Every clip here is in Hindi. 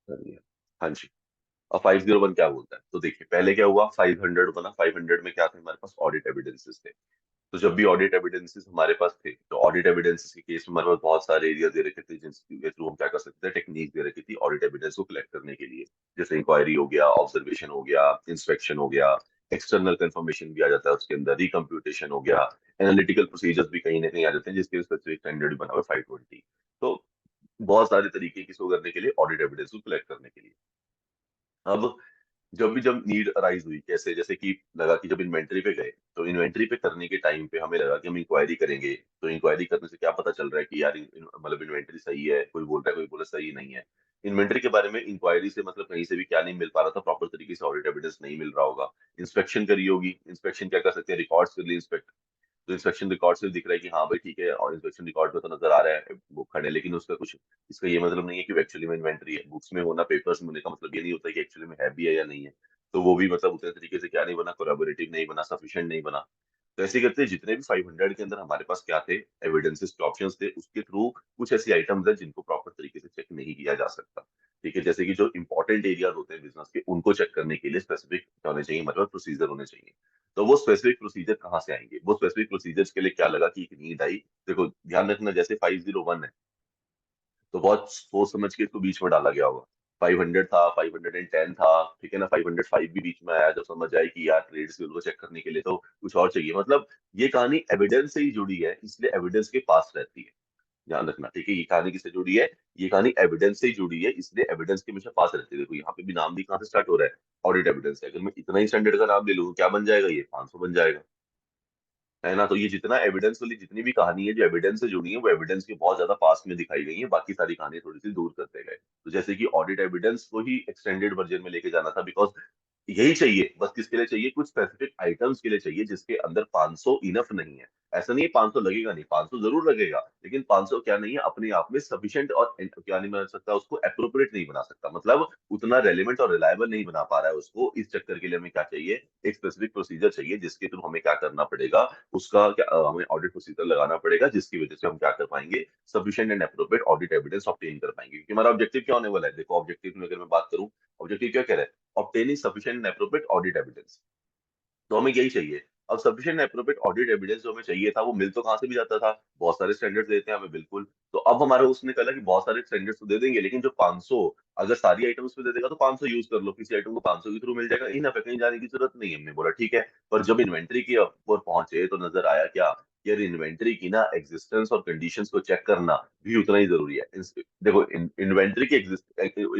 कर लिया। हाँ जी। अब 501 क्या बोलता है, तो देखिए पहले क्या हुआ, 500 बना। 500 में क्या थे हमारे पास, ऑडिट एविडेंसेस थे। तो जब भी ऑडिट एविडेंसेस हमारे पास थे, तो ऑडिट एविडेंसेस के केस में हमारे पास बहुत सारे एरिया दे रखे थे जिनके थ्रू हम क्या कर सकते थे, टेक्निक दे रखी थी ऑडिट एविडेंस को कलेक्ट करने के लिए। जैसे इंक्वायरी हो गया, ऑब्जर्वेशन हो गया, इंस्पेक्शन हो गया, एक्सटर्नल कंफर्मेशन भी आ जाता है उसके अंदर, रिकम्प्यूटेशन हो गया, एनालिटिकल प्रोसीजर्स भी कहीं ना कहीं आ जाते हैं जिसके स्पेसिफिक स्टैंडर्ड बना हुआ है 520। तो बहुत सारे तरीके किसको करने के लिए, ऑडिट एविडेंस को कलेक्ट करने के लिए। अब जब नीड अराइज हुई, कैसे, जैसे कि लगा कि जब इन्वेंट्री पे गए, तो इन्वेंट्री पे करने के टाइम पे हमें लगा कि हम इंक्वायरी करेंगे। तो इंक्वायरी करने से क्या पता चल रहा है कि यार मतलब इन्वेंट्री सही है, कोई बोल रहा है, कोई बोला सही नहीं है। इन्वेंट्री के बारे में इंक्वायरी से मतलब कहीं से भी क्या नहीं मिल पा रहा था, प्रॉपर तरीके से ऑडिट एविडेंस नहीं मिल रहा होगा। इंस्पेक्शन करी होगी, इंस्पेक्शन क्या कर सकते हैं, रिकॉर्ड्स कर लिए, तो इंस्पेक्शन रिकॉर्ड से दिख रहा है कि हाँ भाई ठीक है, और इंस्पेक्शन रिकॉर्ड में तो नजर आ रहा है वो खड़े, लेकिन उसका कुछ, इसका ये मतलब नहीं है कि एक्चुअली में इन्वेंट्री है। बुक्स में होना, पेपर्स में होने का मतलब ये नहीं होता कि एक्चुअली में है भी है या नहीं है। तो वो भी मतलब उतने तरीके से क्या नहीं बना, कोलैबोरेटिव नहीं बना, सफिशिएंट नहीं बना। तो ऐसे करते जितने भी 500 के अंदर हमारे पास क्या थे, एविडेंसेस के ऑप्शंस थे, उसके थ्रू कुछ ऐसी आइटम्स हैं जिनको प्रॉपर तरीके से चेक नहीं किया जा सकता। ठीक है, जैसे कि जो इंपॉर्टेंट एरियाज होते हैं बिजनेस के, उनको चेक करने के लिए स्पेसिफिक होने चाहिए, मतलब प्रोसीजर होने चाहिए। तो वो स्पेसिफिक प्रोसीजर कहाँ से आएंगे, वो स्पेसिफिक प्रोसीजर्स के लिए क्या लगा कि एक नीड आई। देखो ध्यान रखना, जैसे 501 है, तो बहुत सोच समझ के इसको बीच में डाला गया होगा। 500 था, 510 था, ठीक है ना, 505 भी बीच में आया जब समझ आए कि यार ट्रेड्स को उनको चेक करने के लिए तो कुछ और चाहिए। मतलब ये कहानी एविडेंस से ही जुड़ी है, इसलिए एविडेंस के पास रहती है। ध्यान रखना, ठीक है, ये कहानी किससे जुड़ी है, ये कहानी एविडेंस से ही जुड़ी है, इसलिए एविडेंस के हमेशा पास रहती है। देखो यहाँ पे भी नाम भी कहाँ से स्टार्ट हो रहा है, ऑडिट एविडेंस से। अगर मैं इतना ही स्टैंडर्ड का नाम ले लूँ, क्या बन जाएगा, ये 500 बन जाएगा, है ना। तो ये जितना एविडेंस वाली जितनी भी कहानी है जो एविडेंस से जुड़ी है, वो एविडेंस के बहुत ज्यादा पास में दिखाई गई है, बाकी सारी कहानी थोड़ी सी दूर करते गए। तो जैसे कि ऑडिट एविडेंस को ही एक्सटेंडेड वर्जन में लेके जाना था, बिकॉज यही चाहिए, बस किसके लिए चाहिए, कुछ स्पेसिफिक आइटम्स के लिए चाहिए जिसके अंदर 500 इनफ नहीं है। ऐसा नहीं है 500 लगेगा नहीं, 500 जरूर लगेगा, लेकिन 500 क्या नहीं है अपने आप में सफिशिएंट, और क्या नहीं बना सकता उसको, अप्रोप्रिएट नहीं बना सकता, मतलब उतना रेलिवेंट और रिलायबल नहीं बना पा रहा है उसको। इस चक्कर के लिए हमें क्या चाहिए, एक स्पेसिफिक प्रोसीजर चाहिए जिसके थ्रू हमें क्या करना पड़ेगा, उसका क्या हमें ऑडिट प्रोसीजर लगाना पड़ेगा, जिसकी वजह से हम क्या कर पाएंगे, sufficient and appropriate audit evidence obtain कर पाएंगे। क्योंकि हमारा ऑब्जेक्टिव क्या होने वाला है, देखो ऑब्जेक्टिव में अगर मैं बात करूं, ऑब्जेक्टिव क्या कह रहा है, obtaining sufficient and appropriate audit evidence. तो हमें यही चाहिए। अब सफिशिएंट एप्रोप्रिएट ऑडिट एविडेंस जो हमें चाहिए था, वो मिल तो कहाँ से भी जाता था, बहुत सारे स्टैंडर्ड्स देते हैं हमें, बिल्कुल। तो अब हमारा उसने कहा कि बहुत सारे स्टैंडर्ड्स तो दे देंगे, लेकिन जो 500, अगर सारी आइटम्स पे दे देगा तो 500 यूज कर लो, किसी आइटम को 500 के थ्रू मिल जाएगा, इन कहीं जाने की जरूरत नहीं है। हमने बोला ठीक है। पर जब इन्वेंट्री की ऊपर पहुंचे तो नजर आया क्या, कि यार इन्वेंट्री की ना एग्जिस्टेंस और कंडीशंस को चेक करना भी उतना ही जरूरी है। देखो इन्वेंट्री की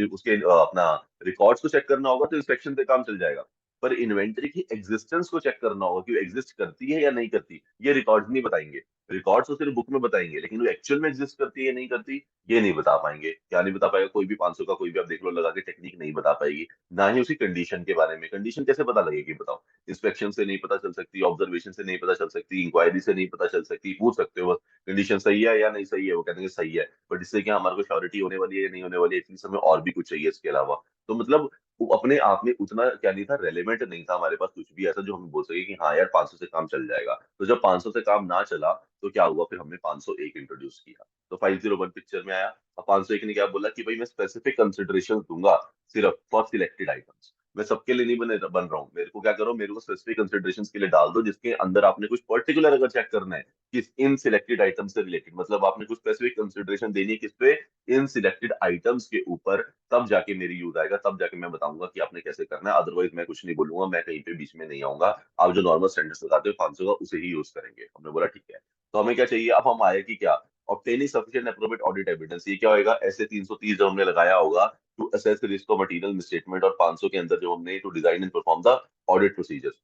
उसके अपना रिकॉर्ड्स को चेक करना होगा तो इंस्पेक्शन पे काम चल जाएगा। पर इन्वेंट्री की एग्जिस्टेंस को चेक करना होगा कि वो एग्जिस्ट करती है या नहीं करती, ये रिकॉर्ड्स नहीं बताएंगे। रिकॉर्ड्स तो सिर्फ बुक में बताएंगे, लेकिन वो एक्चुअल में एग्जिस्ट करती है या नहीं करती, ये नहीं बता पाएंगे। क्या नहीं बता पाएगा, कोई भी 500 का कोई भी आप देख लो लगा के टेक्निक नहीं बता पाएगी। ना ही उसकी कंडीशन के बारे में, कंडीशन कैसे पता लगेगी बताओ, इंस्पेक्शन से नहीं पता चल सकती, ऑब्जर्वेशन से नहीं पता चल सकती, इंक्वायरी से नहीं पता चल सकती। पूछ सकते हो बस कंडीशन सही है या नहीं सही है, वो कहते हैं सही है, बट इससे क्या हमारे को श्योरिटी होने वाली है या नहीं होने वाली है, एटलीस्ट हमें और भी कुछ चाहिए इसके अलावा। तो मतलब वो अपने आप में उतना क्या नहीं था, रेलेवेंट नहीं था हमारे पास कुछ भी ऐसा जो हम बोल सके कि हाँ यार 500 से काम चल जाएगा। तो जब 500 से काम ना चला, तो क्या हुआ, फिर हमने 501 इंट्रोड्यूस किया। तो 501 पिक्चर में आया। अब 501 ने क्या बोला कि भाई मैं स्पेसिफिक कंसिडरेशन दूंगा सिर्फ फॉर सिलेक्टेड आइटम्स। मैं सबके लिए नहीं बन रहा हूँ, मेरे को क्या करो, मेरे को स्पेसिफिक कंसिडरेशन के लिए डाल दो, जिसके अंदर आपने कुछ पर्टिकुलर अगर चेक करना है कि इन सिलेक्टेड आइटम से रिलेटेड, मतलब आपने कुछ स्पेसिफिक कंसिडरेशन देनी है किस पे, इन सिलेक्टेड आइटम्स के ऊपर, तब जाके मेरी यूज आएगा, तब जाके मैं बताऊंगा कि आपने कैसे करना है। अदरवाइज मैं कुछ नहीं बोलूंगा, मैं कहीं पे बीच में नहीं आऊंगा। आप जो नॉर्मल स्टैंडर्ड्स लगाते हो 500 का, उसे ही यूज करेंगे। हमने बोला ठीक है। तो हमें क्या चाहिए, अब हम आए कि क्या, obtaining sufficient appropriate audit evidence. ये क्या होगा, ऐसे 330 जो हमने लगाया होगा to assess risk of material misstatement, और 500 के अंदर जो हमने to design and perform the audit procedures.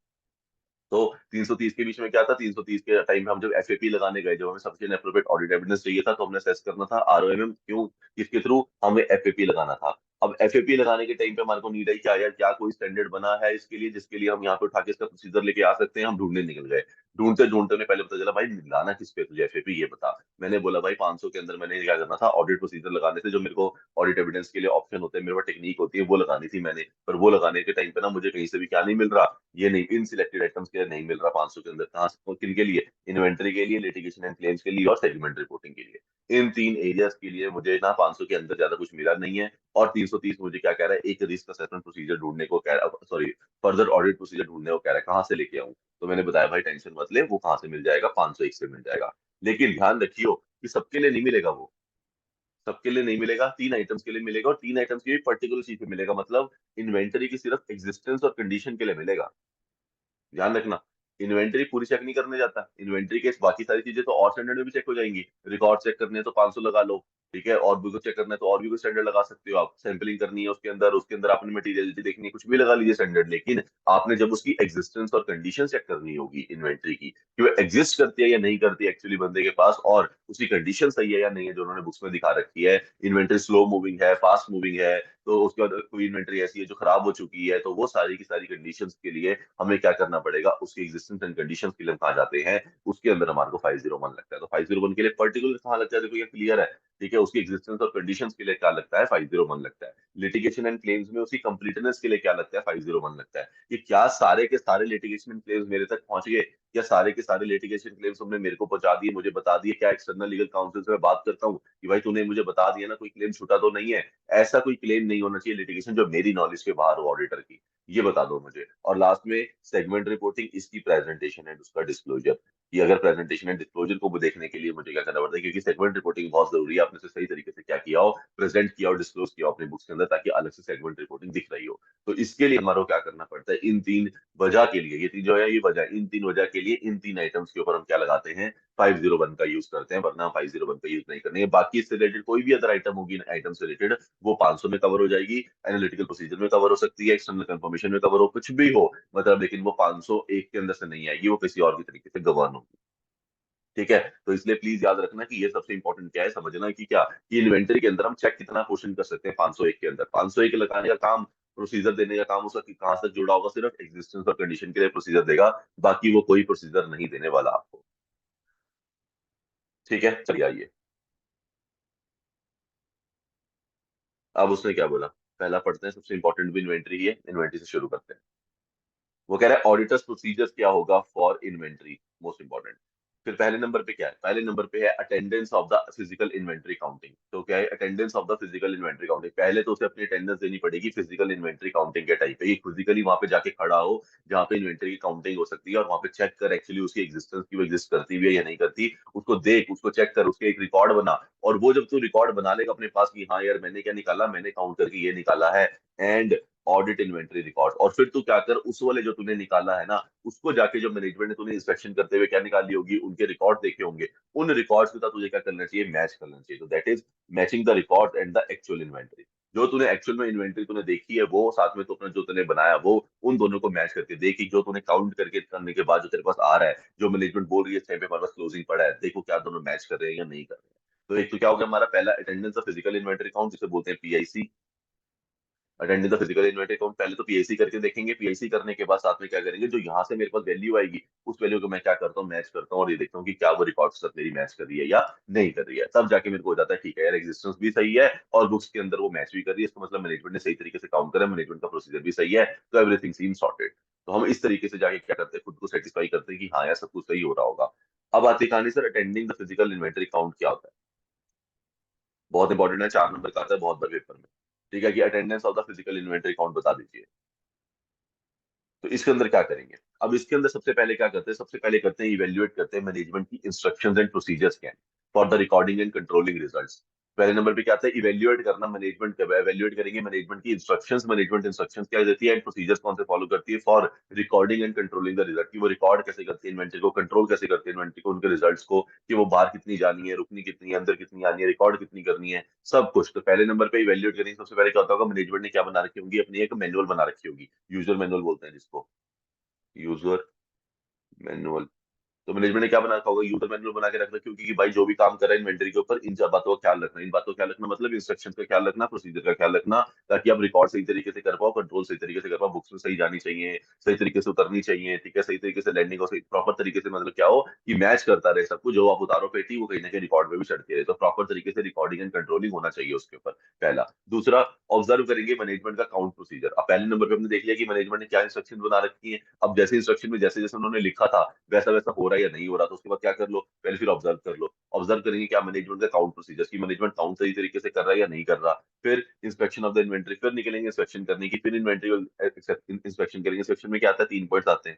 तो 330 के बीच में क्या था, 330 के टाइम में हम जब एफएपी लगाने गए, जब हमें सफिशिएंट एप्रोप्रिएट ऑडिट एविडेंस चाहिए था, तो हमने असेस करना था आरओएमएम क्यों, किसके थ्रू, हमें एफएपी लगाना था। अब एफएपी लगाने के टाइम पे हमारे को नीड आई क्या यार, क्या कोई स्टैंडर्ड बना है इसके लिए, जिसके लिए हम यहाँ पे उठा के इसका प्रोसीजर लेके आ सकते हैं। हम ढूंढने निकल गए, ढूंढते ढूंढते उन्हें पहले पता चला भाई लाना किस पे तुझे एफएपी, ये बता। मैंने बोला भाई 500 के अंदर मैंने क्या करना था, ऑडिट प्रोसीजर लगाने थे, जो मेरे को ऑडिट एविडेंस के लिए ऑप्शन होते हैं, मेरे पास टेक्निक होती है, वो लगानी थी मैंने। पर वो लगाने के टाइम पे ना मुझे कहीं से भी क्या नहीं मिल रहा, ये नहीं, इन सिलेक्टेड आइटम्स के लिए नहीं मिल रहा 500 के अंदर, कहाँ से, किन के लिए, इन्वेंटरी के लिए, लिटिगेशन एंड क्लेम्स के लिए और सेगमेंट रिपोर्टिंग के लिए। इन तीन एरियाज के लिए मुझे ना 500 के अंदर ज्यादा कुछ मिला नहीं है। और 330 मुझे क्या कह रहा है, एक रिस्क असेसमेंट प्रोसीजर ढूंढने को कह रहा है, सॉरी, फर्दर ऑडिट प्रोसीजर ढूंढने को कह रहा है, कहाँ से लेके आऊं। तो मैंने बताया भाई टेंशन मत ले, वो कहाँ से मिल जाएगा, 501 से मिल जाएगा। लेकिन ध्यान रखियो कि सबके लिए नहीं मिलेगा वो, सबके लिए नहीं मिलेगा, 3 आइटम्स के लिए मिलेगा, और 3 आइटम्स की भी पर्टिकुलर चीज पे मिलेगा, मतलब इन्वेंटरी की सिर्फ एग्जिस्टेंस और कंडीशन के लिए मिलेगा। ध्यान रखना, इन्वेंटरी पूरी चेक नहीं करने जाता, इन्वेंटरी के बाकी सारी चीजें तो और स्टैंडर्ड में भी चेक हो जाएंगी। रिकॉर्ड चेक करने हैं तो 500 लगा लो, ठीक है, और भी कुछ चेक करना है तो और भी कुछ स्टैंडर्ड लगा सकते हो आप, सैंपलिंग करनी है उसके अंदर, उसके अंदर आपने मटीरियलिटी देखनी है, कुछ भी लगा लीजिए स्टैंडर्ड। लेकिन आपने जब उसकी एग्जिस्टेंस और कंडीशन चेक करनी होगी इन्वेंटरी की, कि वो एग्जिस्ट करती है या नहीं करती एक्चुअली बंदे के पास, और उसकी कंडीशन सही है या नहीं है जो उन्होंने बुक्स में दिखा रखी है, इन्वेंटरी स्लो मूविंग है, फास्ट मूविंग है, तो उसके बाद कोई इन्वेंटरी ऐसी है जो खराब हो चुकी है, तो वो सारी की सारी कंडीशंस के लिए हमें क्या करना पड़ेगा, उसके एग्जिस्टेंस एंड कंडीशंस के लिए हम कहाँ जाते हैं, उसके अंदर हमारे को 501 लगता है। तो 501 के लिए पर्टिकुलर कहाँ लगता है, देखो ये क्लियर है, ठीक है, उसकी एग्जिस्टेंस और कंडीशंस के लिए क्या लगता है, 501 लगता है। लिटिगेशन एंड क्लेम्स में उसकी कंप्लीटनेस के लिए क्या लगता है, 501 लगता है, कि क्या सारे के सारे लिटिगेशन एंड क्लेम्स मेरे तक पहुंच गए, या सारे के सारे लिटिगेशन क्लेम्स तुमने मेरे को पहुंचा दिए, मुझे बता दिए, क्या एक्सटर्नल लीगल काउंसिल से मैं बात करता हूँ कि भाई तूने मुझे बता दिया ना, कोई क्लेम छूटा तो नहीं है। ऐसा कोई क्लेम नहीं होना चाहिए लिटिगेशन जो मेरी नॉलेज के बाहर हो ऑडिटर की, ये बता दो मुझे। और लास्ट में सेगमेंट रिपोर्टिंग, इसकी प्रेजेंटेशन एंड उसका डिस्क्लोजर, कि अगर प्रेजेंटेशन एंड डिस्क्लोजर को देखने के लिए मुझे क्या करना पड़ता है, क्योंकि सेगमेंट रिपोर्टिंग बहुत जरूरी है, आपने उसे सही तरीके से क्या किया हो, प्रेजेंट किया और डिस्क्लोज किया हो अपने बुक्स के अंदर, ताकि अलग से सेगमेंट रिपोर्टिंग दिख रही हो। तो इसके लिए हमारा क्या करना पड़ता है, इन तीन वजह के लिए, ये तीन जो है ये वजह, इन तीन वजह के लिए इन तीन आइटम्स के ऊपर हम क्या लगाते हैं, 501 का यूज करते हैं, वरना 501 का यूज नहीं करने हैं। बाकी इससे रिलेटेड कोई भी अदर आइटम होगी आइटम से रिलेटेड, वो 500 में कवर हो जाएगी, एनालिटिकल प्रोसीजर में कवर हो सकती है, एक्सटर्नल कंफर्मेशन में कवर हो, कुछ भी हो, मतलब, लेकिन वो 501 के अंदर से नहीं आएगी, वो किसी और की तरीके से गवर्न होगी। ठीक है, तो इसलिए प्लीज याद रखना कि ये सबसे इंपॉर्टेंट क्या है, समझना कि क्या, कि इन्वेंटरी के अंदर हम चेक कितना क्वेश्चन कर सकते हैं 501 के अंदर, 501 लगाने का काम, प्रोसीजर देने का काम उसका कहां तक जुड़ा होगा, सिर्फ एग्जिस्टेंस और कंडीशन के लिए प्रोसीजर देगा, बाकी वो कोई प्रोसीजर नहीं देने वाला आपको। ठीक है, चलिए आइए, अब उसने क्या बोला, पहला पढ़ते हैं, सबसे इंपॉर्टेंट भी इन्वेंटरी ही है, इन्वेंटरी से शुरू करते हैं। वो कह रहा है ऑडिटर्स प्रोसीजर्स क्या होगा फॉर इन्वेंटरी, मोस्ट इंपॉर्टेंट। फिर पहले नंबर पे क्या है, पहले नंबर पे है attendance of the physical inventory counting. तो क्या है attendance of the physical inventory counting, पहले तो उसे अपनी अटेंडेंस देनी पड़ेगी फिजिकल इन्वेंटरी काउंटिंग के टाइप पे, ये फिजिकली वहां पे जाके खड़ा हो जहाँ पे इन्वेंटरी की काउंटिंग हो सकती है, और वहां पे चेक कर एक्चुअली उसकी एग्जिस्टेंस की, वो एग्जिस्ट करती भी है या नहीं करती, उसको देख, उसको चेक कर, उसके एक रिकॉर्ड बना। और वो जब तू रिकॉर्ड बना लेगा अपने पास कि हाँ यार मैंने क्या निकाला, मैंने काउंट करके ये निकाला है, एंड ऑडिट इन्वेंटरी रिकॉर्ड, और फिर तू क्या कर, उस वाले जो तूने निकाला है ना, उसको जाके जो मैनेजमेंट ने तूने इंस्पेक्शन करते हुए क्या निकाली होगी, उनके रिकॉर्ड देखे होंगे, उन रिकॉर्ड्स के साथ तुझे क्या करना चाहिए, मैच करना चाहिए। तो that is matching the record and the actual inventory. जो तूने एक्चुअल में इन्वेंटरी तूने देखी है वो, साथ में तो अपना जो तूने बनाया वो, उन दोनों को मैच करके देखी, जो तूने काउंट करके करने के बाद जो तेरे पास आ रहा है, जो मैनेजमेंट बोल रही है इस टाइम पे हमारे पास क्लोजिंग पड़ा है, देखो क्या दोनों मैच कर रहे हैं या नहीं कर रहे हैं। तो एक तो क्या हो गया हमारा पहला, attendance of physical inventory count, जिसे बोलते हैं PIC, attendance the physical inventory account. पहले तो पीआईसी करके देखेंगे, पीआईसी करने के बाद साथ में क्या करेंगे, जो यहाँ से मेरे पास वैल्यू आएगी, उस वैल्यू को मैं क्या करता हूँ, मैच करता हूँ, और ये देखता हूँ कि क्या वो रिकॉर्ड के साथ मेरी मैच कर रही है या नहीं कर रही है। तब जाके मेरे को हो जाता है ठीक है यार, एग्जिस्टेंस भी सही है और बुक्स के अंदर वो मैच भी कर रही है, इसका मतलब मैनेजमेंट ने सही तरीके से काउंट करा, मैनेजमेंट का प्रोसीजर भी सही है, तो एवरीथिंग सीम सॉर्टेड। तो हम इस तरीके से जाके क्या करते हैं, खुद को सेटिस्फाई करते हैं कि हाँ यार सब कुछ सही हो रहा होगा। अब आती कहानी sir, attending the physical inventory count क्या होता है, बहुत इंपॉर्टेंट है, 4 नंबर का आता है बहुत बार पेपर में। ठीक है, कि attendance of the physical inventory count बता दीजिए। तो इसके अंदर क्या करेंगे, अब इसके अंदर सबसे पहले क्या करते हैं, सबसे पहले करते हैं इवेल्युएट करते हैं मैनेजमेंट की इंस्ट्रक्शंस एंड प्रोसीजर्स क्या है for the recording and controlling results. पहले नंबर पे क्या आता है, इवेल्युएट करना, मैनेजमेंट का इवेल्युएट करेंगे मैनेजमेंट की इंस्ट्रक्शंस, मैनेजमेंट इंस्ट्रक्शंस क्या देती है एंड प्रोसीजर्स कौन से फॉलो करती है for recording and controlling the result, की वो रिकॉर्ड कैसे करती है इन्वेंटरी को, कंट्रोल कैसे करती है इन्वेंटरी को, उनके रिजल्ट्स को, कि वो बाहर कितनी जानी है, रुकनी कितनी है, अंदर कितनी आनी है, रिकॉर्ड कितनी करनी है, सब कुछ। तो पहले नंबर पे इवेल्युएट करेंगे, सबसे पहले क्या होता होगा, मैनेजमेंट ने क्या बना रखी होगी, अपनी एक मैनुअल बना रखी होगी, यूजर मैनुअल बोलते हैं जिसको, यूजर मैनुअल। तो मैनेजमेंट ने क्या बना रखा होगा, यूजर मैनुअल बना के रखा, क्योंकि कि भाई जो भी काम कर रहा है इन्वेंटरी के ऊपर इन सब बातों का ख्याल रखना, इन बातों का ख्याल रखना मतलब इंस्ट्रक्शन का ख्याल रखना, प्रोसीजर का ख्याल रखना, ताकि आप रिकॉर्ड सही तरीके से कर पाओ, कंट्रोल सही तरीके से कर पाओ, बुक्स में सही जानी चाहिए, सही तरीके से उतरनी चाहिए, ठीक है, सही तरीके से लैंडिंग हो, सही प्रॉपर तरीके से, मतलब क्या हो कि मैच करता रहे सब कुछ, जो आप उतारो पेटी वो कहीं ना कहीं रिकॉर्ड में भी चढ़ती रहे, तो प्रॉपर तरीके से रिकॉर्डिंग एंड कंट्रोलिंग होना चाहिए उसके ऊपर, पहला। दूसरा, ऑब्जर्व करेंगे मैनेजमेंट का काउंट प्रोसीजर। अब पहले नंबर पे हमने देख लिया कि मैनेजमेंट ने क्या इंस्ट्रक्शन बना रखी है, अब जैसे इंस्ट्रक्शन में जैसे जैसे उन्होंने लिखा था वैसा वैसा हो रहा है या नहीं हो रहा, तो उसके बाद क्या कर लो, पहले फिर ऑब्जर्व कर लो, ऑब्जर्व करेंगे क्या मैनेजमेंट का काउंट प्रोसीजर की मैनेजमेंट काउंट सही तरीके से कर रहा है या नहीं कर रहा, फिर इंस्पेक्शन ऑफ द इन्वेंट्री, फिर निकलेंगे इंस्पेक्शन करने की, फिर इन्वेंट्री इंस्पेक्शन करेंगे। इंस्पेक्शन में क्या आता है, 3 पॉइंट्स आते हैं।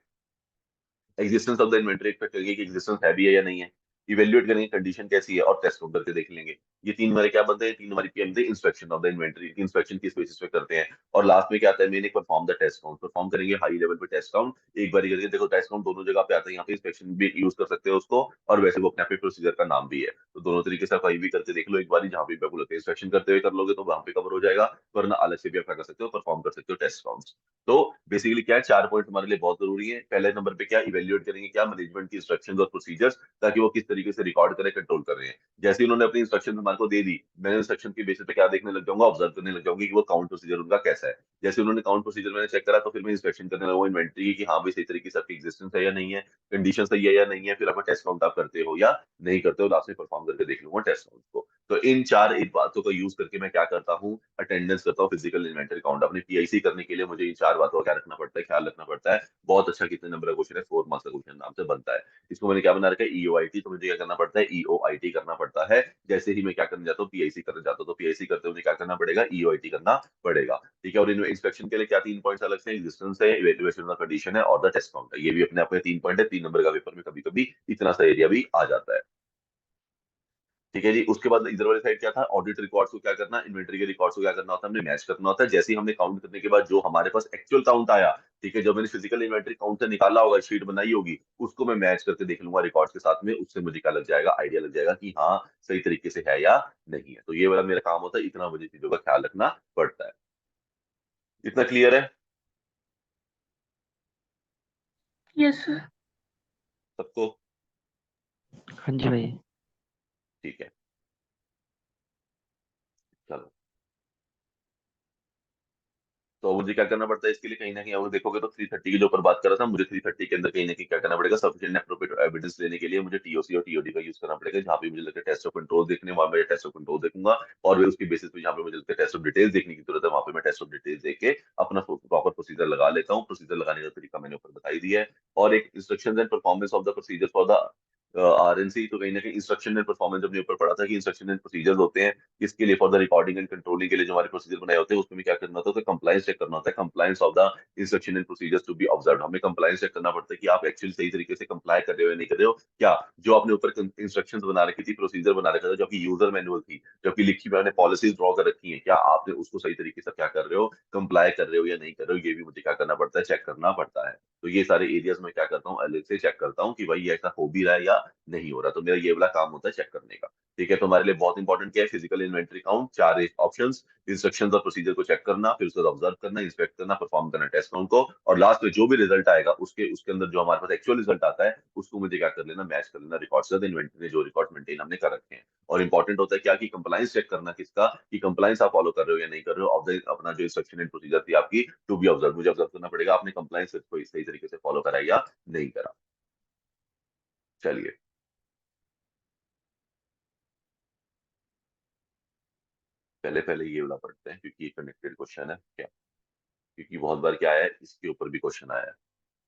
Existence of the inventory expect करेंगे कि एग्जिस्टेंस है भी है या नहीं है, इवेल्युएट करेंगे कंडीशन कैसी है, और टेस्ट काउंट करके देख लेंगे। ये तीन हमारे क्या बनते हैं, तीन हमारी पीएम थे inspection of the inventory, inspection किस बेसिस पे करते हैं। और लास्ट में क्या आता है, मैंने perform the test count, perform करेंगे हाई लेवल पे टेस्ट काउंट एक बार करके। देखो टेस्ट काउंट दोनों जगह पे आता है, यहाँ पे इंस्पेक्शन भी यूज कर सकते हो उसको, और वैसे वो अपने आप प्रोसीजर का नाम भी है, तो दोनों तरीके से आप कहीं भी करके देख लो एक बार, जहाँ पे आपको लगता है इंस्पेक्शन करते हुए कर लोगे तो वहां पे कवर हो जाएगा, वरना अलग से भी आप क्या कर सकते हो, परफॉर्म कर सकते हो टेस्ट काउंट। तो बेसिकली क्या है, 4 पॉइंट हमारे लिए बहुत जरूरी है। पहले नंबर पे क्या इवेल्युएट करेंगे क्या मैनेजमेंट की इंस्ट्रक्शंस और प्रोसीजर्स, ताकि वो किस तरीके से रिकॉर्ड करें, कंट्रोल कर रहे हैं। जैसे ही उन्होंने अपनी इंस्ट्रक्शन हमारे को दे दी, मैं इंस्ट्रक्शन के बेसिस पे क्या देखने लग जाऊंगा, ऑब्जर्व करने लग जाऊंगी कि वो काउंट प्रोसीजर उनका कैसा है। जैसे उन्होंने काउंट प्रोसीजर मैंने चेक करा, तो फिर मैं इंस्पेक्शन करने लगूंगा इन्वेंट्री की, कि हाँ भाई सही तरीके से आपकी एग्जिस्टेंस है या नहीं है, कंडीशन सही है या नहीं है, फिर आपका टेस्ट काउंट आप करते हो या नहीं करते हो, लास्ट में परफॉर्म करके देख लूंगा टेस्ट काउंट को। तो इन चार एक बातों का यूज करके मैं क्या करता हूँ, अटेंडेंस करता हूँ, फिजिकल इन्वेंटरी काउंट। अपनी पीआईसी करने के लिए मुझे इन चार बातों का क्या रखना पड़ता है, ख्याल रखना पड़ता है। बहुत अच्छा कितने नंबर का क्वेश्चन है, 4 मार्क्स का क्वेश्चन नाम से बनता है। इसको मैंने क्या बना रखा है, ईओआईटी, तो मुझे क्या करना पड़ता है, ईओआईटी करना पड़ता है। जैसे ही मैं क्या करने जाता हूँ, पीआईसी करने जाता हूँ, तो पीआईसी करते हुए मुझे क्या करना पड़ेगा, ईओआईटी करना पड़ेगा। ठीक है, और इंस्पेक्शन के लिए क्या 3 पॉइंट्स अलग से, एग्जिस्टेंस है, इवेल्युएशन ऑफ कंडीशन है, और द टेस्ट काउंट है। ये भी अपने आप में 3 पॉइंट है, 3 नंबर का पेपर में कभी कभी इतना सा एरिया भी आ जाता है। ठीक है जी, उसके बाद इधर वाली साइड क्या था, ऑडिट रिकॉर्ड्स को क्या करना, इन्वेंटरी के रिकॉर्ड्स को क्या करना होता है, हमने मैच करना होता है। जैसे ही हमने काउंट करने के बाद जो हमारे पास एक्चुअल काउंट आया, ठीक है, जो मैंने फिजिकल इन्वेंटरी काउंट से निकाला होगा, शीट बनाई होगी, उसको मैं मैच करके देख लूंगा रिकॉर्ड्स के साथ में, उससे मुझे क्या लग जाएगा, आइडिया लग जाएगा कि हाँ सही तरीके से है या नहीं है। तो ये वाला मेरा काम होता है, इतना मुझे चीजों का ख्याल रखना पड़ता है। इतना क्लियर है यस सर। सबको? हाँ जी भाई। ठीक है, चलो। तो मुझे क्या करना पड़ता है इसके लिए, कहीं ना कहीं अगर देखोगे तो 330 के जो ऊपर बात कर रहा था, मुझे 330 के अंदर कहीं ना कहीं क्या करना पड़ेगा, सफिशिएंट एप्रोप्रिएट एविडेंस लेने के लिए मुझे टीओसी और टीओडी का यूज करना पड़ेगा। जहाँ पे मुझे लगता है टेस्ट ऑफ कंट्रोल देखने, वहां मैं टेस्ट ऑफ कंट्रोल देखूंगा, और वे उसकी बेसिस पे जहाँ पे मुझे लगता है टेस्ट ऑफ डिटेल्स देखने की जरूरत है, वहां पे मैं टेस्ट ऑफ डिटेल्स देख के अपना प्रॉपर प्रोसीजर लगा लेता हूँ। प्रोसीजर लगाने का तरीका मैंने ऊपर बताई दिया है। और एक instruction and performance of the procedure for the RNC, तो कहीं ना कहीं इंस्ट्रक्शन एंड परफॉर्मेंस अपने ऊपर पड़ा था कि इंस्ट्रक्शन एंड प्रोसीजर्स होते हैं इसके लिए, for the recording and controlling के लिए जो हमारे प्रोसीजर बनाए होते हैं, उसमें क्या करना होता है, कंप्लायंस चेक करना होता है, compliance of the instruction and procedures to be observe. हमें कंप्लायंस चेक करना पड़ता है कि आप एक्चुअली सही तरीके से कंप्लाई कर रहे हो या नहीं कर रहे हो, क्या जो आपने ऊपर इंस्ट्रक्शंस बना रखी थी, प्रोसीजर बना रखा था, जो आपकी यूजर मैनुअल थी, जो आपकी लिखी हुई पॉलिसीज ड्रॉ कर रखी है, क्या आपने उसको सही तरीके से क्या कर रहे हो, कंप्लाई कर रहे हो या नहीं कर रहे हो, ये भी मुझे क्या करना पड़ता है, चेक करना पड़ता है। तो ये सारे एरियाज में क्या करता हूँ, अलग से चेक करता हूँ कि भाई ये ऐसा हो भी रहा है या नहीं हो रहा, तो मेरा ये वाला काम होता है चेक करने का। ठीक है, तो हमारे लिए बहुत इंपॉर्टेंट क्या है, फिजिकल इन्वेंटरी काउंट, चार ऑप्शंस, इंस्ट्रक्शंस और प्रोसीजर को चेक करना, फिर उसको ऑब्जर्व करना, इंस्पेक्ट करना, परफॉर्म करना टेस्ट काउंट को, और लास्ट में जो भी रिजल्ट आएगा उसके उसके अंदर जो हमारे पास एक्चुअल रिजल्ट आता है उसको मुझे क्या कर लेना, मैच कर लेना रिकॉर्ड से, इन्वेंटरी में जो रिकॉर्ड मेंटेन हमने कर रखे हैं। और इंपॉर्टेंट होता है क्या, कि कंप्लायंस चेक करना किसका, कि कंप्लायंस आप फॉलो कर रहे हो या नहीं कर रहे हो, ऑफ द अपना जो इंस्ट्रक्शन एंड प्रोसीजर थी आपकी टू बी ऑब्जर्व, मुझे ऑब्जर्व करना पड़ेगा आपने कंप्लायंस को सही तरीके से फॉलो करा या नहीं करा। चलिए, पहले पहले ये वाला पढ़ते हैं क्योंकि ये कनेक्टेड क्वेश्चन है क्या, क्योंकि बहुत बार क्या है इसके ऊपर भी क्वेश्चन आया है।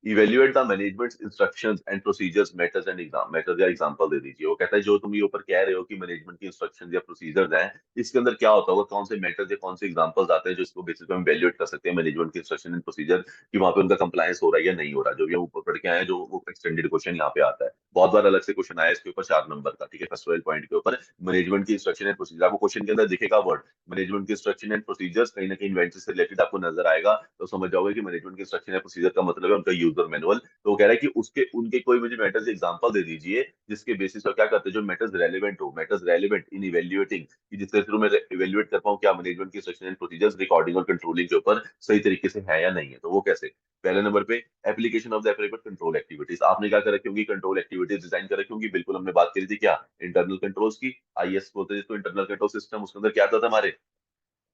Evaluate the management instructions and procedures, methods and exam, method या एग्जांपल दे दीजिए। वो कहता है जो तुम ये ऊपर कह रहे हो कि मैनेजमेंट की इंस्ट्रक्शंस या प्रोसीजर्स हैं, इसके अंदर क्या होता होगा, कौन से मेथड्स या कौन से एग्जांपल्स आते हैं जो इसको बेसिस पे हम इवेल्युएट कर सकते हैं मैनेजमेंट की इंस्ट्रक्शन एंड प्रोसीजर, कि वहां पे उनका कंप्लायंस हो रहा है या नहीं हो रहा। जो भी हम ऊपर पढ़ के आए हैं, जो वो एक्सटेंडेड क्वेश्चन यहाँ पे आता है, बहुत बार अलग से क्वेश्चन आया इसके ऊपर 4 नंबर का। ठीक है, फर्स्ट वाले पॉइंट के ऊपर मैनेजमेंट की इंस्ट्रक्शन एंड प्रोसीजर, आपको क्वेश्चन के अंदर दिखेगा वर्ड मैनेजमेंट की इंस्ट्रक्शन एंड प्रोसीजर्स, कहीं ना कहीं इन्वेंटरी से रिलेटेड आपको नजर आएगा, तो समझ जाओगे कि मैनेजमेंट की इंस्ट्रक्शन एंड प्रोसीजर का मतलब है उनका यूजर मैनुअल। तो वो कह रहा है कि उसके उनके कोई मुझे मैटर्स एग्जांपल दे दीजिए जिसके बेसिस पर क्या करते हैं, जो मैटर्स रेलेवेंट हो, मैटर्स रेलेवेंट इन इवेल्युएटिंग, कि जिसके थ्रू मैं इवेल्युएट कर पाऊं क्या मैनेजमेंट की इंस्ट्रक्शन एंड प्रोसीजर्स रिकॉर्डिंग और कंट्रोलिंग के ऊपर सही तरीके से है या नहीं है। तो वो कैसे, पहले नंबर पे application of the appropriate control activities, आपने क्या कर रखी होंगी, कंट्रोल एक्टिविटीज डिजाइन कर रखी होंगी। बिल्कुल हमने बात करी थी क्या, इंटरनल कंट्रोल्स की, आईएस बोलते हैं जिसको, इंटरनल कंट्रोल सिस्टम। उसके अंदर क्या आता था हमारे,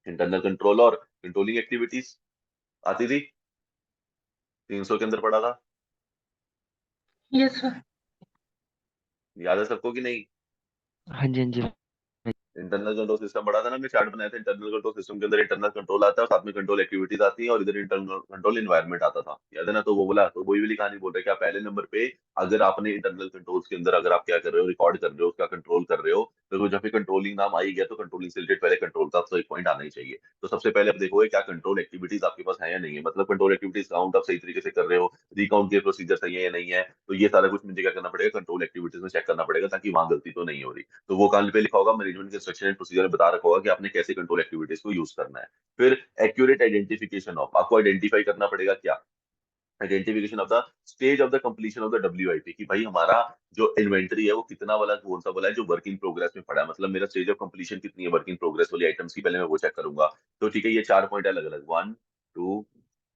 इंटरनल कंट्रोल और कंट्रोलिंग एक्टिविटीज आती थी, 300 के अंदर पढ़ा था, यस सर। याद है सबको कि नहीं। हाँ जी, हाँ जी भाई। इंटरनल कंट्रोल सिस्टम बड़ा था ना, हमने चार्ट बनाया था। इंटरनल कंट्रोल सिस्टम के अंदर इंटरनल कंट्रोल आता है और साथ में कंट्रोल एक्टिविटीज आती है, और इधर इंटरनल कंट्रोल एनवायरनमेंट आता था, याद है ना। तो वो बोला, तो वही वाली कहानी बोल रहे हैं, क्या पहले नंबर पे अगर आपने इंटरनल कंट्रोल्स के अंदर अगर आप क्या कर रहे हो, रिकॉर्ड कर रहे हो, उसका कंट्रोल कर रहे हो, तो जब भी कंट्रोलिंग नाम आई गया तो कंट्रोलिंग से रिलेटेड पहले कंट्रोल का तो एक पॉइंट आना ही चाहिए। तो सबसे पहले आप देखोगे क्या कंट्रोल एक्टिविटीज आपके पास है या नहीं है, मतलब कंट्रोल एक्टिविटीज काउंट आप सही तरीके से कर रहे हो, रिकाउंट के प्रोसीजर सही है या नहीं है। तो ये सारा कुछ मुझे क्या करना पड़ेगा, कंट्रोल एक्टिविटीज में चेक करना पड़ेगा, ताकि वहां गलती तो नहीं हो रही। तो वो कहां पे लिखा होगा, मैनेजमेंट के इंस्ट्रक्शन एंड प्रोसीजर में बता रखा होगा कि आपने कैसे कंट्रोल एक्टिविटीज को यूज करना है। फिर एक्यूरेट आइडेंटिफिकेशन ऑफ, आपको आइडेंटिफाई करना पड़ेगा क्या, identification of the stage of the completion of the WIP, कि भाई हमारा जो इन्वेंटरी है वो कितना वाला कौन सा वाला है जो वर्क इन प्रोग्रेस में पड़ा है, मतलब मेरा स्टेज ऑफ कंप्लीशन कितनी है वर्क इन प्रोग्रेस वाली आइटम्स की, पहले मैं वो चेक करूंगा। तो ठीक है, ये 4 पॉइंट अलग अलग, 1 2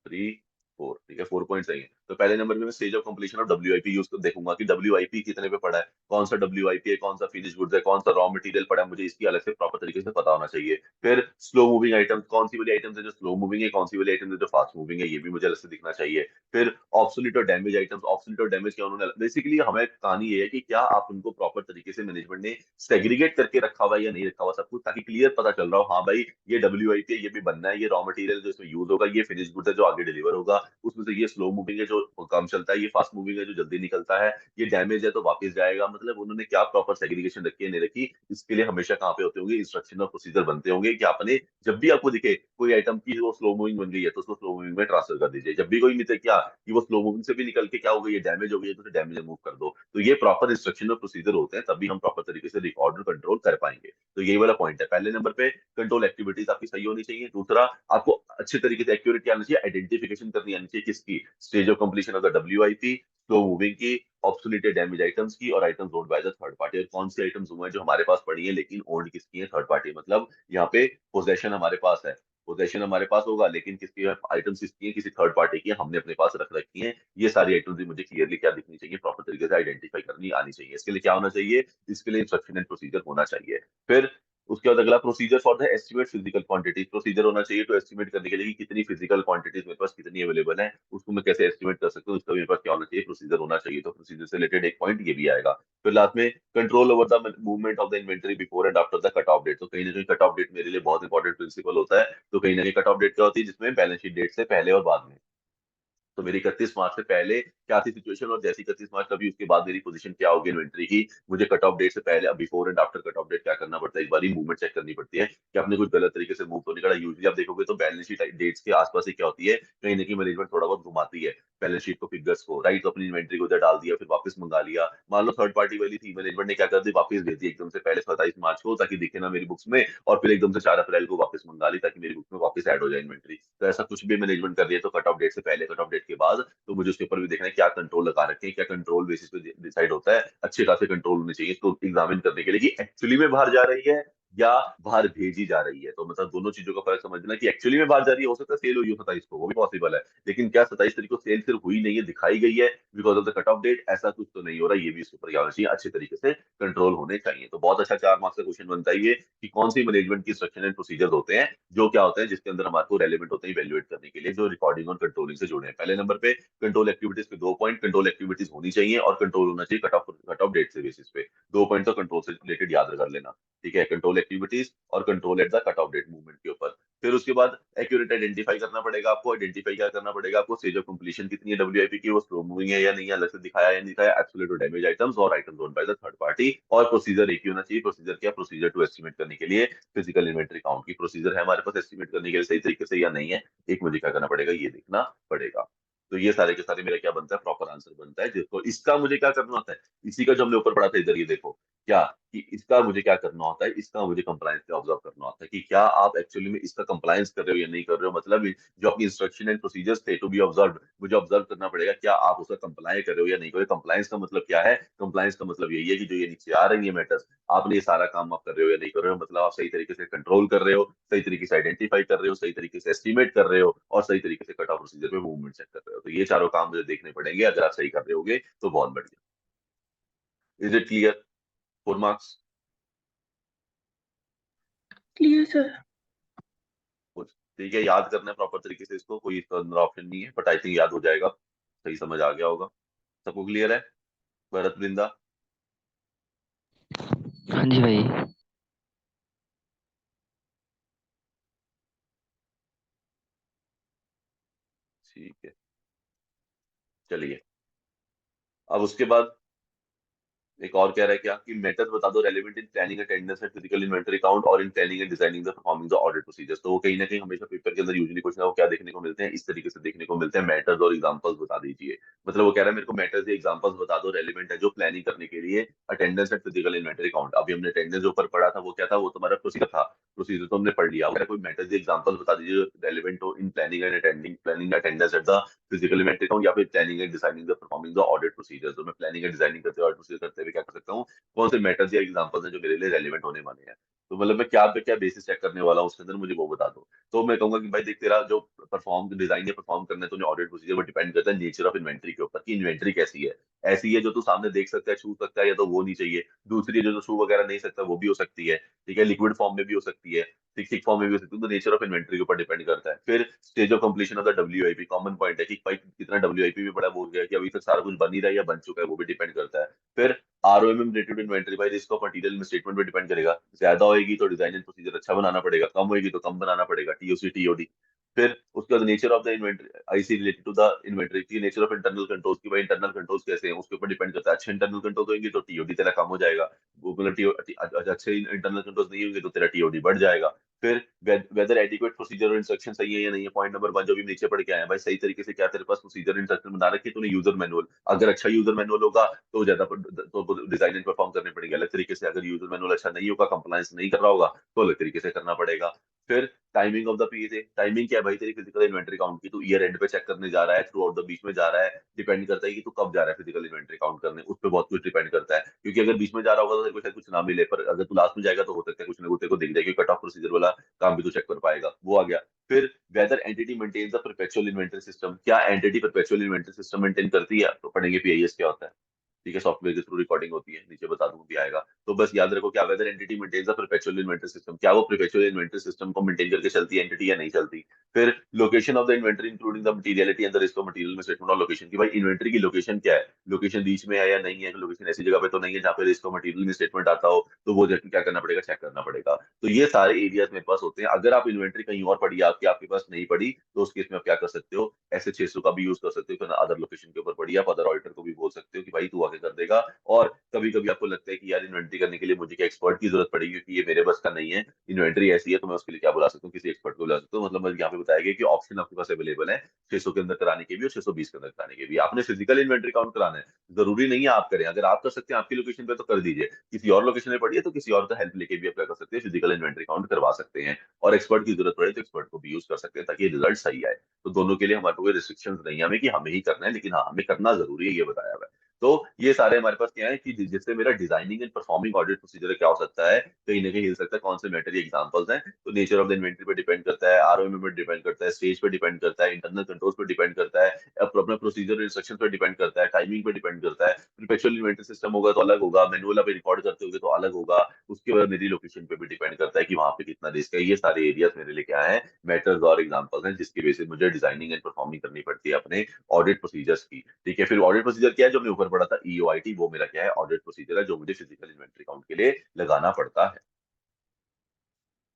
3 4, ठीक है 4 पॉइंट सही है। तो पहले नंबर पे मैं stage of completion of WIP use कर देखूंगा कि डब्ल्यूआईपी कितने पे पड़ा है, कौन सा डब्ल्यूआईपी है, कौन सा फिनिश गुड्स है, कौन सा रॉ मटेरियल पड़ा है, मुझे इसकी अलग से प्रॉपर तरीके से पता होना चाहिए। फिर स्लो मूविंग आइटम्स, कौन सी वाली आइटम्स है जो स्लो मूविंग है, कौन सी वाली आइटम्स है जो फास्ट मूविंग है, ये भी मुझे अलग से दिखना चाहिए। फिर ऑब्सोलीट और डैमेज आइटम्स, ऑब्सोलीट और डैमेज क्या उन्होंने, बेसिकली हमें कहानी ये है कि क्या आप उनको प्रॉपर तरीके से मैनेजमेंट ने सेग्रीगेट करके रखा हुआ है या नहीं रखा हुआ सब कुछ, ताकि क्लियर पता चल रहा हो, हाँ भाई ये डब्ल्यूआईपी है, ये भी बनना है, ये रॉ मटेरियल जो इसमें यूज होगा, ये फिनिश गुड है जो आगे डिलीवर होगा, उसमें से ये स्लो मूविंग है जो कम चलता है, ये फास्ट मूविंग है जो जल्दी निकलता है, ये डैमेज है तो वापस जाएगा। मतलब उन्होंने क्या प्रॉपर सेग्रीगेशन रखी है नहीं रखी, इसके लिए हमेशा कहाँ पे होते होंगे, इंस्ट्रक्शन और प्रोसीजर बनते होंगे कि आपने जब भी आपको दिखे कोई आइटम की वो स्लो मूविंग बन गई है तो उसको स्लो मूविंग में ट्रांसफर कर दीजिए, जब भी कोई मिले क्या कि वो स्लो मूविंग से भी निकल के क्या हो गई है, डैमेज हो गई है, तो डैमेज रिमूव कर दो। तो ये प्रॉपर इंस्ट्रक्शन और प्रोसीजर होते हैं, तभी हम प्रॉपर तरीके से रिकॉर्ड और कंट्रोल कर पाएंगे। तो यही वाला पॉइंट है, पहले नंबर पे कंट्रोल एक्टिविटीज आपकी सही होनी चाहिए। दूसरा, आपको अच्छे तरीके से एक्यूरेट क्या आना चाहिए, आइडेंटिफिकेशन करनी आनी चाहिए किसकी, stage of completion of the WIP, slow moving की, ऑब्सोलीट डैमेज आइटम्स की, और items owned by the third party, और कौन सी आइटम्स हुए हैं जो हमारे पास पड़ी है लेकिन ओन्ड किसकी है, थर्ड पार्टी, मतलब यहाँ पे पोजेशन हमारे पास है, पोजेशन हमारे पास होगा लेकिन किसकी आइटम्स किसकी है, किसी थर्ड पार्टी की है, हमने अपने पास रख रखी है। ये सारी आइटम्स भी मुझे क्लियरली क्या दिखनी चाहिए, प्रॉपर तरीके से आइडेंटिफाई करनी आनी चाहिए। इसके लिए क्या होना चाहिए, इसके लिए इंस्ट्रक्शन एंड प्रोसीजर होना चाहिए। फिर उसके बाद अगला, procedure for the estimate physical quantities, procedure होना चाहिए तो एस्टिमेट करने के लिए कि कितनी फिजिकल क्वांटिटीज मेरे पास कितनी अवेलेबल है, उसको मैं कैसे एस्टिमेट कर सकता हूँ, उसका मेरे पास क्या होना चाहिए, प्रोसीजर होना चाहिए। तो प्रोसीजर से रिलेटेड एक पॉइंट ये भी आएगा। फिर लास्ट में control over the movement of the inventory before and after the cut off date, तो कहीं ना कहीं कट ऑफ डेट मेरे लिए बहुत इंपॉर्टेंट प्रिंसिपल होता है। तो कहीं ना कहीं कट ऑफ डेट क्या होती है, जिसमें बैलेंस शीट डेट से पहले और बाद में, तो मेरी 31 मार्च से पहले क्या थी सिचुएशन, और जैसी 31 मार्च तभी उसके बाद मेरी पोजीशन क्या होगी इन्वेंट्री की, मुझे कट ऑफ डेट से पहले, before and after cut off date क्या करना पड़ता है, एक बार मूवमेंट चेक करनी पड़ती है कि आपने कुछ गलत तरीके से मूव तो नहीं करा। यूजली आप देखोगे तो बैलेंस शीट डेट्स के आसपास ही क्या होती है, कहीं ना कहीं मैनेजमेंट थोड़ा बहुत घुमाती है बैलेंस शीट को, फिगर्स को, राइट, तो अपनी इन्वेंट्री को उधर डाल दिया, फिर वापस मंगा लिया। मान लो थर्ड पार्टी वाली थी, मैनेजमेंट ने क्या कर दी, वापस भेज दी एकदम से पहले 27 मार्च को, ताकि दिखे ना मेरी बुक्स में, और फिर एकदम से 4 अप्रैल को वापस मंगा ली ताकि मेरी बुक्स में वापस ऐड हो जाए इन्वेंट्री। तो ऐसा कुछ भी मैनेजमेंट कर रही है तो कट ऑफ डेट से पहले, कट ऑफ डेट के बाद, तो मुझे उसके ऊपर भी देखना है क्या कंट्रोल लगा रखे हैं, क्या कंट्रोल बेसिस पे डिसाइड होता है। अच्छे खासे कंट्रोल होने चाहिए इसको एग्जामिन करने के लिए कि एक्चुअली में बाहर जा रही है या बाहर भेजी जा रही है। तो मतलब दोनों चीजों का फर्क समझना कि एक्चुअली में बाहर जा रही है, हो सकता है सेल हुई हो 27 को, वो भी पॉसिबल है, लेकिन क्या 27 तारीख को सेल सिर्फ हुई नहीं है, दिखाई गई है because of the cut off date, ऐसा कुछ तो नहीं हो रहा। ये भी इसके ऊपर क्या होना चाहिए, अच्छे तरीके से कंट्रोल होने चाहिए। तो बहुत अच्छा 4 मार्क्स का क्वेश्चन बनता है ये, कि कौन सी मैनेजमेंट की इंस्ट्रक्शन एंड प्रोसीजर होते हैं जो क्या होते हैं, जिसके अंदर हमारे को रेलिवेंट होते हैं इवेल्युएट करने के लिए, जो रिकॉर्डिंग और कंट्रोलिंग से जुड़े हैं। पहले नंबर पे कंट्रोल एक्टिविटीज के 2 पॉइंट, कंट्रोल एक्टिविटीज होनी चाहिए और कंट्रोल होना चाहिए कट ऑफ डेट से बेसिस पे। 2 पॉइंट तो कंट्रोल से रिलेटेड याद कर लेना, ठीक है, कंट्रोल एक्टिविटीज और control at the cut off date movement के ऊपर। फिर उसके बाद एक्यूरेट आइडेंटिफाई करना पड़ेगा आपको, आइडेंटिफाई क्या करना पड़ेगा आपको, स्टेज ऑफ कंप्लीशन कितनी है डब्ल्यूआईपी की, वो स्लो मूविंग है या नहीं है, अलग से दिखाया या नहीं दिखाया, एब्सोल्यूट और डैमेज आइटम्स और items owned by the third party. और प्रोसीजर एक ही होना चाहिए, प्रोसीजर क्या, प्रोसीजर टू एस्टिमेट करने के लिए फिजिकल इन्वेंटरी काउंट की प्रोसीजर है हमारे पास एस्टिमेट करने के लिए सही तरीके से या नहीं है, एक मुझे क्या करना पड़ेगा, ये देखना पड़ेगा। तो ये सारे के सारे मेरा क्या बनता है, प्रॉपर आंसर बनता है, जिसको इसका मुझे क्या करना होता है, इसी का जो हमने ऊपर पढ़ा था इधर, ये देखो क्या, कि इसका मुझे क्या करना होता है, इसका मुझे कंप्लायंस क्या ऑब्जर्व करना होता है, कि क्या आप एक्चुअली में इसका कंप्लायंस कर रहे हो या नहीं कर रहे हो। मतलब जो आपकी इंस्ट्रक्शन एंड प्रोसीजर्स थे टू बी ऑब्जर्व, मुझे ऑब्जर्व करना पड़ेगा क्या आप उसका कंप्लाई कर रहे हो या नहीं कर रहे हो। कंप्लायंस का मतलब क्या है, कंप्लायंस का मतलब यही है कि जो ये नीचे आ रही है मैटर्स, आपने ये सारा काम आप कर रहे हो या नहीं कर रहे हो। मतलब आप सही तरीके से कंट्रोल कर रहे हो, सही तरीके से आइडेंटिफाई कर रहे हो, सही तरीके से एस्टिमेट कर रहे हो, और सही तरीके से कट ऑफ प्रोसीजर में मूवमेंट चेक कर रहे हो। तो ये चारों काम मुझे देखने पड़ेंगे, अगर आप सही कर रहे होगे तो बहुत बढ़िया। Is it clear? 4 marks. Clear sir. कुछ ठीक है, याद करना है प्रॉपर तरीके से इसको, कोई इसका अंदर ऑप्शन नहीं है, बट आई थिंक याद हो जाएगा। सही समझ आ गया होगा सबको। क्लियर है भरत, वृंदा? हाँ जी भाई। ठीक है, चलिए। अब उसके बाद एक और कह रहा है क्या, कि मेथड बता दो relevant in planning attendance and physical inventory count और in planning and designing the performing the audit procedures. तो वो कहीं ना कहीं हमेशा पेपर के अंदर यूजुअली क्वेश्चन वो क्या देखने को मिलते हैं, इस तरीके से देखने को मिलते हैं, मैटर्स और एग्जांपल्स बता दीजिए। मतलब वो कह रहा है मेरे को मैटर्स या एग्जांपल्स बता दो रेलेवेंट है जो प्लानिंग करने के लिए attendance and physical inventory count. अभी हमने अटेंडेंस ऊपर पढ़ा था, वो क्या था, वो तुम्हारा प्रोसीजर था, प्रोसीजर तो हमने पढ़ लिया। अगर कोई मैटर्स या एग्जांपल्स बता दीजिए रेलेवेंट हो इन planning and attending, planning attendance at the physical inventory count, या फिर planning and designing the performing the audit procedure. तो मैं प्लानिंग एंड डिजाइनिंग करते हुए ऑडिट प्रोसीजर करते हुए क्या कर सकता हूँ, कौन से मेथड्स या एग्जांपल्स हैं जो मेरे लिए रेलेवेंट होने वाले हैं। तो मतलब मैं क्या पे क्या बेसिस चेक करने वाला हूँ उसके अंदर, मुझे वो बता दो। तो मैं कहूंगा कि भाई देख, तेरा जो परफॉर्म डिजाइन या परफॉर्म करना है तूने ऑडिट प्रोसीजर पर डिपेंड करता है नेचर ऑफ इन्वेंट्री के ऊपर, कि इन्वेंट्री कैसी है। ऐसी है जो तू सामने देख सकता है, छू सकता है, या तो वो नहीं चाहिए। दूसरी है जो छू वगैरह नहीं सकता, वो भी हो सकती है। ठीक है, लिक्विड फॉर्म में भी हो सकती है, थिक फॉर्म में भी हो सकती है। तो नेचर ऑफ इन्वेंट्री के ऊपर डिपेंड करता है। फिर stage of completion of the WIP, common point है कि भाई कितना डब्ल्यूआईपी भी बड़ा बोल गया कि अभी तक सारा कुछ बन ही रहा है या बन चुका है, वो भी डिपेंड करता है। फिर आरओएमएम रिलेटेड इन्वेंटरी भाई रिस्क ऑफ मटेरियल में स्टेटमेंट पे डिपेंड करेगा। ज्यादा होगी तो डिजाइन एंड प्रोसीजर अच्छा बनाना पड़ेगा, कम होगी तो कम बनाना पड़ेगा, टीओसी टीओडी। फिर उसके बाद nature of the inventory IC related to the inventory की नेचर ऑफ इंटरनल कंट्रोल्स की भाई इंटरनल कंट्रोल्स कैसे हैं उसके ऊपर डिपेंड करता है। अच्छे इंटरनल कंट्रोल होंगे तो टीओडी तेरा कम हो जाएगा, वो मतलब अच्छे इंटरनल कंट्रोल्स नहीं होंगे तो तेरा टीओडी बढ़ जाएगा। फिर वेदर एडिक्वेट प्रोसीजर और इंस्ट्रक्शन सही है या नहीं है, पॉइंट नंबर 1 जो भी नीचे पढ़ के आए हैं भाई, सही तरीके से क्या तेरे पास प्रोसीजर इंस्ट्रक्शन बना रखी है तूने, यूजर मैनुअल। अगर अच्छा यूजर मैनुअल होगा तो ज्यादा तो डिजाइन एंड परफॉर्म करने पड़ेंगे अलग तरीके से। अगर यूजर मैनुअल अच्छा नहीं होगा, कंप्लायंस नहीं कर रहा होगा, तो अलग तरीके से करना पड़ेगा। फिर timing of the PA, timing क्या है भाई तेरी फिजिकल इन्वेंटरी काउंट की, तू ईयर एंड पे चेक करने जा रहा है, थ्रू आउट द बीच में जा रहा है, डिपेंड करता है कि तू कब जा रहा है फिजिकल इन्वेंटरी काउंट करने, उस पर बहुत कुछ डिपेंड करता है। क्योंकि अगर बीच में जा रहा होगा तो तेरे को शायद कुछ ना मिले, पर अगर तू लास्ट में जाएगा तो हो सकता है कुछ ना कुछ तेरे को दिख जाएगी, कट ऑफ प्रोसीजर वाला काम भी तू चेक कर पाएगा, वो आ गया। फिर whether entity maintains the perpetual inventory system, क्या entity perpetual inventory system maintain करती है, तो पढ़ेंगे पीआईएस क्या होता है। ठीक है, सॉफ्टवेयर के थ्रू रिकॉर्डिंग होती है, नीचे बता दूं भी आएगा। तो बस याद रखो क्या whether entity maintains the perpetual inventory system, क्या वो परपेचुअल इन्वेंटरी सिस्टम को मेंटेन करके चलती है एंटिटी या नहीं चलती। फिर location of the inventory including the materiality and the risk of material misstatement of location की भाई इन्वेंटरी की लोकेशन क्या है, लोकेशन बीच में है या नहीं है, लोकेशन ऐसी जगह पे तो नहीं है जहाँ पे रिस्क ऑफ मटीरियल में स्टेटमेंट आता हो, तो वो जाके क्या करना पड़ेगा, चेक करना पड़ेगा। तो ये सारे एरियाज मेरे पास होते हैं। अगर आप इन्वेंट्री कहीं और पड़ी आपकी, आपके पास नहीं पड़ी, तो उस केस में आप क्या कर सकते हो, ऐसे 600 का भी यूज कर सकते हो, फिर अदर लोकेशन के ऊपर पड़ी, आप अदर ऑडिटर को भी बोल सकते हो कि भाई तू आके कर देगा। और कभी कभी आपको लगता है कि यार इन्वेंट्री करने के लिए मुझे क्या एक्सपर्ट की जरूरत पड़ेगी, क्योंकि ये मेरे बस का नहीं है, इन्वेंट्री ऐसी है, तो मैं उसके लिए क्या बुला सकता हूँ, किसी एक्सपर्ट को बुला सकता हूँ। मतलब यहाँ पे बताया गया कि ऑप्शन आपके पास अवेलेबल है 600 के अंदर कराने के भी और 620 के अंदर कराने के भी। आपने फिजिकल इन्वेंट्री काउंट कराना है, जरूरी नहीं है आप करें, अगर आप कर सकते हैं आपकी लोकेशन पे तो कर दीजिए, किसी और लोकेशन में पड़ी है तो किसी और का हेल्प लेके भी आप क्या कर सकते हैं, फिजिकल इन्वेंट्री काउंट करवा सकते हैं। और एक्सपर्ट की जरूरत पड़े तो एक्सपर्ट को भी यूज कर सकते हैं ताकि रिजल्ट सही आए। तो दोनों के लिए हमारे को कोई रिस्ट्रिक्शन नहीं है हमें कि हमें ही करना है, लेकिन हाँ हमें करना जरूरी है, ये बताया हुआ है। तो ये सारे हमारे पास क्या है कि जिससे मेरा designing and performing audit procedure क्या हो सकता है, कहीं ना कहीं हिल सकता है। कौन से मेटेरियल एग्जांपल्स हैं, तो नेचर ऑफ द इन्वेंटरी पे डिपेंड करता है, आरओएम पे डिपेंड करता है, स्टेज पे डिपेंड करता है, इंटरनल कंट्रोल्स पे डिपेंड करता है, अपना प्रोसीजर इंस्ट्रक्शन पे डिपेंड करता है, टाइमिंग पे डिपेंड करता है। परपेचुअल इन्वेंटरी सिस्टम होगा तो अलग होगा, मैनुअल आप रिकॉर्ड करते होगे तो अलग होगा। उसके बाद मेरी लोकेशन पे भी डिपेंड करता है कि वहां पे कितना रिस्क है। ये सारे एरियाज मेरे लिए क्या है, मैटर्स और एग्जांपल्स हैं जिसकी वजह से मुझे डिजाइनिंग एंड परफॉर्मिंग करनी पड़ती है अपने ऑडिट प्रोसीजर्स की। ठीक है, फिर ऑडिट प्रोसीजर क्या है जो हमने ऊपर पढ़ा था, ईओआईटी, वो मेरा क्या है, ऑडिट प्रोसीजर है जो मुझे फिजिकल इन्वेंटरी काउंट के लिए लगाना पड़ता है।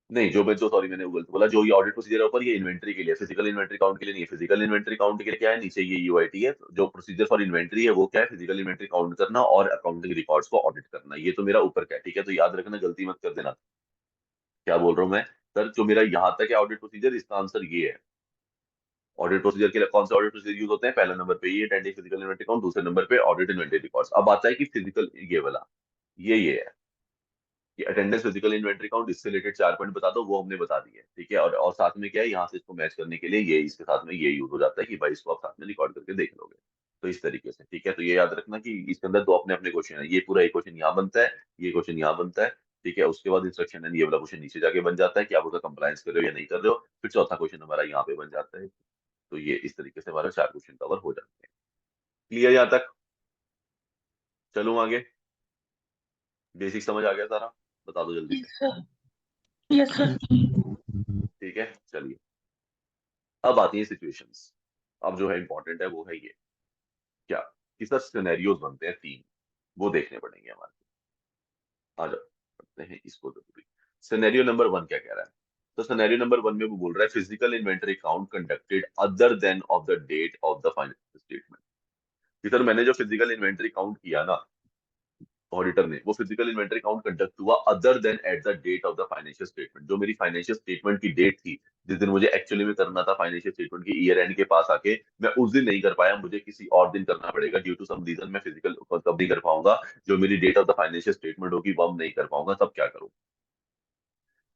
नहीं, जो सॉरी मैंने गलत बोला, जो ये ऑडिट प्रोसीजर है ऊपर, ये इन्वेंट्री के लिए, फिजिकल इन्वेंट्री काउंट के लिए नहीं है। फिजिकल इन्वेंट्री काउंट के लिए क्या है, नीचे ये यूआईटी है। जो प्रोसीजर फॉर इन्वेंट्री है वो क्या है, फिजिकल इन्वेंट्री काउंट करना और अकाउंटिंग रिकॉर्ड्स को ऑडिट करना। ये तो मेरा ऊपर का है, ठीक है। तो याद रखना, गलती मत कर देना। क्या बोल रहा हूँ मैं, सर जो मेरा यहाँ तक है ऑडिट प्रोसीजर, इसका आंसर ये है। ऑडिट प्रोसीजर के लिए कौन से ऑडिट प्रोसीजर यूज होते हैं, पहले नंबर पे ये अटेंडिंग फिजिकल इन्वेंटरी काउंट, दूसरे नंबर पे ऑडिट इन्वेंटरी रिकॉर्ड्स। अब आता है कि फिजिकल, ये वाला, ये है कि अटेंडेंस, फिजिकल इन्वेंटरी काउंट, इससे रिलेटेड 4 पॉइंट बता दो, वो हमने बता दिए, ठीक है। और साथ में क्या है, यहाँ से इसको मैच करने के लिए ये इसके साथ में ये यूज हो जाता है कि भाई इसको आप साथ में रिकॉर्ड करके देख लोगे। तो इस तरीके से, ठीक है। तो ये याद रखना कि इसके अंदर दो अपने अपने क्वेश्चन है, ये पूरा एक क्वेश्चन यहाँ बनता है, ये क्वेश्चन यहाँ बनता है, ठीक है। उसके बाद इंस्ट्रक्शन एंड ये वाला क्वेश्चन नीचे जाके बन जाता है कि आप उसका कंप्लायंस कर रहे हो या नहीं कर रहे हो। फिर चौथा क्वेश्चन हमारा यहाँ पे बन जाता है। तो ये इस तरीके से हमारा 4 क्वेश्चन कवर हो जाते हैं। क्लियर यहाँ तक? चलूं आगे? बेसिक समझ आ गया सारा? बता दो जल्दी से। Yes, sir. Yes, sir. ठीक है, चलिए। अब आती है सिचुएशंस। अब जो है इंपॉर्टेंट है वो है ये, क्या कि सर सिनेरियोज बनते हैं 3, वो देखने पड़ेंगे हमारे। आ जाओ करते हैं इसको जरूरी। सिनेरियो नंबर 1 क्या कह रहा है? तो सिनेरियो नंबर 1 में वो बोल रहा है physical inventory count conducted other than of the date of the financial statement. कि सर मैंने जो फिजिकल इन्वेंटरी काउंट किया ना ऑडिटर ने, वो फिजिकल इन्वेंटरी काउंट कंडक्ट हुआ other than at the date of the financial statement. जो मेरी फाइनेंशियल स्टेटमेंट की डेट थी, जिस दिन मुझे एक्चुअली में करना था फाइनेंशियल स्टेटमेंट की ईयर एंड के पास आके, मैं उस दिन नहीं कर पाया, मुझे किसी और दिन करना पड़ेगा। ड्यू टू सम रीजन मैं फिजिकल तब नहीं कर पाऊंगा, जो मेरी date of the financial statement होगी वो नहीं कर पाऊंगा, तब क्या करूँ?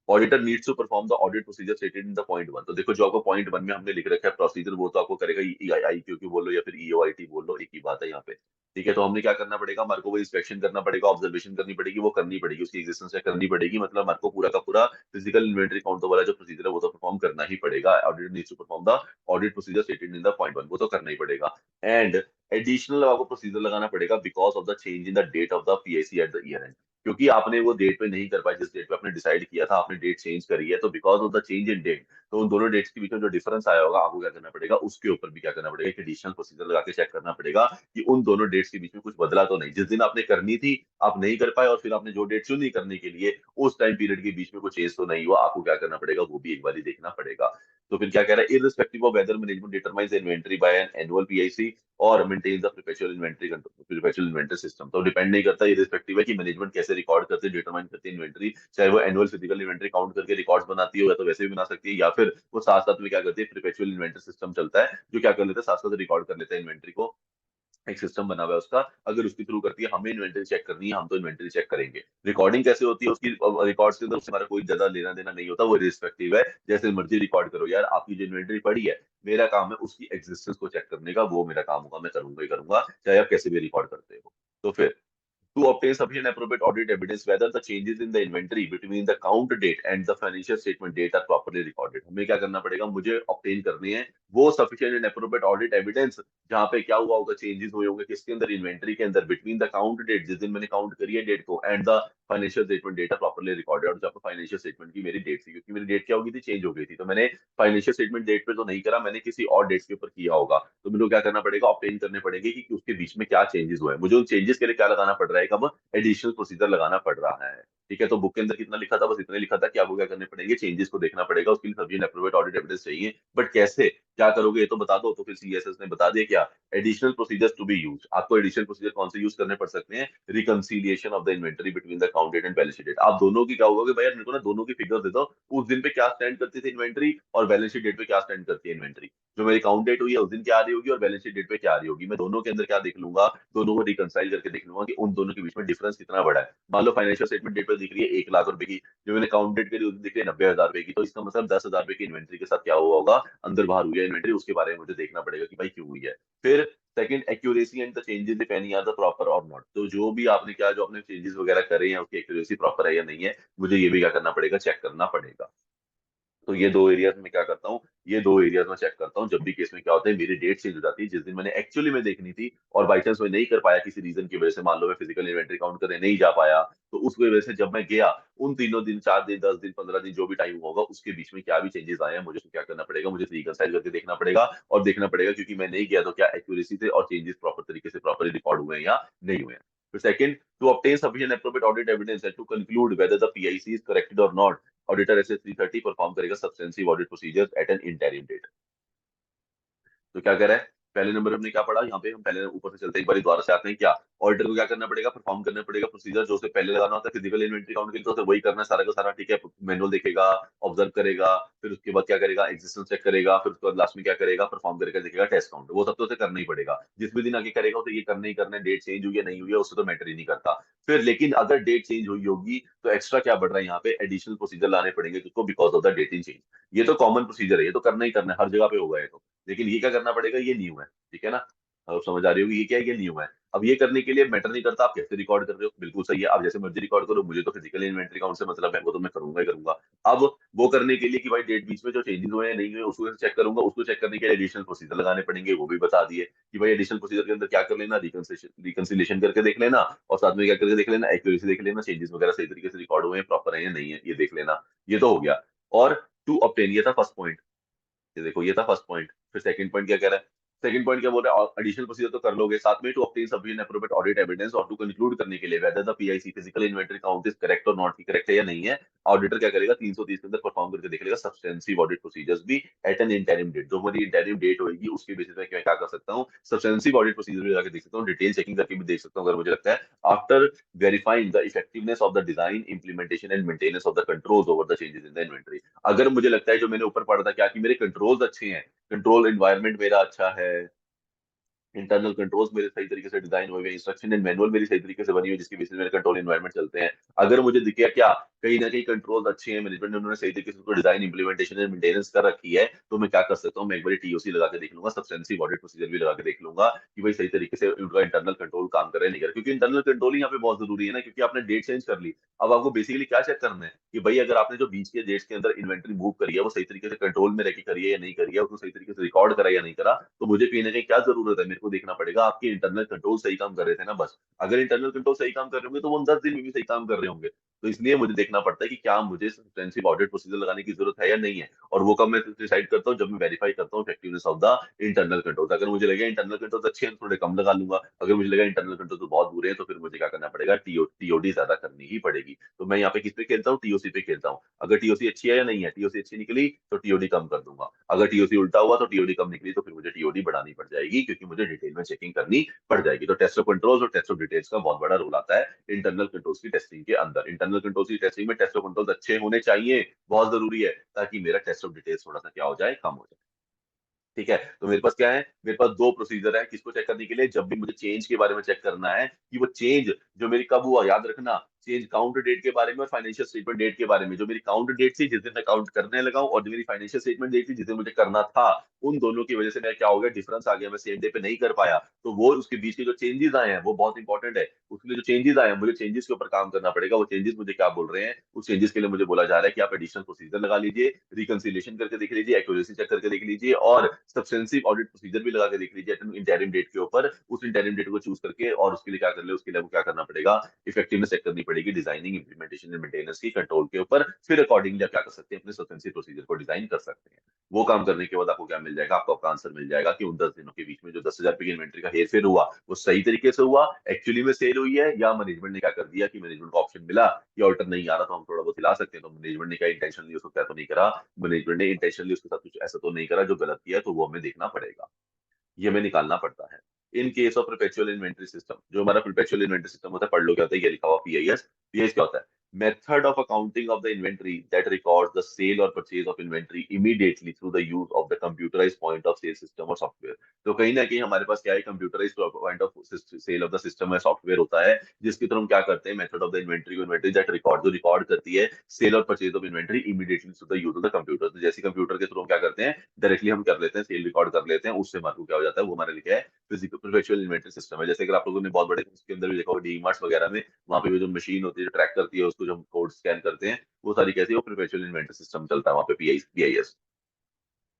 Auditor needs to perform the audit procedure stated in the point 1। तो देखो जो आपको पॉइंट 1 में हमने लिख रखा है प्रोसीजर, वो तो आपको करेगा ईआईक्यू बोलो या फिर ईओआईटी बोल लो, एक ही बात है यहाँ पे, ठीक है। तो हमने क्या करना पड़ेगा, हमारे को वो इंस्पेक्शन करना पड़ेगा, ऑब्जर्वेशन करनी पड़ेगी, वो करनी पड़ेगी, उसकी एग्जिस्टेंस चेक करनी पड़ेगी। मतलब हमारे को पूरा का पूरा फिजिकल इन्वेंटरी काउंट वाला जो प्रोसीजर है वो तो परफॉर्म करना ही पड़ेगा। Auditor needs to perform the audit procedure stated in the point 1, वो तो करना ही पड़ेगा। एंड एडिशनल आपको प्रोसीजर लगाना पड़ेगा because of the change in the date of the PIC at the year end. क्योंकि आपने वो डेट पे नहीं कर पाए जिस डेट पे आपने डिसाइड किया था, आपने डेट चेंज करी है, तो because of the change in date, तो उन दोनों डेट्स के बीच में जो डिफरेंस आया होगा, आपको क्या करना पड़ेगा, उसके ऊपर भी क्या करना पड़ेगा, एक एडिशनल प्रोसीजर लगा के चेक करना पड़ेगा कि उन दोनों डेट्स के बीच में कुछ बदला तो नहीं। जिस दिन आपने करनी थी आप नहीं कर पाए, और फिर आपने जो डेट चुनी करने के लिए उस टाइम पीरियड के बीच में कुछ चेंज तो नहीं हुआ, आपको क्या करना पड़ेगा, वो भी एक बार देखना पड़ेगा। तो फिर क्या कह रहा है, irrespective of whether management determines inventory by an annual PIC और maintains the perpetual inventory control, perpetual inventory system. तो डिपेंड नहीं करता, इररिस्पेक्टिव है कि मैनेजमेंट कैसे रिकॉर्ड करते, डिटरमाइन करती है इन्वेंटरी, चाहे वो एनुअल फिजिकल इन्वेंटरी काउंट करके रिकॉर्ड्स बनाती हो या तो वैसे भी बना सकती है, या फिर वो साथ साथ में क्या करती है, परपेचुअल इन्वेंटरी सिस्टम चलता है जो क्या कर लेता है, साथ साथ रिकॉर्ड कर लेता है इन्वेंटरी को। एक सिस्टम बना हुआ है उसका, अगर उसके थ्रू करती है, हमें इन्वेंटरी चेक करनी है, हम तो इन्वेंटरी चेक करेंगे। रिकॉर्डिंग कैसे होती है उसकी, रिकॉर्ड्स के अंदर उससे हमारा कोई ज्यादा लेना देना नहीं होता, वो रिस्पेक्टिव है, जैसे मर्जी रिकॉर्ड करो यार। आपकी जो इन्वेंटरी पड़ी है, मेरा काम है उसकी एग्जिस्टेंस को चेक करने का, वो मेरा काम होगा, मैं करूंगा ही करूंगा, चाहे आप कैसे भी रिकॉर्ड करते हो। तो फिर to obtain sufficient appropriate audit evidence whether the changes in the inventory between the count date and the financial statement date are properly recorded। हमें क्या करना पड़ेगा, मुझे obtain करनी है वो sufficient and appropriate audit evidence, जहाँ पे क्या हुआ होगा, चेंजेस हुए होंगे किसके अंदर, इन्वेंटरी के अंदर, बिटवीन द काउंट डेट, जिस दिन मैंने काउंट करी है डेट को, and the financial statement data properly recorded. और जहाँ पर फाइनेंशियल स्टेटमेंट की मेरी डेट थी, क्योंकि मेरी डेट क्या हो गई थी, चेंज हो गई थी, तो मैंने फाइनेंशियल स्टेटमेंट डेट पे तो नहीं करा, मैंने किसी और डेट के ऊपर किया होगा। तो मुझे क्या करना पड़ेगा, ऑब्टेन करने पड़ेंगे कि उसके बीच में क्या चेंजेस हुए हैं। मुझे उन चेंजेस के लिए क्या लगाना पड़ रहा है, कब एडिशनल प्रोसीजर लगाना पड़ रहा है, ठीक है। तो बुक के अंदर कितना लिखा था, बस इतना लिखा था कि आपको क्या करने पड़ेंगे, चेंजेस को देखना पड़ेगा, उसके लिए सभी एप्रोप्रिएट ऑडिट एविडेंस चाहिए। बट कैसे क्या करोगे ये तो बता दो। तो फिर सीएसएस ने बता दिया क्या, additional procedures to be use. आपको एडिशनल प्रोसीजर कौन से यूज करने पड़ सकते हैं, reconciliation of the inventory between the count date and balance sheet date. आप दोनों की क्या होगा कि भाई यार मेरे को ना दोनों की फिगर दे दो, उस दिन पे क्या स्टैंड करती थी इन्वेंटरी, और बैलेंस शीट डेट पे क्या स्टैंड करती है इन्वेंटरी। जो मेरी काउंट डेट हुई है उस दिन क्या आ रही होगी, और बैलेंस शीट डेट पे क्या आ रही होगी, मैं दोनों के अंदर क्या देख लूंगा, दोनों को रिकंसाइल करके देख लूंगा कि उन दोनों के बीच में डिफरेंस कितना बड़ा है। मान लो फाइनेंशियल स्टेटमेंट डेट पर दिख रही है 1 लाख रुपए की, जो मैंने काउंट डेट के लिए दिख रही है 90,000 रुपए की, तो इसका मतलब 10,000 रुपए की इन्वेंट्री के साथ क्या हुआ होगा, अंदर बाहर हुई है इन्वेंट्री, उसके बारे में मुझे देखना पड़ेगा कि भाई क्यों हुई है। फिर second, accuracy and the changes if any are the proper और नॉट। तो जो भी आपने क्या, जो आपने चेंजेस वगैरह करे हैं उसकी एक्यूरेसी प्रॉपर है या नहीं है, मुझे ये भी क्या करना पड़ेगा, चेक करना पड़ेगा। तो ये दो एरियाज में क्या करता हूँ, ये दो एरियाज में चेक करता हूँ। जब भी केस में क्या होता है, मेरी डेट चेंज हो जाती है, जिस दिन मैंने एक्चुअली में देखनी थी और बाई चांस मैं नहीं कर पाया किसी रीजन की वजह से, मान लो मैं फिजिकल इन्वेंटरी काउंट करने नहीं जा पाया, तो उस वजह से जब मैं गया, उन तीनों दिन, 4 दिन, 10 दिन, 15 दिन, जो भी टाइम होगा, उसके बीच में क्या भी चेंजेस आए हैं, मुझे उसको क्या करना पड़ेगा, मुझे रिकंसाइल करके देखना पड़ेगा। और देखना पड़ेगा क्योंकि मैं नहीं गया तो क्या एक्यूरेसी से और चेंजेस प्रॉपर तरीके से प्रॉपरली रिकॉर्ड हुए हैं या नहीं हुए हैं। फिर second, to obtain sufficient appropriate audit evidence and to conclude whether the PIC is corrected और नॉट, ऑडिटर एसएस 330 परफॉर्म करेगा substantive audit procedures at an interim date. तो क्या कह रहा है, पहले नंबर हमने क्या पढ़ा यहाँ पे, हम पहले ऊपर से चलते हैं, एक बार दोबारा से आते हैं। क्या ऑडिटर को क्या करना पड़ेगा, परफॉर्म करना पड़ेगा प्रोसीजर जो उसे पहले लगाना होता है फिजिकल इन्वेंटरी काउंट के लिए, तो उसे वही करना है सारा का सारा। ठीक है, मैनुअल देखेगा, ऑब्जर्व करेगा, फिर उसके बाद क्या करेगा, एग्जिस्टेंस चेक करेगा, फिर उसके बाद लास्ट में क्या करेगा, परफॉर्म करके देखेगा टेस्ट काउंट। वो सब तो उसे करना ही पड़ेगा, जिस भी दिन आगे करेगा उसे ये करना ही करना है। डेट चेंज हुई है नहीं हुई है उससे तो मैटर ही नहीं करता। फिर लेकिन अगर डेट चेंज हुई होगी तो एक्स्ट्रा क्या बढ़ रहा है यहाँ पे, एडिशनल प्रोसीजर लाने पड़ेंगे तुझको because of the dating change. ये तो कॉमन प्रोसीजर है, ये तो करना ही करना है, हर जगह पे होगा ये तो। लेकिन ये क्या करना पड़ेगा, ये न्यू है। ठीक है ना, अब समझ आ रही होगी ये क्या है, ये न्यू है। अब ये करने के लिए मैटर नहीं करता आप कैसे रिकॉर्ड कर रहे हो, बिल्कुल सही है, आप जैसे मर्जी रिकॉर्ड करो, मुझे तो फिजिकल इन्वेंटरी काउंट से मतलब है, वो तो मैं करूंगा ही करूंगा। अब वो करने के लिए कि भाई डेट बीच में जो चेंजेस हुए हैं नहीं हुए उसको चेक करूंगा, उसको चेक करने के लिए एडिशनल प्रोसीजर लगाने पड़ेंगे, वो भी बता दिए कि भाई एडिशनल प्रोसीजर के अंदर क्या कर लेना, रिकंसिलेशन करके देख लेना, और साथ में क्या करके देख लेना, एक्यूरेसी देख लेना, चेंजेस वगैरह सही तरीके से रिकॉर्ड हुए हैं, प्रॉपर है या नहीं है, ये देख लेना। ये तो हो गया। और टू ऑब्टेन, ये था फर्स्ट पॉइंट। ये देखो ये था फर्स्ट पॉइंट। फिर सेकंड पॉइंट क्या कह रहा है, सेकंड पॉइंट क्या बोल रहा है, एडिशनल प्रोसीजर तो कर लोगे, साथ में to obtain sufficient appropriate audit evidence, और टू कंक्लूड करने के लिए whether the PIC physical inventory count is correct और नॉट, की करेक्ट है या नहीं है। ऑडिटर क्या करेगा, 330 के अंदर परफॉर्म करके देख लेगा सब्सटेंसिव ऑडिट प्रोसीजर्स भी एट एन इंटरिम डेट। जो हमारी इंटरिम डेट होगी उसके बेसिस पे क्या क्या कर सकता हूँ, सब्सटेंसिव ऑडिट प्रोसीजर भी जाकर देख सकता हूँ, डिटेल चेकिंग करके भी देख सकता हूँ अगर मुझे लगता है, after verifying the effectiveness of the design, implementation and maintenance of the controls over the changes in the inventory। अगर मुझे लगता है जो मैंने ऊपर पढ़ा था क्या, कि मेरे कंट्रोल्स अच्छे हैं, कंट्रोल एनवायरनमेंट मेरा अच्छा है, इंटरनल कंट्रोल्स मेरे सही तरीके से डिजाइन हुए हैं, इंस्ट्रक्शन एंड मैनुअल मेरी सही तरीके से बनी हुई है, जिसकी बेसिस पे मेरे कंट्रोल एनवायरनमेंट चलते हैं। अगर मुझे दिखे क्या कहीं ना कहीं कंट्रोल्स अच्छे हैं, मैनेजमेंट ने उन्होंने सही तरीके से उसको डिजाइन इंप्लीमेंटेशन एंड मेंटेनेंस कर रखी है, तो मैं क्या कर सकता हूँ, मैं एक बार टीओसी लगा के देख लूंगा, सब्सटेंसिव ऑडिट प्रोसीजर भी लगा के देख लूंगा कि भाई सही तरीके से उनका इंटरनल कंट्रोल काम कर रहा है नहीं कर रहा। क्योंकि इंटरनल कंट्रोल यहाँ पे बहुत जरूरी है ना, क्योंकि आपने डेट चेंज कर ली। अब आपको बेसिकली क्या चेक करना है कि भाई अगर आपने जो बीच के डेट्स के अंदर इन्वेंटरी मूव करी है वो सही तरीके से कंट्रोल में रह के करी है या नहीं करी है, उसको सही तरीके से रिकॉर्ड करा या नहीं करा। तो मुझे कहीं ना कहीं क्या जरूरत है, मेरे को देखना पड़ेगा आपके इंटरनल कंट्रोल सही काम कर रहे थे ना, बस। अगर इंटरनल कंट्रोल सही काम कर रहे होंगे तो वो 10 दिन में भी सही काम कर रहे होंगे। तो इसलिए मुझे देखना पड़ता है कि क्या मुझे सब्सटेंसिव ऑडिट प्रोसीजर लगाने की जरूरत है या नहीं है। और वो कब मैं डिसाइड करता हूँ, जब मैं वेरीफाई करता हूँ effectiveness of the internal control. अगर मुझे लगे इंटरनल कंट्रोल अच्छे हैं तो थोड़े कम लगा लूंगा, अगर मुझे लगा इंटरनल कंट्रोल तो बहुत बुरे हैं तो फिर मुझे क्या करना पड़ेगा, टीओडी ज्यादा करनी ही पड़ेगी। तो मैं यहाँ पे किस पे खेलता हूँ, टीओसी पे खेलता हूँ। अगर टीओसी अच्छी है या नहीं है, टीओसी अच्छी निकली तो टीओडी कम कर दूंगा, अगर टीओसी उल्टा हुआ तो टीओडी कम निकली तो फिर मुझे टीओडी बढ़ानी पड़ जाएगी, क्योंकि मुझे डिटेल में चेकिंग करनी पड़ जाएगी। तो टेस्ट ऑफ कंट्रोल्स और टेस्ट ऑफ डिटेल्स का बहुत बड़ा रोल आता है इंटरनल कंट्रोल्स की टेस्टिंग के अंदर। इंटरनल कंट्रोल्स की टेस्टिंग में टेस्ट ऑफ कंट्रोल्स अच्छे होने चाहिए, बहुत जरूरी है, ताकि मेरा टेस्ट ऑफ डिटेल्स थोड़ा सा क्या हो जाए, कम हो जाए। ठीक है, तो मेरे पास क्या है, मेरे पास दो प्रोसीजर है किसको चेक करने के लिए, जब भी मुझे चेंज के बारे में चेक करना है कि वो चेंज जो मेरी कब हुआ, याद रखना चेंज काउंट डेट के बारे में और फाइनेंशियल स्टेटमेंट डेट के बारे में। जो मेरी काउंट डेट थी जिस दिन मैं काउंट करने लगा हूं, और जो मेरी फाइनेंशियल स्टेटमेंट डेट थी जिस दिन मुझे करना था, उन दोनों की वजह से मैं क्या हो गया, डिफरेंस आ गया, मैं सेम डे पे नहीं कर पाया। तो वो उसके बीच के जो चेंजेस आए हैं वो बहुत इंपॉर्टेंट है। उसके लिए जो चेंजेस आए हैं मुझे चेंजेस के ऊपर काम करना पड़ेगा। वो चेंजेस मुझे क्या बोल रहे हैं, उस चेंजेस के लिए मुझे बोला जा रहा है कि आप एडिशनल प्रोसीजर लगा लीजिए, रिकंसिलिएशन करके देख लीजिए, एक्यूरेसी चेक करके देख लीजिए, और सब्सटेंसिव ऑडिट प्रोसीजर भी लगा के देख लीजिए इंटरिम डेट के ऊपर। उस इंटरिम डेट को चूज करके, और उसके लिए क्या कर ले, उसके लिए वो क्या करना पड़ेगा, इफेक्टिवनेस चेक करनी पड़ेगी डिजाइनिंग इंप्लीमेंटेशन एंड मेंटेनेंस की कंट्रोल के ऊपर। फिर अकॉर्डिंगली आप क्या कर सकते हैं, अपने सब्सटेंसिव प्रोसीजर को डिजाइन कर सकते हैं। वो काम करने के बाद आपको क्या मिल जाएगा, आपको आपका आंसर मिल जाएगा कि उन 10 दिनों के बीच में जो 10,000 रुपए की इन्वेंट्री का हेर फेर हुआ वो सही तरीके से हुआ, एक्चुअली में सेल हुई है, या मैनेजमेंट ने क्या कर दिया कि मैनेजमेंट को ऑप्शन मिला कि ऑर्डर नहीं आ रहा तो हम थोड़ा बहुत हिला सकते हैं, तो मैनेजमेंट ने क्या इंटेंशनली उसको क्या तो नहीं करा, मैनेजमेंट ने इंटेंशनली उसके साथ कुछ ऐसा तो नहीं करा जो गलत किया, तो वो हमें देखना पड़ेगा, ये हमें निकालना पड़ता है। इन case of perpetual inventory system, जो हमारा परपेचुअल इन्वेंटरी सिस्टम होता है, पढ़ लो क्या होता है, ये लिखा हुआ पीआईएस। पीआईएस क्या होता है, method of accounting of the inventory that records the sale और purchase of inventory immediately through the use of the computerized point of sale system और सॉफ्टवेयर। तो कहीं ना कहीं हमारे पास क्या है, computerized point of sale of the system है, सॉफ्टवेयर होता है, जिसके थ्रू हम क्या करते हैं, method of the inventory that record, जो रिकॉर्ड करती है सेल और purchase of inventory immediately through the use of the computer. तो जैसे कंप्यूटर के थ्रू हम क्या करते हैं, डायरेक्टली हम कर लेते हैं, सेल रिकॉर्ड कर लेते हैं, उससे हमारे को क्या हो जाता है, वो हमारे लिए क्या है, फिजिकल परपेचुअल इन्वेंटरी सिस्टम है। जैसे अगर आप लोगों ने बहुत बड़े उसके अंदर भी देखा होगा, डी मार्ट्स वगैरह में, वहां पे भी जो मशीन होती है जो ट्रैक करती है उसको, जो हम कोड स्कैन करते हैं, वो सारी कैसी है, वो परपेचुअल इन्वेंटरी सिस्टम चलता है वहाँ पे, पीआईएस।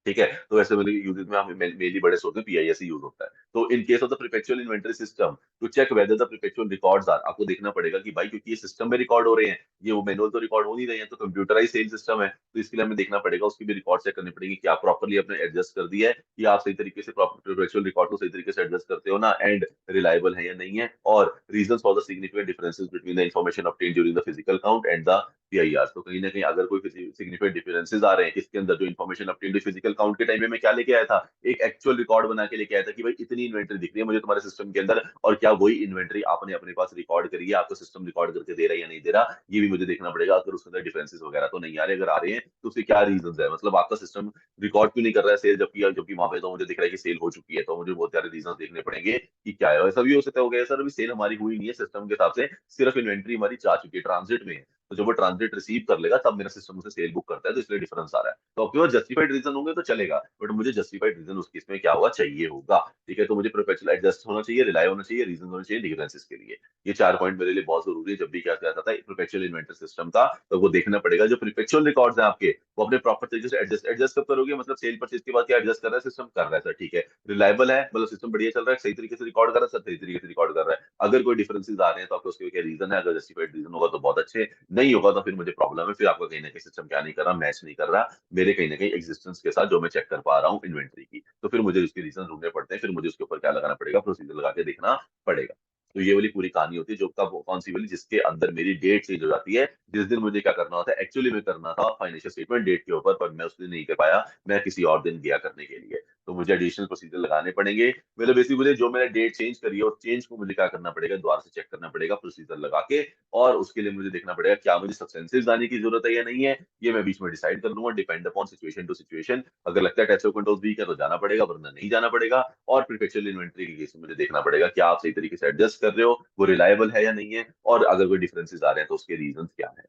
ठीक है, तो ऐसे मतलब यूजेस में हमें मेनली बड़े सोर्स में पीआईएस ही यूज होता है। तो in case of the perpetual inventory system, to check whether the perpetual records are, आपको देखना पड़ेगा कि भाई क्योंकि ये सिस्टम में रिकॉर्ड हो रहे हैं, ये वो मैनुअल तो रिकॉर्ड हो नहीं रहे हैं, तो कंप्यूटराइज सेल सिस्टम है, तो इसके लिए हमें देखना पड़ेगा, उसकी भी रिकॉर्ड चेक करनी पड़ेगी कि आप प्रॉपर्ली अपने एडजस्ट कर दिया है, कि आप सही तरीके से परपेचुअल रिकॉर्ड को सही तरीके से एडजस्ट करते हो ना, एंड रिलायबल है या नहीं है, और reasons for the significant differences between the information obtained during the physical count and the PIR. तो कहीं ना कहीं अगर कोई सिग्निफिकेंट डिफरेंसेस आ रहे हैं इसके अंदर, जो इन्फॉर्मेशन ऑब्टेन्ड फिजिकल काउंट के टाइम में मैं क्या लेके आया था, एक एक्चुअल रिकॉर्ड बना के लेके आया था कि भाई इतनी इन्वेंट्री दिख रही है मुझे तुम्हारे सिस्टम के अंदर, और क्या वही इन्वेंट्री आपने अपने पास रिकॉर्ड करी है, आपको सिस्टम रिकॉर्ड करके दे रहा है या नहीं दे रहा, ये भी मुझे देखना पड़ेगा। अगर उसके अंदर डिफरेंसेस वगैरह तो नहीं आ रहे, अगर आ रहे हैं तो उसके क्या रीजन है, मतलब आपका सिस्टम रिकॉर्ड क्यों नहीं कर रहा है सेल, जबकि वहां पे तो मुझे दिख रहा है कि सेल हो चुकी है, तो मुझे बहुत सारे रीजन देखने पड़ेंगे कि क्या है। ऐसा भी हो सकता हो गया सर अभी सेल हमारी हुई नहीं है सिस्टम के हिसाब से, सिर्फ इन्वेंट्री हमारी जा चुकी है, ट्रांजिट में है, तो जब वो ट्रांजिट रिसीव कर लेगा तब मेरा सिस्टम उसे सेल बुक करता है, तो इसलिए डिफरेंस आ रहा है। तो आपके पास जस्टिफाइड रीजन होंगे तो चलेगा, बट मुझे जस्टिफाइड रीजन उस केस में क्या हुआ चाहिए होगा। ठीक है, तो मुझे परपेचुअल एडजस्ट होना चाहिए, रिलाई होना चाहिए, रीजन होना चाहिए डिफरेंसेस के लिए। ये 4 पॉइंट मेरे लिए बहुत जरूरी है। जब भी क्या आता था परपेचुअल इन्वेंटरी सिस्टम का, तो वो देखना पड़ेगा जो परपेचुअल रिकॉर्ड्स हैं आपके, वो अपने प्रॉपर तरीके से एडजस्ट एडजस्ट कब करोगे, मतलब सेल परचेज के बाद क्या एडजस्ट कर रहा है सिस्टम, कर रहा है सर, ठीक है, रिलायबल है, मतलब सिस्टम बढ़िया चल रहा है, सही तरीके से रिकॉर्ड कर रहा है सर, सही तरीके से रिकॉर्ड कर रहा है। अगर कोई डिफरेंसेस आ रहे हैं तो आपको उसके क्या रीजन है, अगर जस्टिफाइड रीजन होगा तो बहुत अच्छे, नहीं होगा तो फिर मुझे प्रॉब्लम है, फिर आपका कहीं ना कहीं सिस्टम क्या नहीं कर रहा, मैच नहीं कर रहा मेरे कहीं ना कहीं एग्जिस्टेंस के साथ जो मैं चेक कर पा रहा हूँ इन्वेंट्री की, तो फिर मुझे उसके रीजन ढूंढने पड़ते हैं, फिर मुझे उसके ऊपर क्या लगाना पड़ेगा, प्रोसीजर लगा के देखना पड़ेगा। तो ये वाली पूरी कहानी होती है, जो कब कौन सी वाली, जिसके अंदर मेरी डेट चेंज हो जाती है, जिस दिन मुझे क्या करना होता है, एक्चुअली में करना था फाइनेंशियल स्टेटमेंट डेट के ऊपर, पर मैं उस दिन नहीं कर पाया, मैं किसी और दिन गया करने के लिए, तो मुझे एडिशनल प्रोसीजर लगाने पड़ेंगे। मतलब बेसिकली जो मैंने डेट चेंज करी है उस चेंज को मुझे क्या करना पड़ेगा, दोबारा से चेक करना पड़ेगा प्रोसीजर लगा के, और उसके लिए मुझे देखना पड़ेगा क्या मुझे सब्सटेंसेस लाने की जरूरत है या नहीं है, ये मैं बीच में डिसाइड कर लूंगा, depend upon situation to situation. अगर लगता है टेस्ट ऑफ कंट्रोल वीक है तो जाना पड़ेगा, वरना नहीं जाना पड़ेगा। और परपेचुअल इन्वेंट्री के केस में मुझे देखना पड़ेगा कि आप सही तरीके से एडजस्ट कर रहे हो, वो रिलायबल है या नहीं है, और अगर कोई डिफरेंसेस आ रहे हैं तो उसके रीजन क्या है।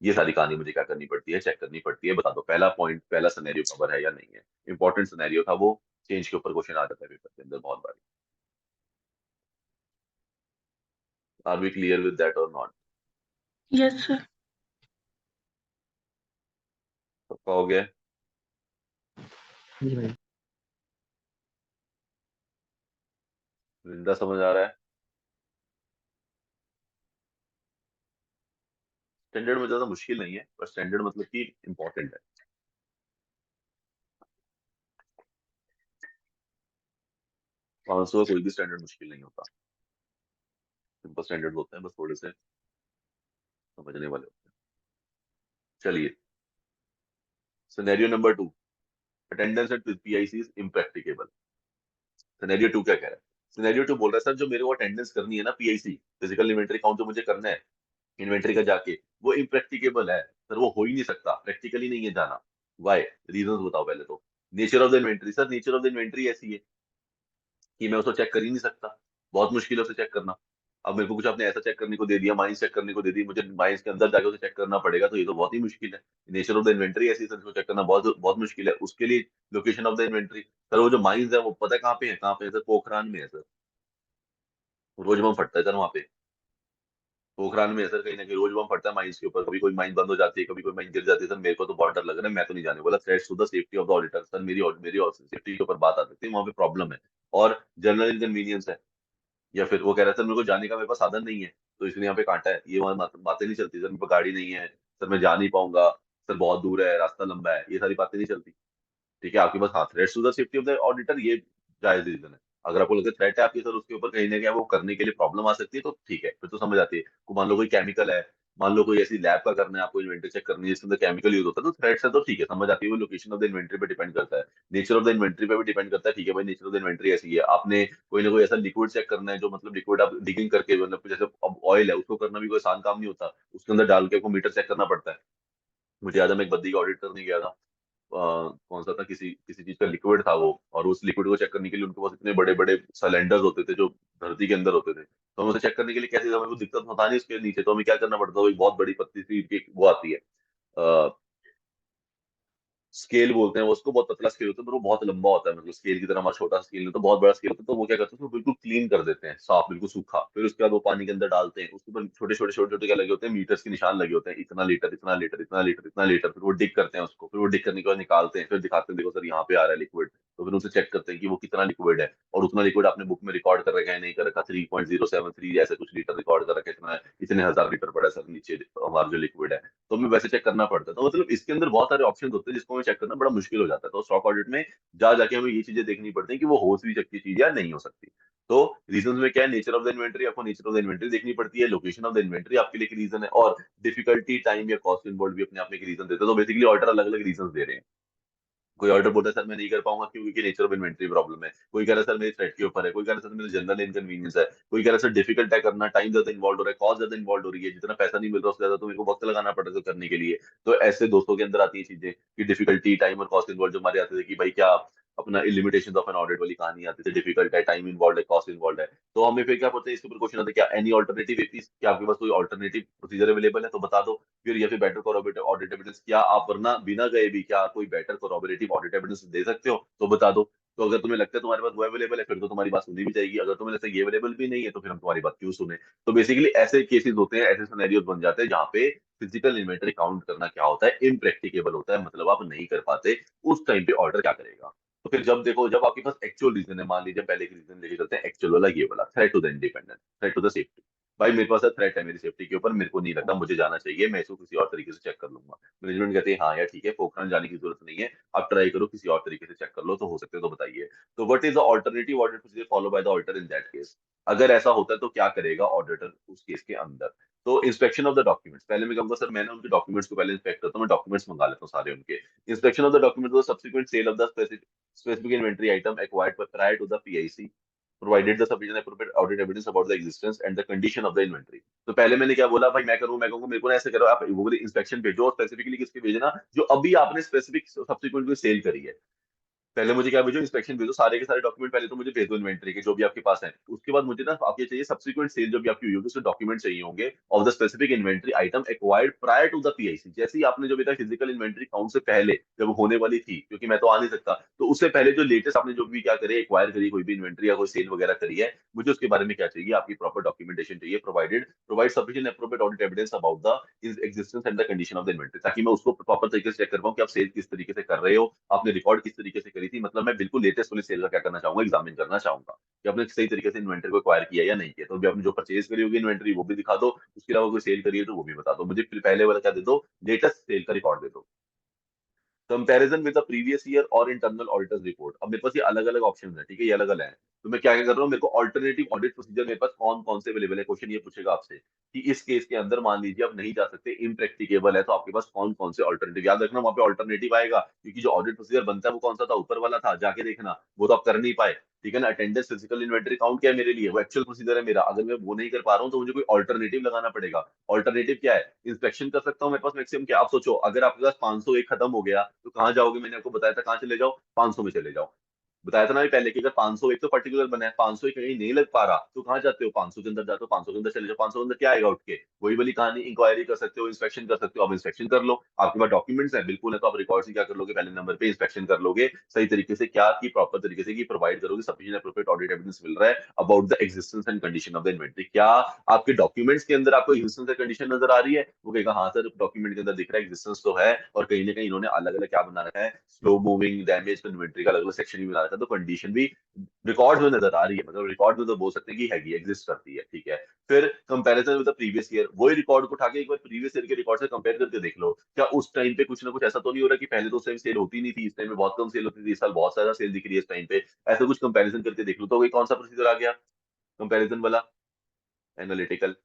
ये सारी कहानी मुझे क्या करनी पड़ती है, चेक करनी पड़ती है। बता दो पहला पॉइंट, पहला सिनेरियो कवर है या नहीं है। इंपॉर्टेंट सिनेरियो था वो, चेंज के ऊपर क्वेश्चन आ जाता है पेपर के अंदर बहुत बार। Are we clear with that or not? Yes sir. सबका हो गया? जी भाई। वृंदा समझ आ रहा है? स्टैंडर्ड में ज्यादा मुश्किल नहीं है, पर स्टैंडर्ड मतलब कि इंपॉर्टेंट है। 500 का कोई भी स्टैंडर्ड मुश्किल नहीं होता, सिंपल स्टैंडर्ड होते हैं, बस थोड़े से समझने वाले होते हैं। चलिए, scenario number 2, attendance at PIC is impracticable. Scenario 2 क्या कह रहा है? सिनेरियो 2 बोल रहा है सर जो मेरे को अटेंडेंस करनी है ना पीआईसी, फिजिकल इन्वेंटरी काउंट जो मुझे करना है इन्वेंट्री का जाके, वो इम्प्रैक्टिकेबल है सर, वो हो ही नहीं सकता, प्रैक्टिकली नहीं है जाना। वाई? रीजन बताओ पहले तो। Nature of the inventory, sir nature of the inventory ऐसी है कि मैं उसको चेक कर ही नहीं सकता, बहुत मुश्किल है उसे चेक करना। अब मेरे को कुछ आपने ऐसा चेक करने को दे दिया, माइंस चेक करने को दे दी, मुझे माइंस के अंदर जाके उसे चेक करना पड़ेगा, तो ये तो बहुत ही मुश्किल है। नेचर ऑफ द इन्वेंट्री ऐसी है सर, इसको चेक करना बहुत बहुत मुश्किल है। उसके लिए location of the inventory, sir वो जो माइंस है वो पता है कहाँ पे है, कहाँ पे है सर? पोखरान में है सर, रोज बम फटता है सर वहाँ पे, पोखरान में है सर, कहीं ना कहीं रोज बम फटता है माइंस के ऊपर, कभी कोई माइन बंद हो जाती है, कभी कोई माइन गिर जाती है सर, मेरे को तो बहुत डर लग रहा है, मैं तो नहीं जाने वाला। Threats to the safety of the auditor, sir मेरी मेरी सेफ्टी के ऊपर बात आ सकती है, वहाँ पे प्रॉब्लम है, और जनरल इनकन्वीनियंस है। या फिर वो कह रहा है सर मेरे को जाने का मेरे पास साधन नहीं है, तो इसलिए यहाँ पे कांटा है, ये वहाँ बातें नहीं चलती सर, मेरे पास गाड़ी नहीं है सर, मैं जा नहीं पाऊंगा सर, बहुत दूर है, रास्ता लंबा है, ये सारी बातें नहीं चलती। ठीक है, आपके पास हाँ threats to the safety of the auditor, ये जायज रीजन है। अगर आपको लगता है थ्रेट है आपके सर उसके ऊपर कहीं ना कहीं वो करने के लिए प्रॉब्लम आ सकती है, तो ठीक है, फिर तो समझ आती है। को मान लो कोई केमिकल है, मान लो कोई ऐसी लैब का करना है आपको, इन्वेंटरी चेक करनी है जिसके अंदर केमिकल यूज होता है, तो थ्रेट्स है तो ठीक है, समझ आती है, वो लोकेशन ऑफ द इन्वेंट्री पे डिपेंड करता है, नेचर ऑफ द इन्वेंट्री पे भी डिपेंड करता है। ठीक है भाई, नेचर ऑफ द इन्वेंट्री ऐसी है, आपने कोई ना कोई ऐसा लिक्विड चेक करना है जो मतलब लिक्विड आप डिगिंग करके, मतलब जैसे अब ऑयल है उसको करना भी कोई आसान काम नहीं होता, उसके अंदर डाल के आपको मीटर चेक करना पड़ता है। मुझे याद है मैं एक बद्दी का ऑडिट करने गया था, कौन सा था, किसी किसी चीज का लिक्विड था वो, और उस लिक्विड को चेक करने के लिए उनके पास इतने बड़े बड़े सिलेंडर्स होते थे जो धरती के अंदर होते थे, तो हमें उसे चेक करने के लिए कैसे, हमें को दिक्कत होता नहीं उसके नीचे, तो हमें क्या करना पड़ता था, वो एक बहुत बड़ी पतली सी वो आती है, स्केल बोलते हैं वो उसको, बहुत पतला स्केल होता है पर वो बहुत लंबा होता है, मतलब स्केल की तरह, हमारा छोटा स्केल नहीं तो बहुत बड़ा स्केल होता है, तो वो क्या करते हैं उसको बिल्कुल क्लीन कर देते हैं, साफ बिल्कुल सूखा, फिर उसके बाद वो पानी के अंदर डालते हैं, उसके ऊपर छोटे छोटे छोटे छोटे क्या लगे होते हैं, मीटर्स के निशान लगे होते हैं, इतना लीटर इतना लीटर इतना लीटर इतना लीटर, फिर वो डिग करते हैं उसको, फिर वो डिग करने के बाद निकालते हैं, फिर दिखाते हैं देखो सर यहाँ पे आ रहा है लिक्विड, तो फिर उसे चेक करते हैं कि वो कितना लिक्विड है, और उतना लिक्विड आपने बुक में रिकॉर्ड कर रखा है नहीं कर रखा, 3.073 ऐसे कुछ लीटर रिकॉर्ड कर रखा है, इतना इतने हजार लीटर पड़ा है सर नीचे हमारा जो लिक्विड है, तो हमें वैसे चेक करना पड़ता है। तो मतलब इसके अंदर बहुत सारे ऑप्शन होते हैं जिसको हमें चेक करना बड़ा मुश्किल हो जाता है, तो स्टॉक ऑडिट में जा जाके हमें ये चीजें देखनी पड़ती है कि वो हो भी सकती चीज या नहीं हो सकती। तो रीजन में क्या है, नेचर ऑफ द इन्वेंट्री, आपको नेचर ऑफ द इन्वेंट्री देखनी पड़ती है, लोकेशन ऑफ द इन्वेंट्री आपके लिए रीजन है, और डिफिकल्टी टाइम या कॉस्ट इन्वॉल्व भी अपने आप में रीजन देते हैं, तो बेसिकली ऑर्डर अलग अलग रीजन दे रहे हैं। कोई ऑर्डर बोलता है सर मैं नहीं कर पाऊंगा क्योंकि नेचर ऑफ इन्वेंटरी प्रॉब्लम है, कोई कह रहा है सर मेरे थ्रेड के ऊपर है, कोई कह रहा है सर मेरे जनरल इनकन्वीनियंस है, कोई कह रहा है सर डिफिकल्ट है करना, टाइम ज्यादा इन्वॉल्व हो रहा है, कॉस्ट ज्यादा इन्वॉल्व हो रही है, जितना पैसा नहीं मिल रहा उससे ज्यादा तो मेरे को वक्त लगाना पड़ रहा है करने के लिए। तो ऐसे दोस्तों के अंदर आती है चीजें कि डिफिकल्टी टाइम और कॉस्ट इन्वॉल्व, जो हमारे आते थे कि भाई क्या अपना लिमिटेशन ऑफ एन ऑडिट वाली कहानी आती थी, डिफिकल्ट है, टाइम इन्वॉल्व है, कॉस्ट इन्वॉल्व है। तो हमें फिर क्या बोलते हैं इसके ऊपर क्वेश्चन आता है क्या एनी ऑल्टरनेटिव एपीज, क्या आपके पास कोई ऑल्टरनेटिव प्रोसीजर अवेलेबल है तो बता दो। फिर या फिर बेटर कोरोबोरेटिव ऑडिट एविडेंस, क्या आप वरना बिना गए भी क्या कोई बेटर कोरोबोरेटिव ऑडिट एविडेंस दे सकते हो तो बता दो। तो अगर तुम्हें लगता है तुम्हारे पास वो अवेलेबल है फिर तो तुम्हारी बात सुनी भी जाएगी, अगर तुम्हें लगता है ये अवेलेबल भी नहीं है तो फिर हम तुम्हारी बात क्यों सुने। तो बेसिकली ऐसे केसेस होते हैं, ऐसे सिनेरियोस बन जाते हैं जहाँ पे फिजिकल इन्वेंटरी काउंट करना क्या होता है, इम्प्रैक्टिकेबल होता है, मतलब आप नहीं कर पाते। उस टाइम पे ऑर्डर क्या करेगा। तो फिर जब देखो जब आपके पास एक्चुअल रीजन है, मान लीजिए पहले के रीजन लेके चलते हैं, एक्चुअल वाला ये वाला threat to the independence, threat to the safety. भाई मेरे पास थ्रेट है मेरी सेफ्टी के ऊपर, मेरे को नहीं लगता मुझे जाना चाहिए, मैं इसको किसी और तरीके से चेक कर लूंगा। मैनेजमेंट कहते हैं हाँ यार ठीक है, पोखरण जाने की जरूरत नहीं है, आप ट्राई करो किसी और तरीके से चेक कर लो, तो हो सकते हो तो बताइए। तो what is the alternative audit procedure follow by the auditor in that case. अगर ऐसा होता है तो क्या करेगा ऑडिटर उस केस के अंदर। तो इंस्पेक्शन ऑफ द डॉक्यूमेंट्स, पहले मैं कहूंगा सर मैं ना उनके डॉक्यूमेंट्स को पहले इंस्पेक्ट करता हूँ, मैं डॉक्यूमेंट्स मंगा लेता हूँ सारे उनके। Inspection of the documents, subsequent sale of the specific inventory item acquired prior to the PIC, provided the sufficient appropriate audit evidence about the existence and the condition of the inventory। तो पहले मैंने क्या बोला भाई, मैं कहूंगा मेरे को ना ऐसे करो, आप वो इंस्पेक्शन भेजो, स्पेसिफिकली किसके भेजना, जो अभी आपने स्पेसिफिक सब्सिक्वेंट में सेल करी है। पहले मुझे क्या भेजो, इंस्पेक्शन भेजो, सारे के सारे डॉक्यूमेंट पहले तो मुझे भेज दो इन्वेंटरी के जो भी आपके पास है। उसके बाद मुझे ना आपके चाहिए सब्सिक्वेंट सेल जो भी आपकी हुई होगी उसके डॉक्यूमेंट चाहिए होंगे of the specific inventory item acquired prior to the PIC. जैसे ही आपने जो भी था फिजिकल इन्वेंटरी काउंट से पहले जब होने वाली थी, क्योंकि मैं तो आ नहीं सकता, तो उससे पहले जो लेटेस्ट आपने जो भी क्या करे एक्वायर करी कोई भी इन्वेंटरी या कोई सेल वगैरह करी है, मुझे उसके बारे में क्या चाहिए, आपकी प्रॉपर डॉक्यूमेंटेशन चाहिए, provide sufficient appropriate audit evidence about the is existence and the condition of the inventory, ताकि मैं उसको प्रॉपर तरीके से चेक कर पाऊं कि आप सेल किस तरीके से कर रहे हो, आपने रिकॉर्ड किस तरीके से करी थी। मतलब मैं बिल्कुल लेटेस्ट वाली सेल का क्या करना चाहूंगा, एग्जामिन करना चाहूंगा कि आपने सही तरीके से इन्वेंटरी को एक्वायर किया या नहीं किया। तो भी आपने जो परचेज करी होगी इन्वेंटरी वो भी दिखा दो, उसके अलावा कोई सेल करी है तो वो भी बता दो, मुझे फिर पहले वाला क्या दे दो, लेटेस्ट सेल का रिकॉर्ड दे दो। Comparison with the previous year और इंटरनल ऑडिटर्स रिपोर्ट, अब मेरे पास ये अलग अलग ऑप्शन है, ठीक है, ये अलग अलग है। तो मैं क्या क्या कर रहा हूँ, मेरे को ऑल्टरनेटिव ऑडिट प्रोसीजर मेरे पास कौन कौन से अवेलेबल है, क्वेश्चन ये पूछेगा आपसे कि इस केस के अंदर मान लीजिए आप नहीं जा सकते, इम्प्रैक्टिकेबल है, तो आपके पास कौन कौन से ऑल्टरनेटिव, याद रखना वहां पे ऑल्टरनेटिव आएगा, क्योंकि जो ऑडिट प्रोसीजर बनता है वो कौन सा था, ऊपर वाला था, जाके देखना, वो तो आप कर नहीं पाए। ठीक है ना, अटेंडेंस फिजिकल इन्वेंटरी काउंट क्या है मेरे लिए, वो एक्चुअल प्रोसीजर है मेरा, अगर मैं वो नहीं कर पा रहा हूँ तो मुझे कोई ऑल्टरनेटिव लगाना पड़ेगा। ऑल्टरनेटिव क्या है, इंस्पेक्शन कर सकता हूँ, मेरे पास मैक्सिमम क्या, आप सोचो अगर आपके पास 501 खत्म हो गया तो कहाँ जाओगे, मैंने आपको बताया था कहाँ चले जाओ, 500 में चले जाओ। बताया था ना अभी पहले कि अगर 501 तो पर्टिकुलर बना है, 501 कहीं नहीं लग पा रहा तो कहाँ जाते हो, 500 के अंदर जाते हो, 500 के अंदर चले जाओ, 500 के अंदर क्या आएगा उठ के, वही वाली कहानी, इंक्वायरी कर सकते हो, इंस्पेक्शन कर सकते हो, आप इंस्पेक्शन कर लो, आपके पास डॉक्यूमेंट्स है बिल्कुल है, तो आप रिकॉर्ड से क्या कर लोगे, पहले नंबर पे इंस्पेक्शन कर लोगे सही तरीके से, क्या की प्रॉपर तरीके से की प्रोवाइड करोगे, सफिशिएंट एप्रोप्रिएट ऑडिट एविडेंस मिल रहा है about the existence and condition of the inventory, क्या आपके डॉक्यूमेंट्स के अंदर आपको एग्जिस्टेंस एंड कंडीशन नजर आ रही है, वो कहेगा हाँ सर डॉक्यूमेंट के अंदर दिख रहा है एग्जिस्टेंस तो है, और कहीं ना कहीं इन्होंने अलग अलग क्या बना रखा है, स्लो मूविंग डैमेज इन्वेंटरी का अलग अलग सेक्शन भी बना रखा है, तो कंडीशन भी रिकॉर्ड में नजर आ रही है, मतलब रिकॉर्ड में तो बोल सकते हैं कि हैगी, एग्जिस्ट करती है, ठीक है। फिर comparison with the previous year, वही रिकॉर्ड को उठा के एक बार प्रीवियस ईयर के रिकॉर्ड से कंपेयर करके देख लो, क्या उस टाइम पे कुछ ना कुछ ऐसा तो नहीं हो रहा कि पहले तो उस टाइम सेल होती नहीं थी, इस टाइम में बहुत कम सेल होती थी, इस साल बहुत सारा सेल दिख रही है इस टाइम पे, ऐसा कुछ कंपैरिजन करके देख लो, तो वही कौन सा प्रोसीजर आ गया, कंपैरिजन वाला, एनालिटिकल।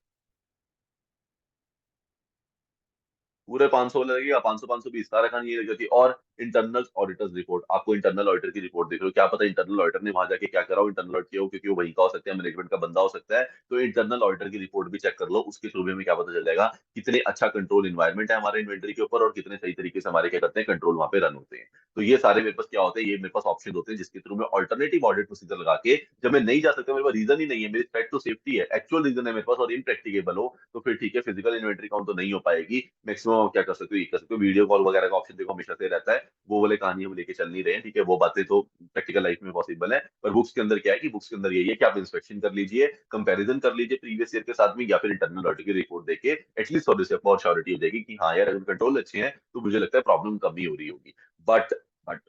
पूरे 500 लगेगा, 500 520 सारा खान ये लग जाती है। और इंटरनल ऑडिटर्स रिपोर्ट, आपको इंटरनल ऑडिटर की रिपोर्ट देख लो, क्या पता इंटरनल ऑडिटर ने वहां जाके क्या करा हो, इंटरनल ऑडिट किया हो, क्योंकि वो वहीं का हो सकता है, मैनेजमेंट का बंदा हो सकता है, तो इंटरनल ऑडिटर की रिपोर्ट भी चेक कर लो, उसके थ्रू भी हमें क्या पता चल जाएगा कितने अच्छा कंट्रोल इन्वायरमेंट है हमारे इन्वेंटरी के ऊपर, और कितने सही तरीके से हमारे क्या करते हैं कंट्रोल वहां पे रन होते हैं। तो ये सारे मेरे पास क्या होते हैं, ये मेरे पास ऑप्शन होते हैं जिसके थ्रू मैं ऑल्टरनेटिव ऑडिट प्रोसीजर लगा के, जब मैं नहीं जा सकता, मेरे पास रीजन ही नहीं है, मेरी थ्रेट टू सेफ्टी है, एक्चुअल रीजन है मेरे पास और इम्प्रैक्टिकेबल हो, तो फिर ठीक है फिजिकल इन्वेंटरी काउंट तो नहीं हो पाएगी, मैक्सिमम आप क्या कर सकते हो, ये कर सकते हो, वीडियो कॉल वगैरह का ऑप्शन देखो हमेशा से रहता है, वो वाले कहानी हम लेके चल नहीं रहे हैं, ठीक है, वो बातें तो प्रैक्टिकल लाइफ में पॉसिबल है, पर बुक्स के अंदर क्या है कि बुक्स के अंदर यही है कि आप इंस्पेक्शन कर लीजिए, कंपैरिजन कर लीजिए प्रीवियस ईयर के साथ में, या फिर इंटरनल ऑडिट की रिपोर्ट देके एटलीस्ट थोड़ी सी आपको और श्योरिटी हो जाएगी कि हाँ यार अगर कंट्रोल अच्छे हैं तो मुझे लगता है प्रॉब्लम कम ही हो रही होगी। But but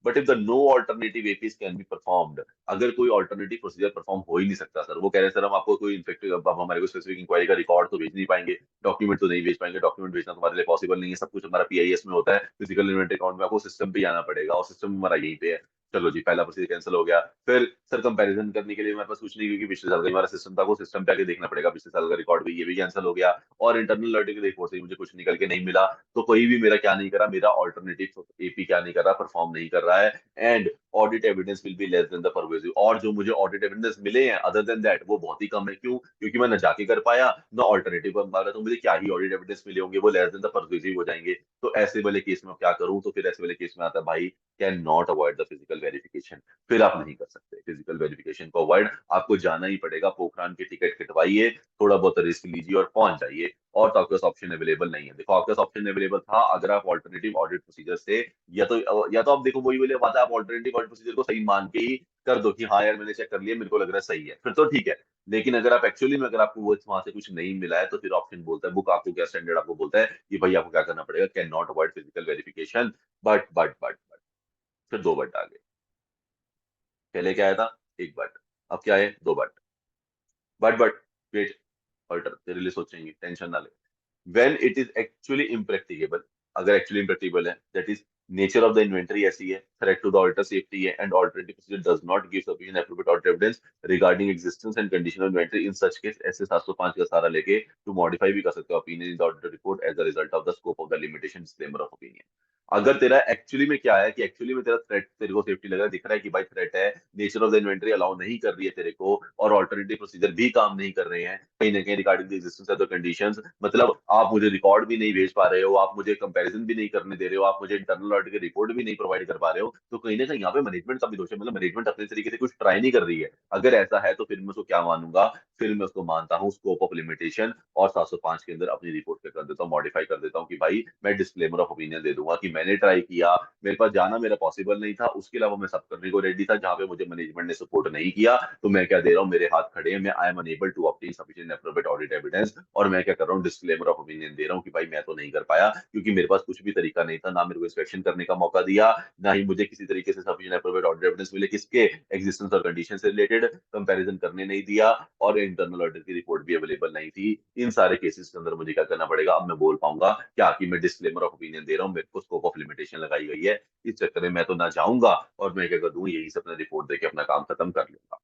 but if the no alternative APs can be performed, अगर कोई ऑल्टरनेटिव प्रोसीजर परफॉर्म हो ही नहीं सकता सर, वो कह रहे हैं सर हम आपको कोई इन्फेक्टिव, अब हमारे को स्पेसिफिक इंक्वायरी का रिकॉर्ड तो भेज नहीं पाएंगे, डॉक्यूमेंट तो नहीं भेज पाएंगे, डॉक्यूमेंट भेजना तुम्हारे लिए पॉसिबल नहीं है, सब कुछ हमारा पीआईएस में होता है, फिजिकल इन्वेंटरी अकाउंट में आपको सिस्टम पे आना पड़ेगा और सिस्टम हमारा यहीं पे है। चलो जी, पहला प्रोसीजर कैंसिल हो गया। फिर सर कंपैरिजन करने के लिए मेरे पास कुछ नहीं, क्योंकि पिछले साल का हमारा सिस्टम था, वो सिस्टम पे आके देखना पड़ेगा पिछले साल का रिकॉर्ड भी, ये भी कैंसिल हो गया। और इंटरनल ऑडिट की रिपोर्ट से मुझे कुछ निकल के नहीं मिला, तो कोई भी मेरा क्या नहीं करा, मेरा ऑल्टरनेटिव एपी क्या नहीं कर रहा, परफॉर्म नहीं कर रहा है। And audit evidence will be less than the pervasive, और जो मुझे ऑडिट एविडेंस मिले हैं अदर देन दैट वो बहुत ही कम है। क्यों? क्योंकि मैं न जाके कर पाया न ऑल्टरनेटिव कर पा रहा, तो मुझे क्या ही ऑडिट एविडेंस मिले होंगे, वो लेस देन द परवेजिव हो जाएंगे। तो ऐसे वाले केस में क्या करूं? तो फिर ऐसे वाले केस में आता है भाई, can not avoid the physical verification. फिर आप नहीं कर सकते फिजिकल वेरिफिकेशन को अवॉइड, आपको जाना ही पड़ेगा। पोखरान की टिकट कटवाइए, थोड़ा बहुत रिस्क लीजिए और पहुंच जाइए। और तो आपके पास ऑप्शन अवेलेबल नहीं है। देखो आपके पास ऑप्शन अवेलेबल था, अगर आप ऑल्टरनेटिव ऑडिट प्रोसीजर से, या तो आप देखो वही वाली बात है, आप ऑल्टरनेटिव ऑडिट प्रोसीजर को सही मान के ही कर दो कि हाँ यार मैंने चेक कर लिया, मेरे को लग रहा है सही है, फिर तो ठीक है। लेकिन अगर आप एक्चुअली में, अगर आपको वो वहां से कुछ नहीं मिला है, तो फिर ऑप्शन बोलता है, बुक आपको क्या स्टैंडर्ड आपको बोलता है कि भाई आपको क्या करना पड़ेगा, can not avoid physical verification, but फिर दो बट आ गए। पहले क्या आया था? एक बट। अब क्या है? दो बट वेट, ऑल्टर तेरे लिए सोचेंगे, टेंशन ना ले। When it is actually impracticable, अगर एक्चुअली इम्प्रैक्टिकेबल है, that is nature of the inventory ऐसी है, threat to the auditor safety है, and alternative procedure does not give sufficient appropriate ऑल्टर evidence regarding existence and condition of inventory, in such case SA 705 का सहारा लेके टू मॉडिफाई भी कर सकते हो opinion in the auditor report as a result of the scope of the limitation disclaimer of opinion. अगर तेरा एक्चुअली में क्या है कि एक्चुअली में तेरा थ्रेट, तेरे को सेफ्टी लग रहा है, दिख रहा है कि भाई थ्रेट है, nature of the inventory allow नहीं कर रही है तेरे को, और ऑल्टरनेटिव प्रोसीजर भी काम नहीं कर रहे हैं कहीं ना कहीं regarding the existence of the conditions, मतलब आप मुझे रिकॉर्ड भी नहीं भेज पा रहे हो, आप मुझे कंपैरिजन भी नहीं करने दे रहे हो, आप मुझे इंटरनल ऑडिट की रिपोर्ट भी नहीं प्रोवाइड कर पा रहे हो, तो कहीं ना कहीं यहाँ पे मैनेजमेंट का भी दोष है, मतलब मैनेजमेंट अपने तरीके से कुछ ट्राई नहीं कर रही है। अगर ऐसा है तो फिर मैं उसको क्या मानूंगा? फिर मैं उसको मानता हूँ स्कोप ऑफ लिमिटेशन, और 705 के अंदर अपनी रिपोर्ट पे कर देता हूँ, मॉडिफाई कर देता हूँ कि भाई मैं डिस्क्लेमर ऑफ ओपिनियन दे दूंगा कि मैंने ट्राई किया, मेरे पास जाना मेरा पॉसिबल नहीं था, उसके अलावा मैं सब करने को रेडी था, जहां पे मुझे मैनेजमेंट ने सपोर्ट नहीं किया, तो मैं क्या दे रहा हूँ, मेरे हाथ खड़े हैं, मैं I am unable to obtain sufficient appropriate audit evidence, और मैं क्या कर रहा हूँ, डिस्क्लेमर ऑफ ओपिनियन दे रहा हूँ कि भाई मैं तो नहीं कर पाया, क्योंकि मेरे पास कुछ भी तरीका नहीं था, ना मेरे को इंस्पेक्शन करने का मौका दिया, ना ही मुझे किसी तरीके से सफिशिएंट एप्रोप्रिएट ऑडिट एविडेंस मिले, किसके? एग्जिस्टेंस और कंडीशन से रिलेटेड कंपैरिजन करने नहीं दिया, और इंटरनल ऑडिट की रिपोर्ट भी अवेलेबल नहीं थी। इन सारे केसेस के अंदर मुझे क्या करना पड़ेगा? अब मैं बोल पाऊंगा क्या कि मैं डिस्क्लेमर ऑफ ओपिनियन दे रहा हूँ, मेरे को स्कोप ऑफ लिमिटेशन लगाई गई है, इस चक्कर में मैं तो ना जाऊंगा, और मैं क्या कर दूं, यही से अपना रिपोर्ट देके अपना काम खत्म कर लूंगा।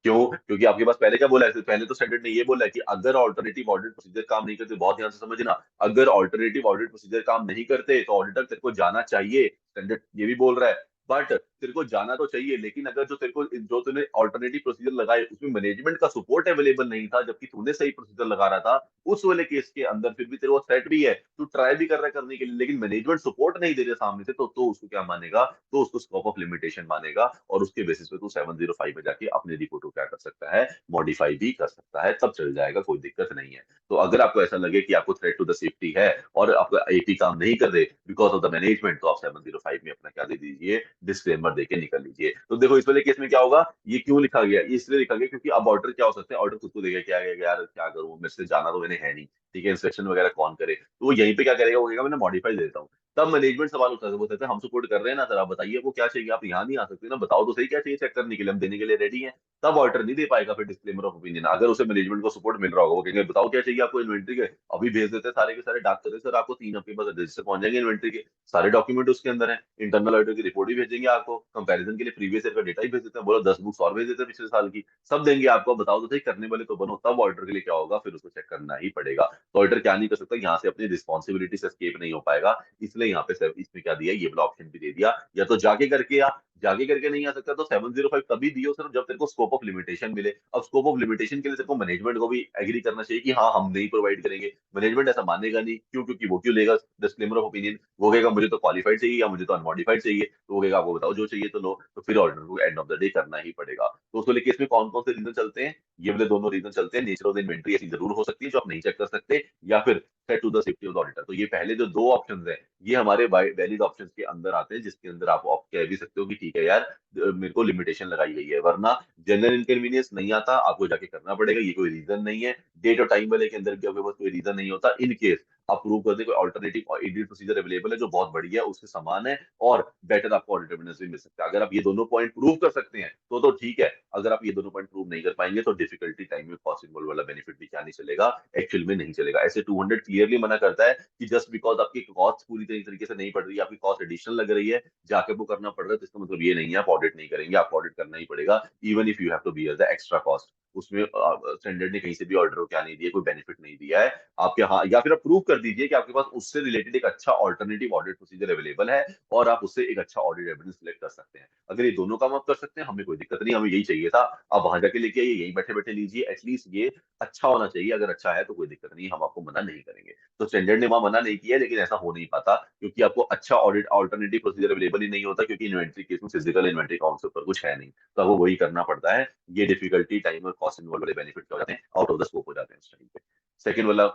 क्यों? क्योंकि आपके पास पहले क्या बोला है? पहले तो स्टैंडर्ड ने ये बोला है कि अगर ऑल्टरनेटिव ऑडिट प्रोसीजर काम नहीं करते, बहुत ध्यान से समझना, अगर ऑल्टरनेटिव ऑडिट प्रोसीजर काम नहीं करते तो ऑडिटर तेरे को जाना चाहिए, स्टैंडर्ड ये भी बोल रहा है। बट तेरे को जाना तो चाहिए, लेकिन अगर जो तूने ऑल्टरनेटिव प्रोसीजर लगाए उसमें मैनेजमेंट का सपोर्ट अवेलेबल नहीं था, जबकि तूने सही प्रोसीजर लगा रहा था, उस वाले केस के अंदर फिर भी तेरे को थ्रेट भी है, तू ट्राई भी कर रहा है करने के लिए, लेकिन मैनेजमेंट सपोर्ट नहीं दे रहे सामने से, तो उसको क्या मानेगा? तो उसको स्कोप ऑफ लिमिटेशन मानेगा, और उसके बेसिस पे तू 705 में जाके अपनी रिपोर्ट को क्या कर सकता है? मॉडिफाई भी कर सकता है, तब चल जाएगा, कोई दिक्कत नहीं है। तो अगर आपको ऐसा लगे कि आपको थ्रेट टू द सेफ्टी है और आपका एपी काम नहीं कर रहे बिकॉज ऑफ द मैनेजमेंट, तो आप 705 में अपना क्या दे दीजिए? डिस्क्लेमर देके निकल लीजिए। तो देखो इस वाले केस में क्या होगा, ये क्यों लिखा गया? ये इसलिए लिखा गया क्योंकि अब ऑर्डर क्या हो सकता है, ऑर्डर खुद को देगा, क्या यार क्या करूं, मेरे से जाना तो मैंने है नहीं, ठीक है, इंस्पेक्शन वगैरह कौन करे, तो वो यहीं पे क्या करेगा, वो कहेगा मैंने मॉडिफाई देता हूँ। तब मैनेजमेंट सवाल उठा है, वो कहते हैं हम सपोर्ट कर रहे हैं ना सर, आप बताइए वो क्या चाहिए, आप यहाँ नहीं आ सकते ना, बताओ तो सही क्या चाहिए चेक करने के लिए, हम देने के लिए रेडी हैं। तब ऑर्डर नहीं दे पाएगा फिर डिस्क्लेमर ऑफ ओपिनियन, अगर उसे मैनेजमेंट को सपोर्ट मिल रहा होगा, वो कहेंगे बताओ क्या चाहिए आपको इन्वेंट्री के, अभी भेज देते हैं सारे के सारे डाक करते सर, आपको 3 हफ्ते बाद रजिस्टर पहुंच जाएंगे इन्वेंट्री के, सारे डॉक्यूमेंट उसके अंदर है, इंटरनल ऑडिटर की रिपोर्ट भी भेजेंगे आपको, कंपैरिजन के लिए प्रीवियस ईयर का डेटा ही भेज देते हैं, बोलो 10 बुक्स और भेज देते हैं पिछले साल की, सब देंगे आपको, बताओ तो सही, करने वाले तो बनो। तब ऑर्डर के लिए क्या होगा, फिर उसको चेक करना ही पड़ेगा। तो ऑर्डर क्या नहीं कर सकता, यहाँ से अपनी रिस्पॉन्सिबिलिटी से escape नहीं हो पाएगा, इसलिए यहाँ पे इसमें क्या दिया, ये वाला ऑप्शन भी दे दिया, या तो जाके करके आ, जाके करके नहीं आ सकता तो 705 तभी दियो सिर्फ जब तेरे को स्कोप ऑफ लिमिटेशन मिले। अब स्कोप ऑफ लिमिटेशन के लिए तेरे को मैनेजमेंट को भी एग्री करना चाहिए कि हाँ हम नहीं प्रोवाइड करेंगे, मैनेजमेंट ऐसा मानेगा नहीं, क्यों? क्योंकि वो क्यों लेगा डिस्क्लेमर ऑफ ओपिनियन, वो कहेगा मुझे तो क्वालिफाइड चाहिए या मुझे तो अनमॉडिफाइड चाहिए, तो वो कहेगा आपको बताओ जो चाहिए तो लो, तो फिर ऑर्डर को एंड ऑफ द डे करना ही पड़ेगा। तो उसको लेके इसमें कौन कौन से रीजन चलते हैं? ये वाले दोनों रीजन चलते हैं, नेचर ऑफ द इन्वेंट्री ऐसी जरूर हो सकती है जो आप नहीं चेक कर सकते, या फिर threat to the safety of the auditor. तो ये पहले जो दो ऑप्शंस हैं, ये हमारे वैलिड ऑप्शंस के अंदर आते हैं, जिसके अंदर आप कह भी सकते हो कि ठीक है यार, मेरे को लिमिटेशन लगाई गई है, वरना जनरल इनकन्वीनियंस नहीं आता, आपको जाके करना पड़ेगा, ये कोई रीजन नहीं है। डेट और टाइम वाले के अंदर भी आपके पास कोई रीजन नहीं होता, इन केस आप प्रूव कर दे कोई ऑल्टरनेटिव ऑडिट प्रोसीजर अवेलेबल है जो बहुत बढ़िया है, उसके समान है, और बेटर आपको ऑडिट एविडेंस भी मिल सकता है। अगर आप ये दोनों पॉइंट प्रूव कर सकते हैं तो ठीक है, अगर आप ये दोनों पॉइंट प्रूव नहीं कर पाएंगे तो डिफिकल्टी टाइम में पॉसिबल वाला बेनिफिट भी क्या नहीं चलेगा, एक्चुअल में नहीं चलेगा। ऐसे 200 क्लियरली मना करता है कि जस्ट बिकॉज आपकी कॉस्ट पूरी तरीके से नहीं पड़ रही है, आपकी कॉस्ट एडिशनल लग रही है, जाके वो करना पड़ रहा है, तो इसका मतलब ये नहीं है आप ऑडिट नहीं करेंगे, आपको ऑडिट करना ही पड़ेगा, even if you have to bear the extra cost. उसमें स्टैंडर्ड ने कहीं से भी ऑर्डर को क्या नहीं दिया, कोई बेनिफिट नहीं दिया है आपके, हाँ, या फिर आप प्रूव कर दीजिए कि आपके पास उससे रिलेटेड एक अच्छा ऑल्टरनेटिव ऑडिट प्रोसीजर अवेलेबल है और आप उससे एक अच्छा ऑडिट एविडेंस सिलेक्ट कर सकते हैं। अगर ये दोनों काम आप कर सकते हैं, हमें कोई दिक्कत नहीं, हमें यही चाहिए था। आप वहां जाके लेके आइए, यहीं बैठे बैठे लीजिए, एटलीस्ट ये अच्छा होना चाहिए। अगर अच्छा है तो कोई दिक्कत नहीं, हम आपको मना नहीं करेंगे। तो स्टैंडर्ड ने वहां मना नहीं किया, लेकिन ऐसा हो नहीं पाता क्योंकि आपको अच्छा ऑडिट ऑल्टरनेटिव प्रोसीजर अवेलेबल ही नहीं होता, क्योंकि इन्वेंट्री केस में फिजिकल इन्वेंट्री अकाउंट के ऊपर कुछ है नहीं, तो आपको वही करना पड़ता है। ये डिफिकल्टी, टाइम और कॉस्ट इन्वॉल्व वाले बेनिफिट हो जाते हैं, आउट ऑफ द स्कोप हो जाते हैं इस टाइम पे। सेकंड वाला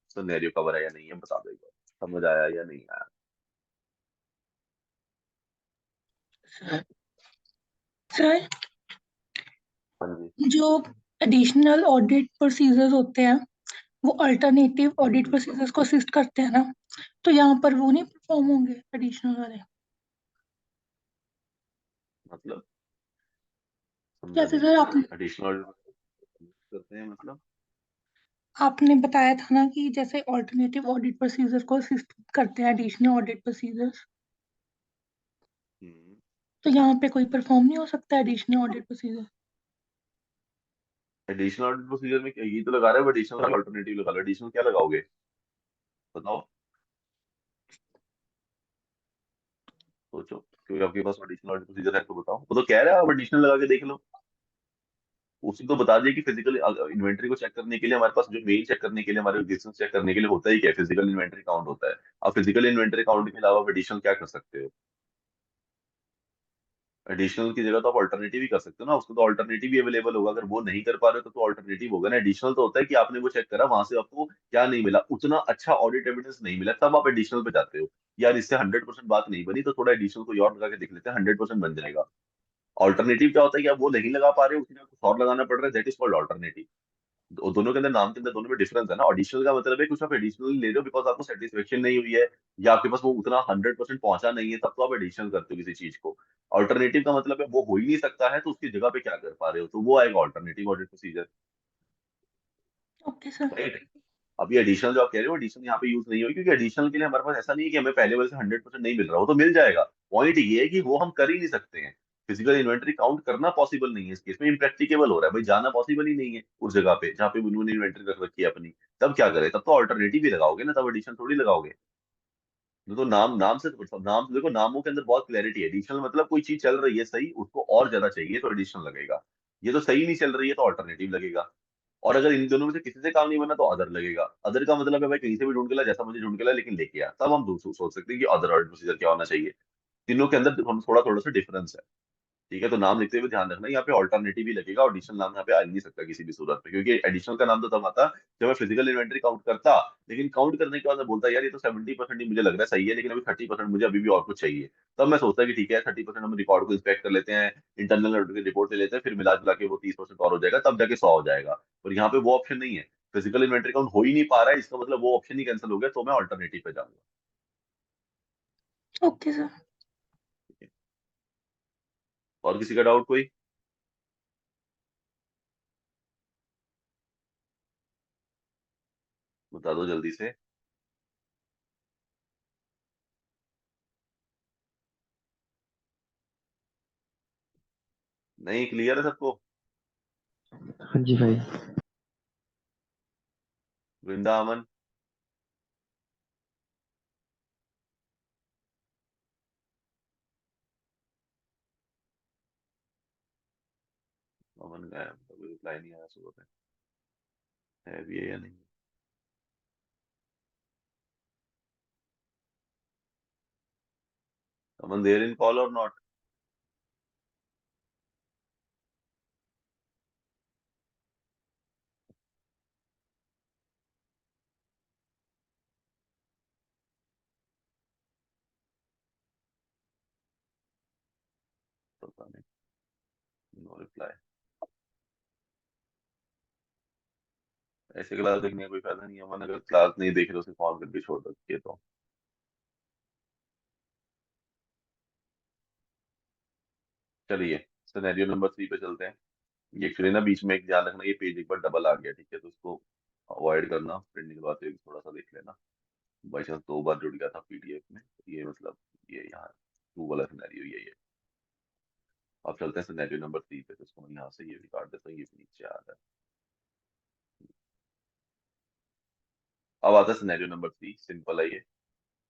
सिनेरियो कवर है या नहीं है, बता दो एक बार, समझ आया या नहीं आया? सर सर, हाँ जी। जो एडिशनल ऑडिट प्रोसीजर्स होते हैं वो अल्टरनेटिव ऑडिट हम्म, प्रोसीजर्स को असिस्ट करते हैं ना, तो यहाँ पर वो नहीं परफॉर्म होंगे एडिशनल वाले? मतलब समझा जैसे नहीं। सर आप एडिशनल करते हैं मतलब? आपने बताया था ना कि जैसे ऑल्टरनेटिव ऑडिट प्रोसीजर को असिस्ट करते हैं एडिशनल ऑडिट प्रोसीजर्स, हम्म। तो यहाँ पे कोई परफॉर्म नहीं हो सकता additional audit procedure? Additional audit procedure में ये तो लगा रहे हो, एडिशनल अल्टरनेटिव लगा लो, एडिशनल क्या लगाओगे बताओ, सोचो। क्योंकि आपके पास एडिशनल ऑडिट प्रोसीजर है तो बताओ, वो तो कह रहा है आप एडिशनल लगा के देख लो। उसी तो बता दिया कि फिजिकल इन्वेंट्री को चेक करने के लिए हमारे पास जो मेल चेक करने के लिए, हमारे एग्जिस्टेंस चेक करने के लिए होता ही क्या है, फिजिकल इन्वेंट्री काउंट होता है। आप फिजिकल इन्वेंट्री काउंट के अलावा एडिशनल क्या कर सकते हो? एडिशनल की जगह तो आप ऑल्टरनेटिव ही कर सकते हो ना, उसको तो ऑल्टरनेटिव ही अवेलेबल होगा। अगर वो नहीं कर पा रहे हो तो ऑल्टरनेटिव होगा ना। एडिशनल तो होता है कि आपने वो चेक करा, वहां से आपको क्या नहीं मिला, उतना अच्छा ऑडिट एविडेंस नहीं मिला, तब आप एडिशनल पे जाते हो। यार इससे 100% बात नहीं बनी, तो थोड़ा एडिशनल को और लगा के देख लेते हैं, 100% बन जाएगा। ऑल्टरनेटिव क्या होता है कि आप वो नहीं लगा पा रहे हो, उसी में कुछ और लगाना पड़ रहा है, दैट इज कॉल्ड ऑल्टरनेटिव। दोनों के अंदर, नाम के अंदर दोनों में डिफरेंस है ना। ऑडिशनल का मतलब है कुछ आप एडिशनल ले रहे हो बिकॉज आपको सेटिस्फेक्शन नहीं हुई है, या आपके पास वो उतना 100% पहुंचा नहीं है, तब तो आप एडिशनल करते हो किसी चीज को। ऑल्टरनेटिव का मतलब है वो हो ही नहीं सकता है, तो उसकी जगह पे क्या कर पा रहे हो, तो वो आएगा alternative audit procedure. Okay sir. Right. अभी एडिशनल जो आप कह रहे हो, एडिशनल यहाँ पे यूज नहीं होगी, क्योंकि एडिशनल के लिए हमारे पास ऐसा नहीं है कि हमें पहले वाले से 100% नहीं मिल रहा हो, तो मिल जाएगा। पॉइंट ये है कि वो हम कर ही नहीं सकते हैं। फिजिकल इन्वेंट्री काउंट करना पॉसिबल नहीं है इस केस में, इम्प्रैक्टिकेबल हो रहा है भाई, जाना पॉसिबल ही नहीं है उस जगह पे जहाँ पे उन्होंने इन्वेंट्री रख रखी है अपनी। तब क्या करें, तब तो ऑल्टरनेटिव ही लगाओगे ना, तब एडिशन थोड़ी लगाओगे। तो नाम नाम से नाम से देखो, नामों के अंदर बहुत क्लैरिटी है। एडिशनल मतलब कोई चीज चल रही है सही, उसको और ज्यादा चाहिए तो एडिशनल लगेगा। ये तो सही नहीं चल रही है तो ऑल्टरनेटिव लगेगा। और अगर इन दोनों में से किसी से काम नहीं बना तो अदर लगेगा। अदर का मतलब है भाई कहीं से भी ढूंढ के ला, जैसा मुझे ढूंढ के ला, लेकिन लेके आ, तब हम सोच सकते हैं कि अदर ऑडिट प्रोसीजर क्या होना चाहिए। तीनों के अंदर थोड़ा थोड़ा सा डिफरेंस है। ठीक है, तो नाम लिखते हुए ध्यान रखना, यहाँ पे ऑल्टरनेटिव ही लगेगा, एडिशनल नाम यहाँ पे आ ही नहीं सकता किसी भी सूरत में, क्योंकि एडिशनल का नाम तो तब आता जब मैं फिजिकल इन्वेंट्री काउंट करता, लेकिन काउंट करने के बाद मैं बोलता यार ये तो 70% ही मुझे लग रहा है सही है, लेकिन अभी 30% मुझे अभी भी और कुछ चाहिए। तब मैं सोचता कि ठीक है 30% हम रिकॉर्ड को इंस्पेक्ट कर लेते हैं, इंटरनल ऑडिट की रिपोर्ट ले लेते हैं, फिर मिला जुला के वो 30% और हो जाएगा, तब जाके 100 हो जाएगा। और यहाँ पे वो ऑप्शन नहीं है, फिजिकल इन्वेंट्री काउंट हो ही नहीं पा रहा है, इसका मतलब वो ऑप्शन ही कैंसिल हो गया, तो मैं ऑल्टरनेटिव पे जाऊंगा। Okay sir. ठीक है। और किसी का डाउट कोई? बता दो जल्दी से। नहीं, क्लियर है सबको? हाँ जी भाई। वृंदावन? अमन गायब, कोई रिप्लाई नहीं आया सुबह है भी है या नहीं? अमन देर इन कॉल और नॉट? पता नहीं, नो रिप्लाई। ऐसे क्लास देखने का कोई फायदा नहीं है अमन, अगर क्लास नहीं देख रहे उसे कॉल करके छोड़ सकती है तो। चलिए सिनेरियो नंबर 3 पे चलते हैं। ये एक्चुअली ना बीच में एक ध्यान रखना, ये पेज एक बार डबल आ गया, ठीक है, तो उसको अवॉइड करना, प्रिंट निकलवाते हुए थोड़ा सा देख लेना। बाई चांस 2 बार जुड़ गया था पीडीएफ में, ये मतलब ये यहाँ है। टू वाला सिनेरियो ये है। अब चलते हैं सिनेरियो नंबर 3 पे, तो इसको मैं यहाँ से ये भी काट देता हूँ, ये भी नीचे आ रहा है। अब आता है सिनेरियो नंबर 3, सिंपल है ये।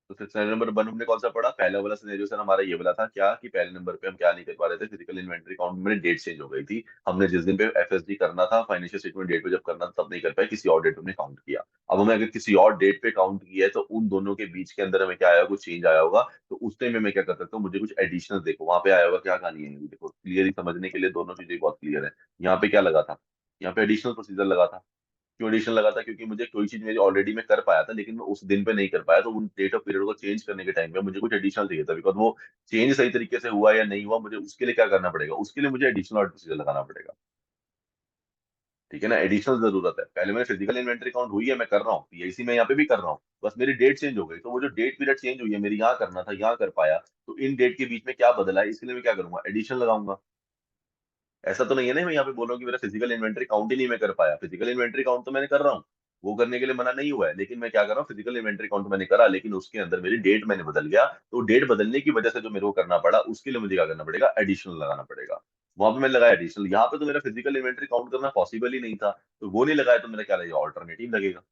तो फिर सिनेरियो नंबर 1 हमने कौन सा पढ़ा, पहला वाला सिनेरियो सर हमारा ये वाला था क्या कि पहले नंबर पे हम क्या नहीं कर पा रहे थे, फिजिकल इन्वेंटरी काउंट में डेट चेंज हो गई थी। हमने जिस दिन पे एफएसडी करना था, फाइनेंशियल स्टेटमेंट डेट पे जब करना था, तब नहीं कर पाए, किसी और डेट पे हमने काउंट किया। अब हमें अगर किसी और डेट पे काउंट किया है तो उन दोनों के बीच के अंदर हमें क्या आया, कुछ चेंज आया होगा, तो उस टाइम में मैं क्या कर सकता हूँ, मुझे कुछ एडिशनल देखो वहां पे आया होगा, क्या कहानी है देखो, क्लियरली समझने के लिए दोनों चीजें बहुत क्लियर है। यहाँ पे क्या लगा था, यहाँ पे एडिशनल प्रोसीजर लगा था। क्यों एडिशनल लगा था, क्योंकि मुझे कोई चीज मेरी ऑलरेडी मैं कर पाया था, लेकिन मैं उस दिन पे नहीं कर पाया, तो उन डेट ऑफ पीरियड को चेंज करने के टाइम पे मुझे कुछ एडिशनल चाहिए था, बिकॉज वो चेंज सही तरीके से हुआ या नहीं हुआ, मुझे उसके लिए क्या करना पड़ेगा, उसके लिए मुझे एडिशनल ऑडिट प्रोसीजर लगाना पड़ेगा। ठीक है ना, एडिशनल जरूरत है। पहले मैंने फिजिकल इन्वेंटरी काउंट हुई है, मैं कर रहा हूँ, पीआईसी में यहाँ पे भी कर रहा हूँ, बस मेरी डेट चेंज हो गई, तो वो जो डेट पीरियड चेंज हुई है मेरी, यहाँ करना था यहाँ कर पाया, तो इन डेट के बीच में क्या बदला है, इसके लिए मैं क्या करूंगा, एडिशनल लगाऊंगा। ऐसा तो नहीं है ना मैं यहाँ पे बोल रहा हूँ कि मेरा फिजिकल इन्वेंटरी काउंट ही नहीं मैं कर पाया, फिजिकल इन्वेंटरी काउंट तो मैंने कर रहा हूँ, वो करने के लिए मना नहीं हुआ है, लेकिन मैं क्या कर रहा हूँ, फिजिकल इन्वेंटरी काउंट मैंने करा, लेकिन उसके अंदर मेरी डेट मैंने बदल गया, तो डेट बदलने की वजह से जो मेरे को करना पड़ा, उसके लिए मुझे क्या करना पड़ेगा, एडिशनल लगाना पड़ेगा। वहां पे मैंने लगाया एडिशनल, यहाँ पे तो मेरा फिजिकल इन्वेंटरी काउंट करना पॉसिबल ही नहीं था, तो वो नहीं लगाया, तो मेरा क्या लगेगा, ऑल्टरनेटिव लगेगा।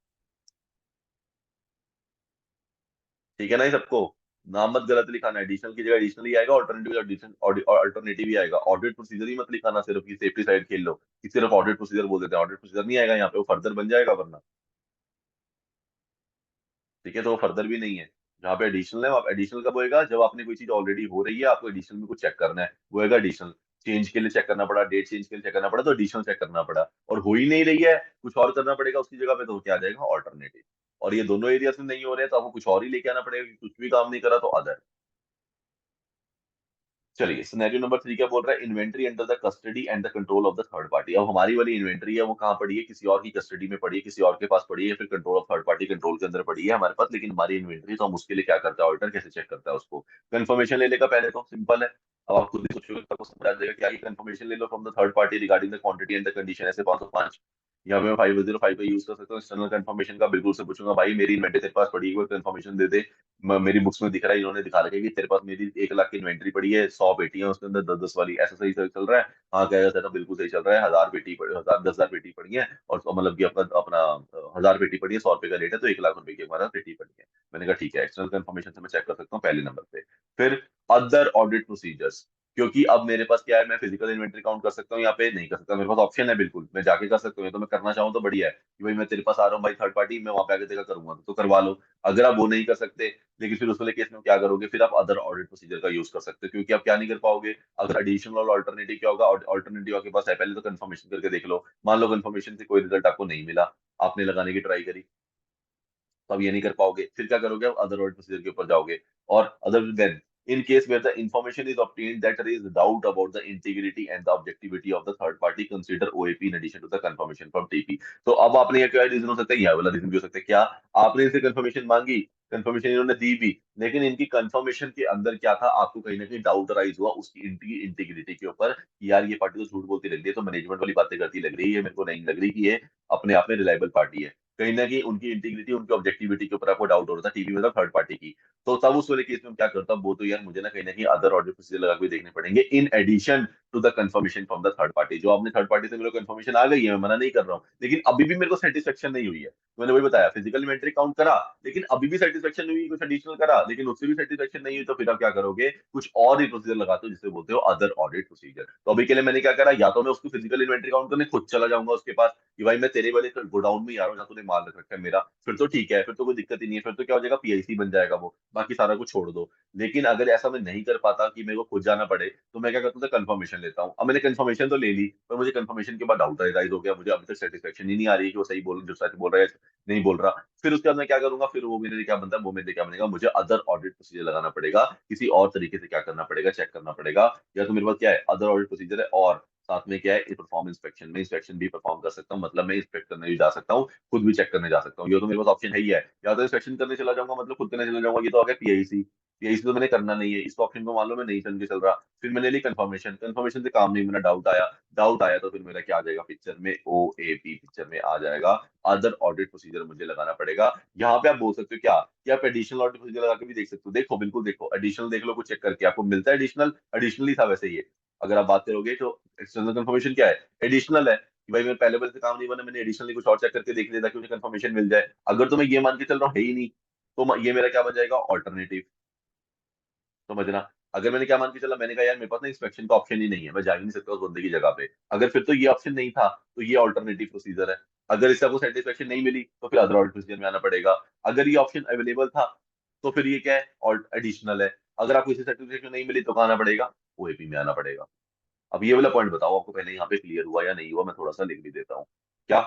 ठीक है ना ये सबको, नाम मत गलत लिखाना, एडिशनल की जगह एडिशनल ही आएगा, ऑल्टरनेटिव एडिशन ऑल्टरनेटिव ही आएगा, ऑडिट प्रोसीजर ही मत लिखाना सिर्फ, कि सेफ्टी साइड खेल लो कि सिर्फ ऑडिट प्रोसीजर बोल देते हैं, ऑडिट प्रोसीजर नहीं आएगा यहाँ पे, वो फर्दर बन जाएगा वरना। ठीक है, तो वो फर्दर भी नहीं है। जहाँ पे एडिशनल है, आप एडिशनल कब होएगा, जब आपने कोई चीज ऑलरेडी हो रही है, आपको एडिशनल में कुछ चेक करना है, वो होएगा एडिशनल। चेंज के लिए चेक करना पड़ा, डेट चेंज के लिए चेक करना पड़ा, तो एडिशनल चेक करना पड़ा, और हो ही नहीं रही है, कुछ और करना पड़ेगा उसकी जगह पे, तो क्या आ जाएगा, ऑल्टरनेटिव। और ये दोनों एरियाज में नहीं हो रहे हैं, तो आपको कुछ और ही लेके आना पड़ेगा, कि कुछ भी काम नहीं करा तो अदर। चलिए सिनेरियो नंबर 3 क्या बोल रहा है, inventory under the custody and the control of the third party. अब हमारी वाली इन्वेंट्री है वो कहाँ पड़ी है, किसी और की कस्टडी में पड़ी है, किसी और के पास पड़ी है, फिर control of third party control के अंदर पड़ी है हमारे पास, लेकिन हमारी इन्वेंट्री, तो हम उसके लिए क्या करता है, ऑडिटर कैसे चेक करता है उसको, कंफर्मेशन ले लेगा पहले, तो सिंपल है। अब आप खुद ही सोचोगे, आपको समझ आ जाएगा क्या, ये कंफर्मेशन ले लो from the third party regarding the quantity and the condition, SA 505। यहाँ पे मैं 505 पे यूज कर सकता हूँ एक्सटर्नल कंफर्मेशन का, बिल्कुल से पूछूंगा भाई मेरी इन्वेंट्री तेरे पास पड़ी है, कंफर्मेशन दे दे। मेरी बुक्स में दिख रहा है, इन्होंने दिखा रखा है कि तेरे पास मेरी 1 लाख की इन्वेंट्री पड़ी है, 100 पेटियां उसके अंदर 10-10 वाली, ऐसा सही सही चल रहा है। हाँ कहेगा सर बिल्कुल सही चल रहा है, 1000 पेटी 10,000 पेटी पड़ी है, और मतलब कि अपना अपना 1000 पेटी पड़ी है, 100 रुपए का रेट है, तो 1 लाख रुपए की हमारा पेटी पड़ी है। मैंने कहा ठीक है, एक्सटर्नल कंफर्मेशन से मैं चेक कर सकता हूँ पहले नंबर पे। फिर अदर ऑडिट प्रोसीजर्स, क्योंकि अब मेरे पास क्या है, मैं फिजिकल इन्वेंटरी काउंट कर सकता हूँ, यहाँ पे नहीं कर सकता, मेरे पास ऑप्शन है, बिल्कुल मैं जाके कर सकता हूँ, ये तो मैं करना चाहूँ तो बढ़िया है कि भाई मैं तेरे पास आ रहा हूँ भाई, थर्ड पार्टी मैं वहां पे आके देखा करूंगा, तो करवा लो। अगर आप वो नहीं कर सकते, लेकिन फिर उस वाले केस में क्या करोगे, फिर आप अदर ऑडिट प्रोसीजर का यूज कर सकते हो, क्योंकि आप क्या नहीं कर पाओगे, अगर एडिशनल और अल्टरनेटिव क्या होगा, अल्टरनेटिव आपके पास है, पहले तो कंफर्मेशन करके देख लो, मान लो कंफर्मेशन से कोई रिजल्ट आपको नहीं मिला, आपने लगाने की ट्राई करी, तो आप ये नहीं कर पाओगे, फिर क्या करोगे, आप अदर ऑडिट प्रोसीजर के ऊपर जाओगे। और other than, in case where the information is obtained that there is doubt about the integrity and the objectivity of the third party, consider OAP in addition to the confirmation from TP। तो अब आपने ये क्या रीजन हो सकता है, यह वाला रीजन भी हो सकता है, क्या आपने इनसे कंफर्मेशन मांगी, कंफर्मेशन इन्होंने दी भी, लेकिन इनकी कंफर्मेशन के अंदर क्या था, आपको कहीं ना कहीं डाउट राइज हुआ उसकी इनकी इंटीग्रिटी के ऊपर, कि यार ये पार्टी तो झूठ बोलती लग रही है, तो मैनेजमेंट वाली बातें करती लग रही है, मेरे को नहीं लग रही कि ये अपने आप में रिलायबल पार्टी है, कहीं ना कहीं उनकी इंटीग्रिटी उनकी ऑब्जेक्टिविटी के ऊपर आपको डाउट हो रहा था, टीवी मतलब थर्ड पार्टी की। तो तब उस वाले केस में क्या करता हूँ, वो तो यार मुझे ना कहीं अदर ऑडिट प्रोसीजर लगा के भी देखने पड़ेंगे, in addition to the confirmation from the third party. जो आपने थर्ड पार्टी से मेरे को कंफर्मेशन आ गई है, मैं मना नहीं कर रहा हूँ, लेकिन अभी भी मेरे को सेटिस्फेक्शन नहीं हुई है, तो मैंने वही बताया, फिजिकल इन्वेंटरी काउंट करा, लेकिन अभी भी सेटिस्फेक्शन नहीं हुई, कुछ एडिशनल करा लेकिन उससे भी सेटिस्फेक्शन नहीं हुई, तो फिर आप क्या करोगे, कुछ और ही प्रोसीजर लगाते हो, जिसे बोलते हो अदर ऑडिट प्रोसीजर। तो अभी के लिए मैंने क्या करा, या तो मैं उसको फिजिकल इन्वेंटरी काउंट करने खुद चला जाऊंगा उसके पास, कि भाई मैं तेरे वाले गोडाउन में ही आ रहा हूँ जहाँ तूने माल रख रखा है मेरा, फिर तो ठीक है, फिर तो कोई दिक्कत ही नहीं है, फिर तो क्या हो जाएगा, पीआईसी बन जाएगा वो, बाकी सारा कुछ छोड़ दो। लेकिन अगर ऐसा मैं नहीं कर पाता कि मेरे को खुद जाना पड़े, तो मैं क्या करता था, कंफर्मेशन लेता हूँ। अब मैंने कंफर्मेशन तो ले ली, पर मुझे कंफर्मेशन के बाद डाउट राइज हो गया, मुझे अभी तक सेटिस्फेक्शन ही नहीं आ रही है कि वो सही बोल, जो सच बोल रहा है नहीं बोल रहा। फिर उसके बाद मैं क्या करूंगा, फिर वो मेरे लिए क्या बनता है, वो मेरे लिए क्या बनेगा, मुझे अदर ऑडिट प्रोसीजर लगाना पड़ेगा, किसी और तरीके से क्या करना पड़ेगा, चेक करना पड़ेगा, या तो मेरे पास क्या है, अदर ऑडिट प्रोसीजर है, और साथ में क्या है परफॉर्म इंस्पेक्शन में इंस्पेक्शन भी परफॉर्म कर सकता हूँ, मतलब मैं इंस्पेक्ट करने भी जा सकता हूँ, खुद भी चेक करने जा सकता हूँ। ये तो मेरे पास ऑप्शन है ही है, या तो इंस्पेक्शन करने चला जाऊंगा मतलब खुद करने चला जाऊंगा, ये तो आ गया पीआईसी। पीआईसी तो मैंने करना नहीं है, इस ऑप्शन को मान लो मैं नहीं समझ के चल रहा, फिर मैंने ली कंफर्मेशन, कंफर्मेशन से काम नहीं, मेरा डाउट आया तो फिर मेरा क्या आ जाएगा पिक्चर में, OAP पिक्चर में आ जाएगा, अदर ऑडिट प्रोसीजर मुझे लगाना पड़ेगा। यहाँ पे आप बोल सकते हो क्या कि आप एडिशनल ऑडिट प्रोसीजर लगा के भी देख सकते हो, देखो बिल्कुल देखो, एडिशनल देख लो कुछ चेक करके, आपको मिलता है एडिशनल, एडिशनली था वैसे ये। अगर आप बात करोगे तो एक्सटर्नल कंफर्मेशन क्या है, एडिशनल है कि भाई मेरे पहले वाले से काम नहीं बना, मैंने एडिशनली कुछ और चेक करके देख लिया ताकि मुझे कंफर्मेशन मिल जाए। अगर तो मैं ये मान के चल रहा हूँ है ही नहीं, तो ये मेरा क्या बन जाएगा, ऑल्टरनेटिव। समझना, अगर मैंने क्या मान के चला, मैंने कहा यार मेरे पास ना इंस्पेक्शन का ऑप्शन ही नहीं है, मैं जा ही नहीं सकता उस बंदे की जगह पे, अगर फिर तो ये ऑप्शन नहीं था तो ये ऑल्टरनेटिव प्रोसीजर है। अगर इससे आपको सेटिस्फेक्शन नहीं मिली तो फिर अदर ऑडिट प्रोसीजर में आना पड़ेगा। अगर ये ऑप्शन अवेलेबल था तो फिर ये क्या है, एडिशनल है। अगर आपको इसे सेटिस्फेक्शन नहीं मिली तो कहाँ आना पड़ेगा, OAP में आना पड़ेगा। अब ये वाला पॉइंट बताओ आपको पहले यहाँ पे क्लियर हुआ या नहीं हुआ, मैं थोड़ा सा लिख भी देता हूँ। क्या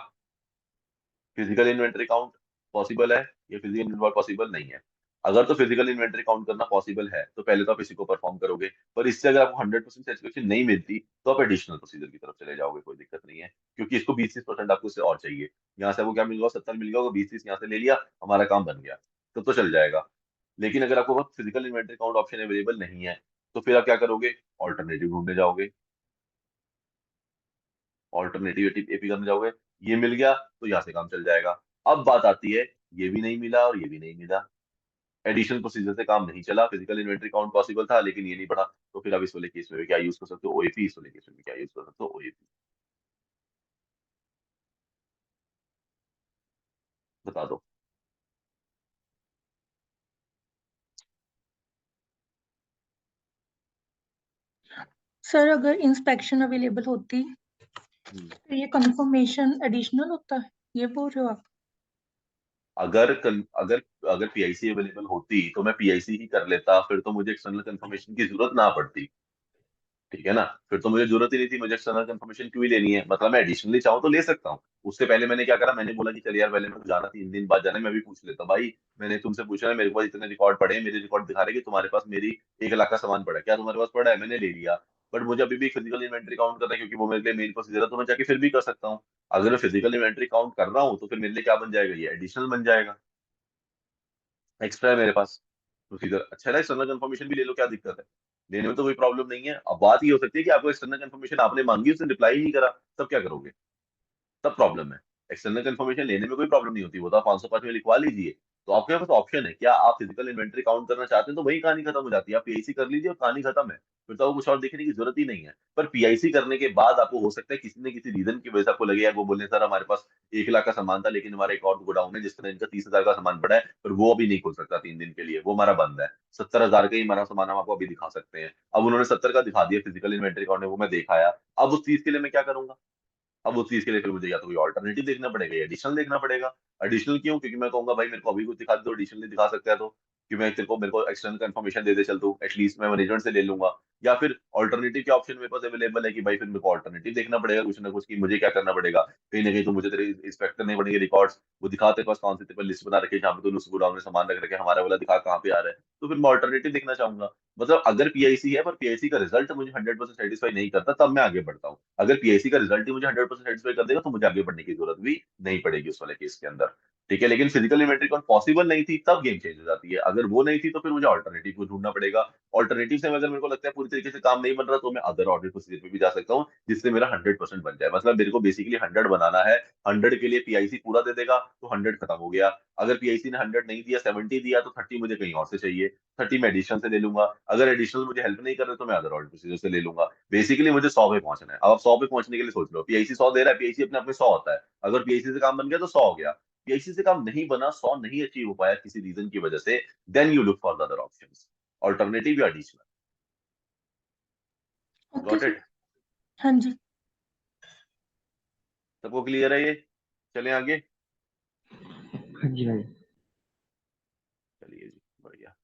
फिजिकल इन्वेंटरी काउंट पॉसिबल है, या फिजिकल इन्वेंटरी पॉसिबल नहीं है? अगर तो फिजिकल इन्वेंटरी काउंट करना पॉसिबल है तो पहले तो आप इसी को परफॉर्म करोगे, पर इससे अगर आपको 100% सेटिस्फेक्शन नहीं मिलती तो आप एडिशनल प्रोसीजर की तरफ चले जाओगे, कोई दिक्कत नहीं है, क्योंकि इसको 20-30% आपको इससे और चाहिए। यहाँ से आपको क्या मिल गया, 70 मिल गया, 20-30 यहाँ से ले लिया, हमारा काम बन गया, तो चल जाएगा। लेकिन अगर आपको physical inventory count option available नहीं है तो फिर आप क्या करोगे, ऑल्टरनेटिव ढूंढने जाओगे, ऑल्टरनेटिव एपी करने जाओगे, ये मिल गया तो यहाँ से काम चल जाएगा। अब बात आती है, ये भी नहीं मिला और ये भी नहीं मिला, एडिशनल प्रोसीजर से काम नहीं चला, फिजिकल इन्वेंटरी काउंट पॉसिबल था लेकिन ये नहीं पड़ा, तो फिर आप इस वाले केस में भी क्या यूज कर सकते हो, OAP। इस वाले केस में भी क्या यूज कर सकते हो, OAP। बता दो। सर अगर इंस्पेक्शन अवेलेबल होती हम्म। तो ये कंफर्मेशन एडिशनल होता है, ये बोल रहे हो आप? अगर अगर PIC अवेलेबल होती तो मैं PIC ही कर लेता, फिर तो मुझे एक्सटर्नल कंफर्मेशन की जरूरत ना पड़ती। ठीक है ना, फिर तो मुझे जरूरत ही नहीं थी, मुझे एक्सटर्नल कंफर्मेशन क्यों ही लेनी है, मतलब मैं एडिशनली चाहूँ तो ले सकता हूँ। उससे पहले मैंने क्या करा, मैंने बोला कि चल यार पहले मैं जाना 3 दिन बाद जाना है, मैं भी पूछ लेता हूँ भाई, मैंने तुमसे पूछा है, मेरे पास इतने रिकॉर्ड पड़े हैं, मेरे रिकॉर्ड दिखा रहे हैं कि तुम्हारे पास मेरी 1 लाख का सामान पड़ा है, क्या तुम्हारे पास पड़ा है, मैंने ले लिया। बट मुझे अभी भी फिजिकल इन्वेंट्री काउंट करना है क्योंकि वो मेरे लिए मेन प्रोसीजर है, तो मैं जाके फिर भी कर सकता हूँ। अगर मैं फिजिकल इन्वेंट्री काउंट कर रहा हूँ तो फिर मेरे लिए क्या बन जाएगा, ये एडिशनल बन जाएगा, एक्स्ट्रा है मेरे पास प्रोसीजर। अच्छा है ना, एक्सटर्नल कंफर्मेशन भी ले लो, क्या दिक्कत है, लेने में तो कोई प्रॉब्लम नहीं है। अब बात ये हो सकती है कि आपको एक्सटर्नल कंफर्मेशन आपने मांगी, उसने रिप्लाई ही नहीं करा, तब क्या करोगे, तब प्रॉब्लम है। एक्सटर्नल कंफर्मेशन लेने में कोई प्रॉब्लम नहीं होती, वो तो आप 505 में लिखवा लीजिए। तो आपके पास ऑप्शन है, क्या आप फिजिकल इन्वेंट्री काउंट करना चाहते हैं तो वही कहानी खत्म हो जाती है, आप PIC कर लीजिए और कहानी खत्म है, फिर तो आपको कुछ और देखने की जरूरत ही नहीं है। पर PIC करने के बाद आपको हो सकता है किसी न किसी रीजन की वजह से आपको लगे यार, वो बोले सर हमारे पास 1 लाख का सामान था लेकिन हमारा एक और गोडाउन है जिसके अंदर इनका 30,000 का सामान पड़ा है, पर वो अभी नहीं खुल सकता 3 दिन के लिए, वो हमारा बंद है, 70,000 का ही हमारा सामान हम आपको अभी दिखा सकते हैं। अब उन्होंने 70 का दिखा दिया फिजिकल इन्वेंट्री काउंट में, वो मैं दिखाया, अब उस चीज के लिए मैं क्या करूंगा, अब उस चीज के लिए फिर मुझे या तो कोई ऑल्टरनेटिव देखना पड़ेगा या एडिशनल देखना पड़ेगा। एडिशनल क्यों, क्योंकि मैं कहूंगा भाई मेरे को अभी कुछ दिखा दो, एडिशनली दिखा सकता है तो, कि मैं तेरे को मेरे को एक्सटर्नल कंफर्मेशन दे दे चल तू, एटलीस्ट मैं मैनेजमेंट से ले लूंगा। या फिर ऑल्टरनेटिव के ऑप्शन मेरे पास अवेलेबल है कि भाई फिर मेरे को ऑल्टरनेटिव देखना पड़ेगा कुछ ना कुछ, कि मुझे क्या करना पड़ेगा, कहीं ना कहीं तो मुझे तेरे इंस्पेक्ट करने पड़ेंगे रिकॉर्ड्स, वो दिखा तेरे पास कौन से तेरे पास लिस्ट बना रखी है जहाँ पे तूने उस गोडाउन में सामान रख रखे, हमारा वाला दिखा कहाँ पे आ रहा है, तो फिर मैं ऑल्टरनेटिव देखना चाहूंगा। मतलब अगर PIC है पर PIC का रिजल्ट मुझे 100% सेटिस्फाई नहीं करता तब मैं आगे बढ़ता हूँ। अगर PIC का रिजल्ट ही मुझे 100% सेटिस्फाई कर देगा तो मुझे आगे बढ़ने की जरूरत भी नहीं पड़ेगी उस वाले केस के अंदर। ठीक है, लेकिन फिजिकल इन्वेंटरी कौन पॉसिबल नहीं थी तब गेम चेंज हो जाती है, अगर वो नहीं थी तो फिर मुझे ऑल्टरनेटिव को ढूंढना पड़ेगा। ऑल्टरनेटिव से अगर मेरे को लगता है पूरी तरीके से काम नहीं बन रहा तो मैं अदर ऑडिट प्रोसीजर पे भी जा सकता हूँ जिससे मेरा 100% बन जाए, मतलब मेरे को बेसिकली 100 बनाना है, 100 के लिए PIC पूरा दे देगा तो 100 खत्म हो गया। अगर PIC ने 100 नहीं दिया, 70 दिया, तो 30 मुझे कहीं और से चाहिए, 30 मैं एडिशन से ले लूंगा। अगर एडिशनल मुझे हेल्प नहीं कर रहे तो मैं अदर ऑडिट प्रोसीजर से ले लूंगा। बेसिकली मुझे 100 पे पहुंचना है। अब आप 100 पे पहुंचने के लिए सोच लो, PIC 100 दे रहा है, PIC अपने आप में 100 होता है, अगर PIC से काम बन गया तो 100 हो गया। PIC से काम नहीं बना, 100 नहीं अचीव हो पाया किसी रीजन की वजह से, then you look for the other options, alternative या additional. Okay got sir. It? हाँ जी। सबको क्लियर है ये? चलें आगे। हाँ जी भाई। चलिए जी, बढ़िया।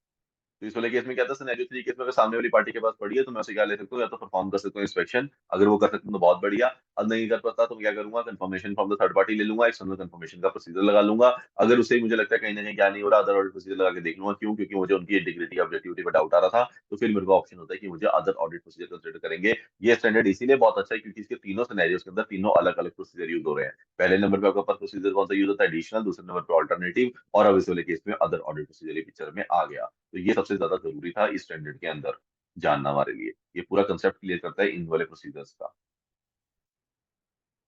तो इस वाले केस में क्या था, सिनेरियो 3 केस में अगर सामने वाली पार्टी के पास पड़ी है तो मैं उसे क्या ले सकता हूँ, या तो परफॉर्म कर सकता हूँ इंस्पेक्शन, अगर वो कर सकते हैं तो बहुत बढ़िया। अब नहीं कर पाता तो मैं क्या करूंगा, confirmation from the third party ले लूंगा, एक्सटर्नल कंफर्मेशन का प्रोसीजर लगा लूंगा। अगर उससे मुझे लगता है कहीं ना कहीं क्या नहीं हो रहा, अदर ऑडिट प्रोसीजर लगा के देख लूंगा, क्यों, क्योंकि मुझे उनकी इंटीग्रिटी ऑब्जेक्टिविटी पर डाउट आ रहा था। तो फिर मेरे को ऑप्शन होता है कि मुझे अदर ऑडिट प्रोसीजर कंसिडर करेंगे। ये स्टैंडर्ड इसीलिए बहुत अच्छा है क्योंकि इसके तीनों सिनेरियोस के अंदर तीनों अलग अलग प्रोसीजर यूज हो रहे हैं। पहले नंबर पे आपका पास प्रोसीजर कौन सा यूज होता है, एडिशनल, दूसरे नंबर पे ऑल्टरनेटिव, और अब इस वाले केस में अदर ऑडिट प्रोसीजर ये पिक्चर में आ गया। तो ये सबसे ज्यादा जरूरी था इस स्टैंडर्ड के अंदर जानना हमारे लिए। ये पूरा कंसेप्ट क्लियर करता है इन वाले प्रोसीजर्स का।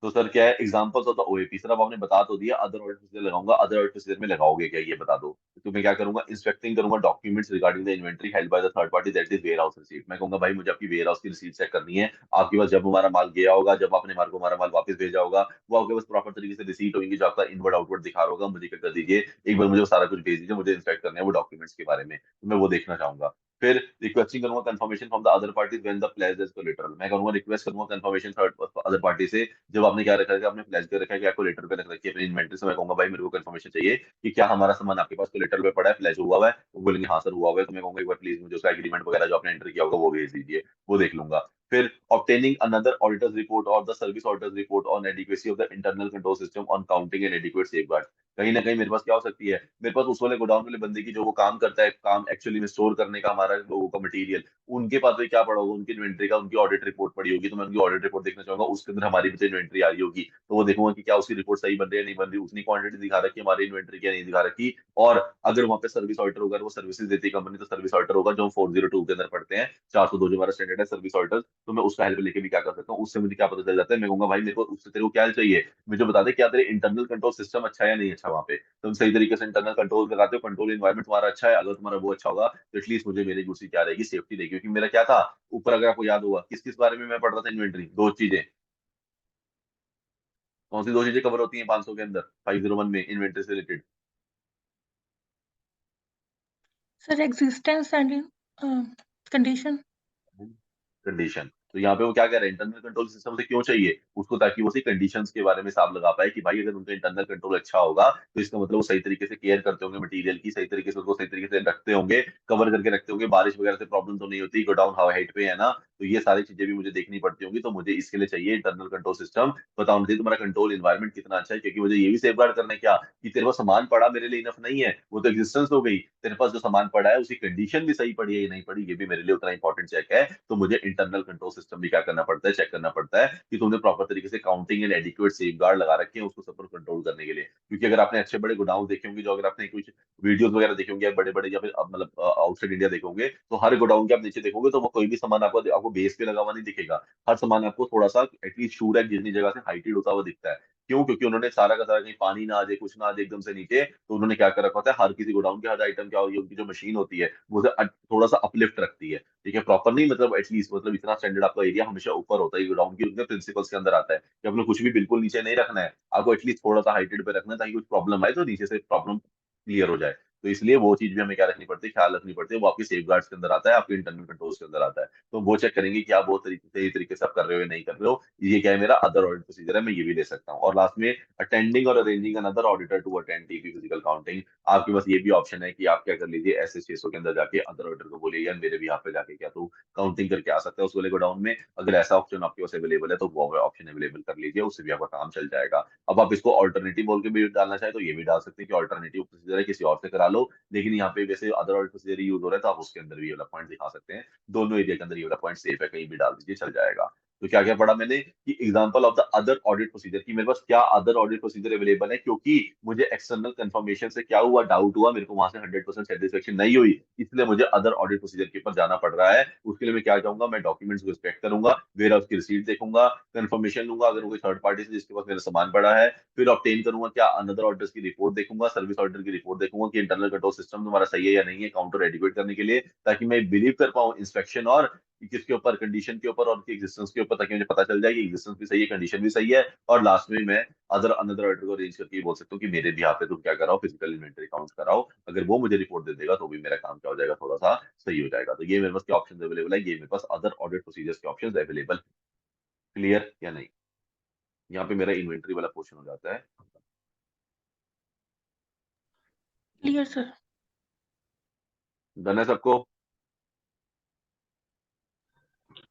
तो सर क्या है एग्जांपल्स ऑफ द ओएपी, सर अब आपने बता तो दिया, अदर ऑडिट प्रोसीजर लगाऊंगा, अदर ऑडिट प्रोसीजर में लगाओगे क्या ये बता दो। तो मैं क्या करूंगा, इंस्पेक्टिंग करूंगा documents regarding the inventory held by the third party that is warehouse receipt. मैं कहूंगा भाई मुझे आपकी वेयर हाउस की रिसीट चेक करनी है, आपके पास जब हमारा माल गया होगा, जब आपने हमारे को हमारा माल वापस भेजा होगा, वो आपके पास प्रॉपर तरीके से रिसीट होगी जो आपका इनवर्ड आउटवर्ड दिखा रहा होगा, मुझे क्या कर दीजिए, एक बार मुझे वो सारा कुछ भेज दीजिए, मुझे इंस्पेक्ट करना है वो डॉक्यूमेंट्स के बारे में, तो मैं वो देखना चाहूंगा। फिर रिक्वेस्टिंग करूंगा confirmation from the other parties when the pledge is collateral. मैं करूंगा रिक्वेस्ट करूंगा कंफर्मेशन थर्ड अदर पार्टी से, जब आपने क्या रखा है, आपने फ्लैश कर रखा है कि आपको लेटर पे रख रखी है अपनी इन्वेंटरी से, मैं कहूंगा भाई मेरे को कंफर्मेशन चाहिए कि क्या हमारा सामान आपके पास लेटर पे पड़ा है, फ्लैश हुआ हुआ है, वो बोलेंगे हाँ सर हुआ हुआ है, तो मैं कहूंगा एक बार प्लीज मुझे उसका एग्रीमेंट वगैरह जो आपने एंटर किया होगा वो भेज दीजिए, वो देख लूंगा। फिर obtaining another auditor's report or the service auditor's report on adequacy of the internal control system on counting and adequate safeguards। कहीं ना कहीं मेरे पास क्या हो सकती है, मेरे पास उस वाले गोडाउन वाले बंदे की जो वो काम करता है, काम एक्चुअली में स्टोर करने का हमारा लोगों का मटेरियल, उनके पास भी क्या पड़ा होगा, उनकी इन्वेंट्री का उनकी ऑडिट रिपोर्ट पड़ी होगी, तो मैं उनकी ऑडिट रिपोर्ट देखना चाहूंगा, उसके अंदर हमारी भी तो इन्वेंट्री आ रही होगी, तो वो देखूंगा कि क्या उसकी रिपोर्ट सही बन रही है नहीं बन रही, उसने क्वांटिटी दिखा रखी है हमारी इन्वेंट्री क्या नहीं दिखा रखी। और अगर वहाँ पे सर्विस ऑडिटर होगा, वो सर्विसेज देती है कंपनी, तो सर्विस ऑडिटर होगा जो हम 402 के अंदर पढ़ते हैं, 402 जो हमारा स्टैंडर्ड है सर्विस ऑडिटर, तो मैं उसका हेल्प लेके भी क्या कर सकता हूँ, उससे मुझे क्या पता चल जाता है, मैं कहूंगा भाई मेरे को उससे तेरे को क्या चाहिए, मुझे बता दे क्या तेरे इंटरनल कंट्रोल सिस्टम अच्छा है या नहीं अच्छा, वहाँ पे तुम सही तरीके से इंटरनल कंट्रोल लगाते हो, कंट्रोल एनवायरमेंट तुम्हारा अच्छा है, अगर तुम्हारा वो अच्छा होगा तो एटलीस्ट मुझे मेरी दूसरी क्या रहेगी, सेफ्टी रहेगी। क्योंकि मेरा क्या था ऊपर, अगर आपको याद होगा किस किस बारे में मैं पढ़ रहा था, इन्वेंट्री, दो चीजें, कौन सी दो चीजें कवर होती हैं 500 के अंदर 501 में इन्वेंट्री से related. Sir existence and condition. Condition, तो यहाँ पे वो क्या कह रहे हैं, इंटरनल कंट्रोल सिस्टम से क्यों चाहिए उसको, ताकि वो उसी कंडीशंस के बारे में हिसाब लगा पाए कि भाई अगर उनका इंटरनल कंट्रोल अच्छा होगा तो इसका मतलब वो सही तरीके से केयर करते होंगे मटेरियल की, सही तरीके से उसको सही तरीके से रखते होंगे, कवर करके रखते होंगे, बारिश वगैरह से प्रॉब्लम तो नहीं होती, गोडाउन हवा हाइट पे है ना, तो ये सारी चीजें भी मुझे देखनी पड़ती होंगी, तो मुझे इसके लिए चाहिए इंटरनल कंट्रोल सिस्टम। बताओ मुझे तुम्हारा कंट्रोल इन्वायरमेंट कितना अच्छा है, क्योंकि मुझे ये भी सेफगार्ड करना है क्या, कि तेरे पास सामान पड़ा मेरे लिए इनफ नहीं है, वो तो एग्जिस्टेंस हो गई, तेरे पास जो सामान पड़ा है उसकी कंडीशन भी सही पड़ी है या नहीं पड़ी, ये भी मेरे लिए उतना इंपॉर्टेंट चेक है। तो मुझे इंटरनल कंट्रोल सिस्टम भी क्या करना पड़ता है, चेक करना पड़ता है कि तुमने प्रॉपर तरीके से काउंटिंग एंड एडिक्वेट सेफगार्ड लगा रखे हैं उसको सब पर कंट्रोल करने के लिए। क्योंकि अगर आपने अच्छे बड़े गोडाउन देखे होंगे, जो अगर आपने कुछ वीडियोस वगैरह देखे होंगे बड़े बड़े, या फिर मतलब आउटसाइड इंडिया देखोगे, तो हर गोडाउन के आप नीचे देखोगे तो वो कोई भी सामान आपको आपको बेस पे लगा हुआ नहीं दिखेगा, हर सामान आपको थोड़ा सा एटलीस्ट शू रैक जितनी जगह से हाइटेड होता हुआ दिखता है। क्यों, क्योंकि उन्होंने सारा का सारा कहीं पानी ना आ जाए, कुछ ना आ जाए एकदम से नीचे, तो उन्होंने क्या कर रखा होता है, हर किसी गोडाउन के हर आइटम क्या होगी, उनकी जो मशीन होती है वो उसे थोड़ा सा अपलिफ्ट रखती है, ठीक है, प्रॉपर नहीं, मतलब एटलीस्ट मतलब इतना स्टैंडर्ड आपका एरिया हमेशा ऊपर होता है, गोडाउन की उनके प्रिंसिपल्स के अंदर आता है कि आपने कुछ भी बिल्कुल नीचे नहीं रखना है, आपको एटलीस्ट थोड़ा सा हाइटेड पे रखना है, ताकि कुछ प्रॉब्लम आए तो नीचे से प्रॉब्लम क्लियर हो जाए। तो इसलिए वो चीज भी हमें क्या रखनी पड़ती है, ख्याल रखनी पड़ती है, वो आपकी सेफ गार्ड्स के अंदर आता है, आपके इंटरनल कंट्रोल्स के अंदर आता है, तो वो चेक करेंगे कि आप बहुत तरीके से सही तरीके से आप कर रहे हो या नहीं कर रहे हो। ये क्या है, मेरा अदर ऑडिट प्रोसीजर है, मैं ये भी ले सकता हूँ। और लास्ट में अटेंडिंग और arranging another auditor to attend TP physical counting. आपके पास ये भी ऑप्शन है कि आप क्या कर लीजिए, ऐसे 600 के अंदर जाके अदर ऑडिटर को बोलिए यार मेरे भी यहाँ पे जाके क्या तू काउंटिंग करके आ सकता है उस वाले गोडाउन में, अगर ऐसा ऑप्शन आपके पास अवेलेबल है तो वो ऑप्शन अवेलेबल कर लीजिए, उससे भी आपका काम चल जाएगा। अब आप इसको ऑल्टरनेटिव बोल के भी डालना चाहे तो ये भी डाल सकते हैं कि ऑल्टरनेटिव प्रोसीजर है, किसी और से करा लो, लेकिन यहाँ पे वैसे अदर ऑडिट प्रोसीजर यूज हो रहा है तो आप उसके अंदर भी ये वाला पॉइंट दिखा सकते हैं। दोनों एरिया के अंदर ये वाला पॉइंट सेफ है, कहीं भी डाल दीजिए चल जाएगा। तो क्या क्या पढ़ा मैंने कि example of the other audit procedure, की मेरे पास क्या अदर ऑडिट प्रोसीजर अवेलेबल है, क्योंकि मुझे एक्सटर्नल कंफर्मेशन से क्या हुआ, डाउट हुआ, मेरे को वहां से 100% सेटिस्फेक्शन नहीं हुई, इसलिए मुझे अदर ऑडिट प्रोसीजर के ऊपर जाना पड़ रहा है। उसके लिए मैं क्या चाहूंगा, मैं डॉक्यूमेंट्स को इंस्पेक्ट करूंगा, वेयर हाउस की रिसीट देखूंगा, कंफर्मेशन लूंगा अगर कोई थर्ड पार्टी से जिसके पास मेरा सामान पड़ा है, फिर ऑब्टेन करूंगा क्या अनदर ऑडिटर्स की रिपोर्ट देखूंगा, सर्विस ऑडिटर की रिपोर्ट देखूंगा कि इंटरनल कंट्रोल सिस्टम तुम्हारा सही है या नहीं है, काउंटर एडिक्वेट करने के लिए, ताकि मैं बिलीव कर पाऊं इंस्पेक्शन और कि किसके ऊपर, कंडीशन के ऊपर और उसकी एग्जिस्टेंस के ऊपर, ताकि मुझे पता चल जाए कि एग्जिस्टेंस भी सही है, कंडीशन भी सही है। और लास्ट में मैं अदर अनदर ऑर्डर को अरेंज करके ये बोल सकता हूँ कि मेरे भी यहाँ पे तुम क्या कराओ, फिजिकल इन्वेंटरी काउंट कराओ, अगर वो मुझे रिपोर्ट दे देगा तो भी मेरा काम क्या हो जाएगा, थोड़ा सा सही हो जाएगा। तो ये मेरे पास क्या ऑप्शन अवेलेबल है, ये मेरे पास अदर ऑडिट प्रोसीजर्स के ऑप्शन अवेलेबल। क्लियर या नहीं, यहाँ पे मेरा इन्वेंटरी वाला पोर्शन हो जाता है। Clear sir. डन है सबको?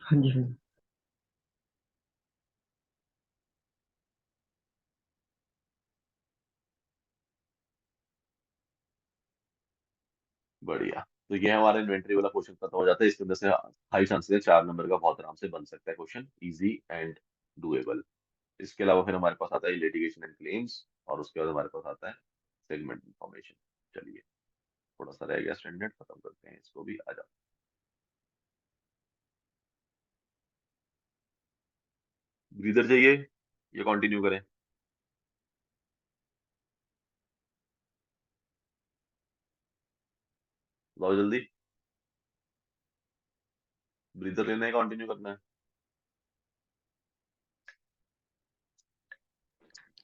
हाँ जी भाई। बढ़िया। तो ये हमारा इन्वेंटरी वाला क्वेश्चन खत्म हो जाता है। इसके अंदर से हाई चांसेस है 4 नंबर का बहुत आराम से बन सकता है क्वेश्चन, इजी एंड डुएबल। इसके अलावा फिर हमारे पास आता है लिटिगेशन एंड क्लेम्स, और उसके बाद हमारे पास आता है सेगमेंट इंफॉर्मेशन। चलिए, थोड़ा सा रह गया स्टैंडर्ड, खत्म करते हैं इसको भी। आ जाओ, ब्रीदर चाहिए ये कंटिन्यू करें? लाओ जल्दी, ब्रीदर लेना है कंटिन्यू करना है?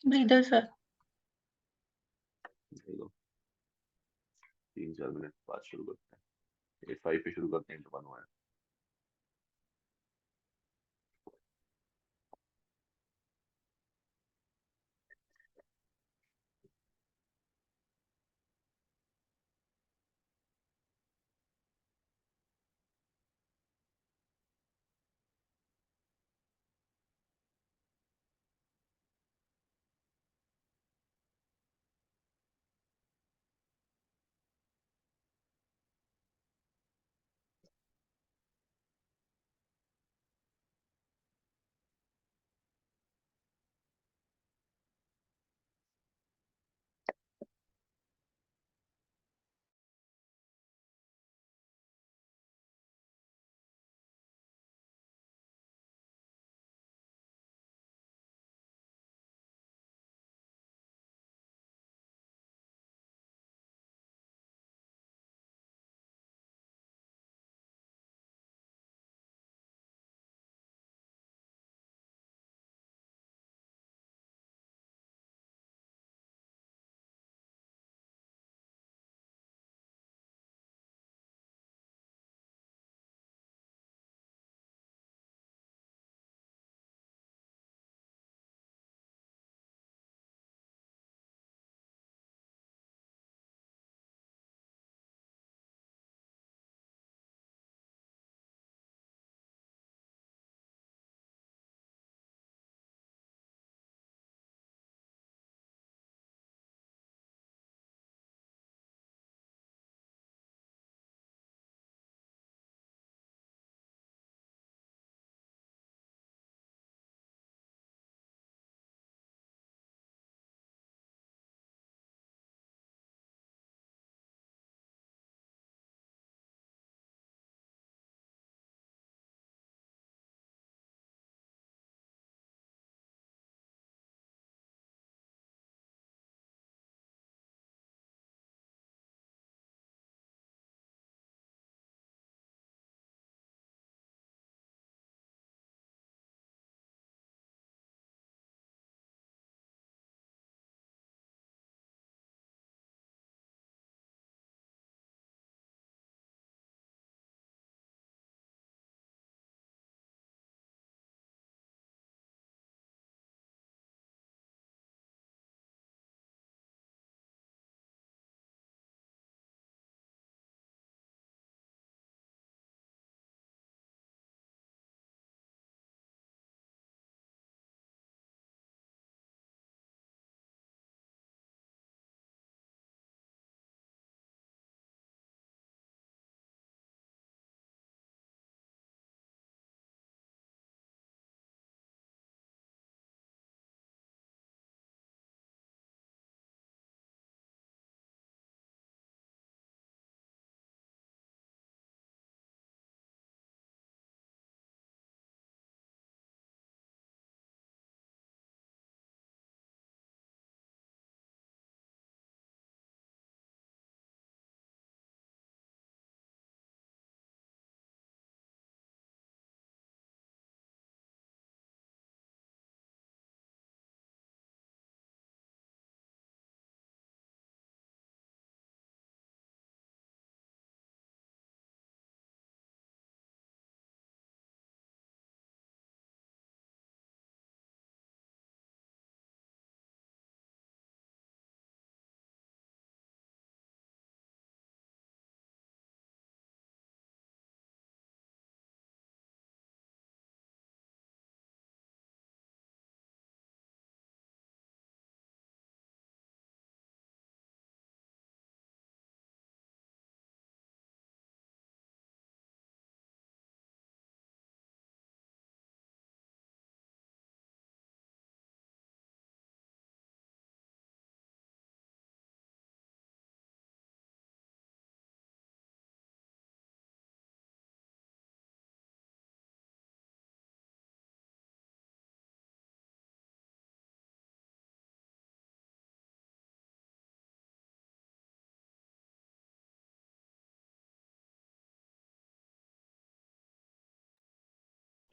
Breather sir. चलो, 3-4 मिनट बाद शुरू करते हैं। 8-5 पे शुरू करते हैं, तो बन हुआ है।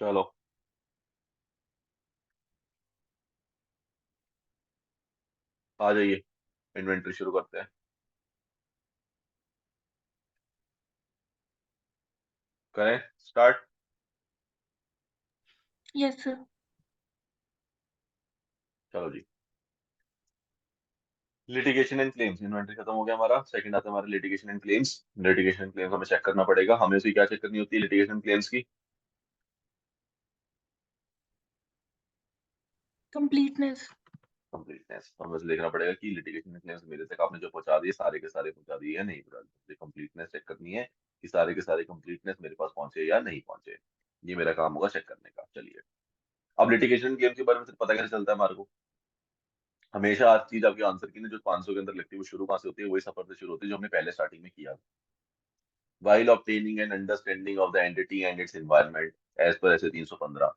चलो आ जाइए, इन्वेंट्री शुरू करते हैं। करें स्टार्ट। Yes sir. चलो जी, लिटिगेशन एंड क्लेम्स, इन्वेंट्री खत्म हो गया हमारा। सेकंड आता है हमारा litigation and claims. Litigation and claims हमें चेक करना पड़ेगा। हमें उसकी क्या चेक करनी होती है लिटिगेशन क्लेम्स की? कंप्लीटनेस। कंप्लीटनेस। हमें बस देखना पड़ेगा कि लिटिगेशन एंड क्लेम्स मेरे तक आपने जो पहुंचा दिए सारे के सारे पहुंचा दिए या नहीं पहुंचा दिए। कंप्लीटनेस चेक करनी है कि सारे के सारे कंप्लीटनेस मेरे पास पहुंचे या नहीं पहुंचे। ये मेरा काम होगा चेक करने का। चलिए, अब लिटिगेशन क्लेम्स के बारे में सिर्फ पता कैसे चलता है हमारे को? हमेशा हर चीज आपके आंसर की ना जो 500 के अंदर लगती है वो शुरू कहाँ से होती है? वही सफर से शुरू होती है जो हमने पहले स्टार्टिंग में किया। while obtaining an understanding of the entity and its environment as per ऐसे 315।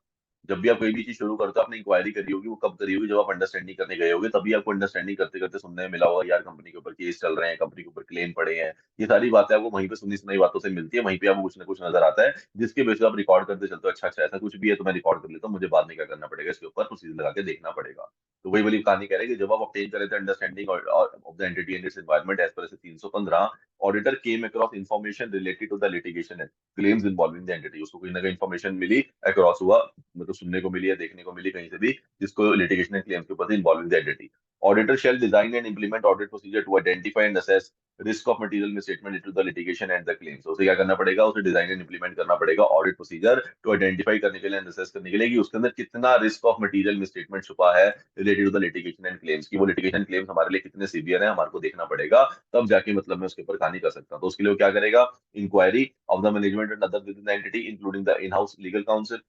जब भी आप कोई भी चीज शुरू करते हो आपने इंक्वायरी करी होगी, वो कब करी होगी? जब आप अंडरस्टैंडिंग करने गए होगे, तभी आपको अंडरस्टैंडिंग करते करते सुनने में मिला होगा यार कंपनी के ऊपर केस चल रहे हैं, कंपनी के ऊपर क्लेम पड़े हैं। ये सारी बातें आपको वहीं पे सुनी सुनाई बातों से मिलती है, वहीं पे आपको कुछ ना कुछ नजर आता है जिसके बेस पे आप रिकॉर्ड करते चलते हो। अच्छा अच्छा ऐसा कुछ भी है तो मैं रिकॉर्ड कर लेता हूँ, मुझे बाद में क्या करना पड़ेगा, इसके ऊपर प्रोसीजर लगा के देखना पड़ेगा। तो वही वाली कहानी कह रहे हैं कि जब आप ऑब्टेन कर रहे थे understanding of the entity and its environment as per 315, auditor came across information related to the litigation claims involving the entity. उसको कहीं ना कहीं इन्फॉर्मेशन मिली, अक्रॉस हुआ, मतलब सुनने को मिली या देखने को मिली कहीं से भी, जिसको लिटिगेशन एंड क्लेम्स के ऊपर involving the entity. Auditor shall design and implement audit procedure to identify and assess risk of material misstatement to the litigation and the claims. उसे क्या करना पड़ेगा? उसे डिजाइन एंड इंप्लीमेंट करना पड़ेगा ऑडिट प्रोसीजर टू आइडेंटिफाई करने के लिए एंड असेस करने के लिए कि उसके अंदर कितना रिस्क ऑफ मटेरियल मिसस्टेटमेंट छुपा है related to the litigation and claims की। वो लिटिगेशन क्लेम्स हमारे लिए कितने सीवियर है हमारे को देखना पड़ेगा, तब जाके मतलब मैं उसके ऊपर कहानी कर सकता हूँ। तो उसके लिए वो क्या करेगा? Inquiry of the management and other with the entity including the in house legal counsel.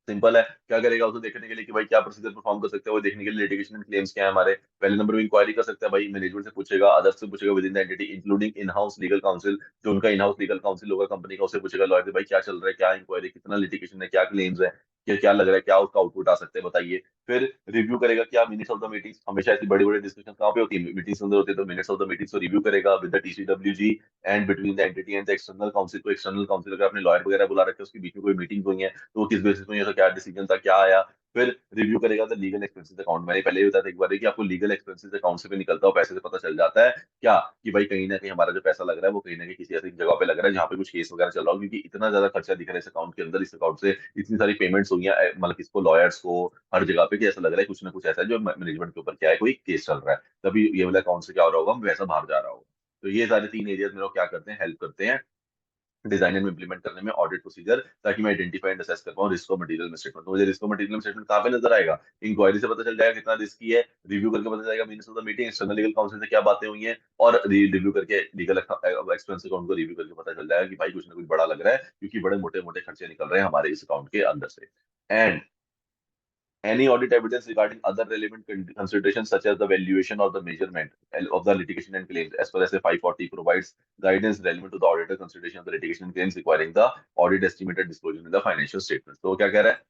Simple है, क्या करेगा? उसे देखने के लिए कि भाई क्या प्रोसीजर परफॉर्म कर सकते हैं, वो देखने के लिए लिटिगेशन एंड क्लेम्स क्या है हमारे। पहले नंबर पे इंक्वायरी कर सकता है भाई, मैनेजमेंट से पूछेगा, अदर्स से पूछेगा with in the entity including in house legal council. जो उनका इन हाउस लीगल काउंसिल होगा कंपनी का, उससे पूछेगा लॉयर से भाई क्या चल रहा है, क्या इंक्वायरी, कितना लिटिगेशन है, क्या क्लेम्स है, क्या क्या लग रहा है, क्या उसका आउटपुट आ सकते हैं बताइए। फिर रिव्यू करेगा क्या मिनट्स ऑफ द मीटिंग्स। हमेशा ऐसी बड़ी बड़ी डिस्कशन कहाँ पे होती है? मीटिंग्स अंदर होती है। तो मिनट्स ऑफ द मीटिंग्स को रिव्यू करेगा with the TCWG and between the entity and the external council. को एक्सटर्नल काउंसिल अगर आपने लॉयर वगैरह बुला रखे उसके बीच में कोई मीटिंग हुई है तो वो किस बेसिस पे हुई है, तो क्या डिसीजन था, क्या आया। फिर रिव्यू करेगा द लीगल एक्सपेंसेस अकाउंट। मैंने पहले ही बताया था एक बार कि आपको लीगल एक्सपेंसेस अकाउंट से भी निकलता हो पैसे से पता चल जाता है क्या कि भाई कहीं ना कहीं हमारा जो पैसा लग रहा है वो कहीं ना कहीं किसी ऐसी जगह पे लग रहा है जहाँ पे कुछ केस वगैरह चल रहा हो, क्योंकि इतना ज्यादा खर्चा दिख रहा है इस अकाउंट के अंदर, इस अकाउंट से इतनी सारी पेमेंट्स हुई हैं मतलब किसको, लॉयर्स को, हर जगह पे, कि ऐसा लग रहा है कुछ ना कुछ ऐसा है जो मैनेजमेंट के ऊपर क्या है, कोई केस चल रहा है। तभी ये वाला अकाउंट से क्या हो रहा होगा, पैसा बाहर जा रहा होगा। तो ये सारे तीन एरियाज मेरे को क्या करते हैं, हेल्प करते हैं डिजाइन एंड इंप्लीमेंट करने में ऑडिट प्रोसीजर, ताकि मैं आइडेंटिफाई एंड असेस कर पाऊं रिस्क ऑफ मटेरियल मिसस्टेटमेंट। तो मुझे रिस्क ऑफ मटेरियल मिसस्टेटमेंट कहाँ पे नजर आएगा? इंक्वायरी से पता चल जाएगा कितना रिस्की है, रिव्यू करके पता चलेगा minutes of the meeting, external legal council से क्या बातें हुई हैं, और रिव्यू करके लीगल एक्सपेंस अकाउंट को रिव्यू करके पता चल जाएगा कि भाई कुछ ना कुछ बड़ा लग रहा है, क्योंकि बड़े मोटे मोटे खर्चे निकल रहे हैं हमारे इस अकाउंट के अंदर से। And any audit evidence regarding other relevant considerations such as the valuation or the measurement of the litigation and claims as per SA 540 provides guidance relevant to the auditor consideration of the litigation and claims requiring the audit estimated disclosure in the financial statements। तो वो क्या कह रहा है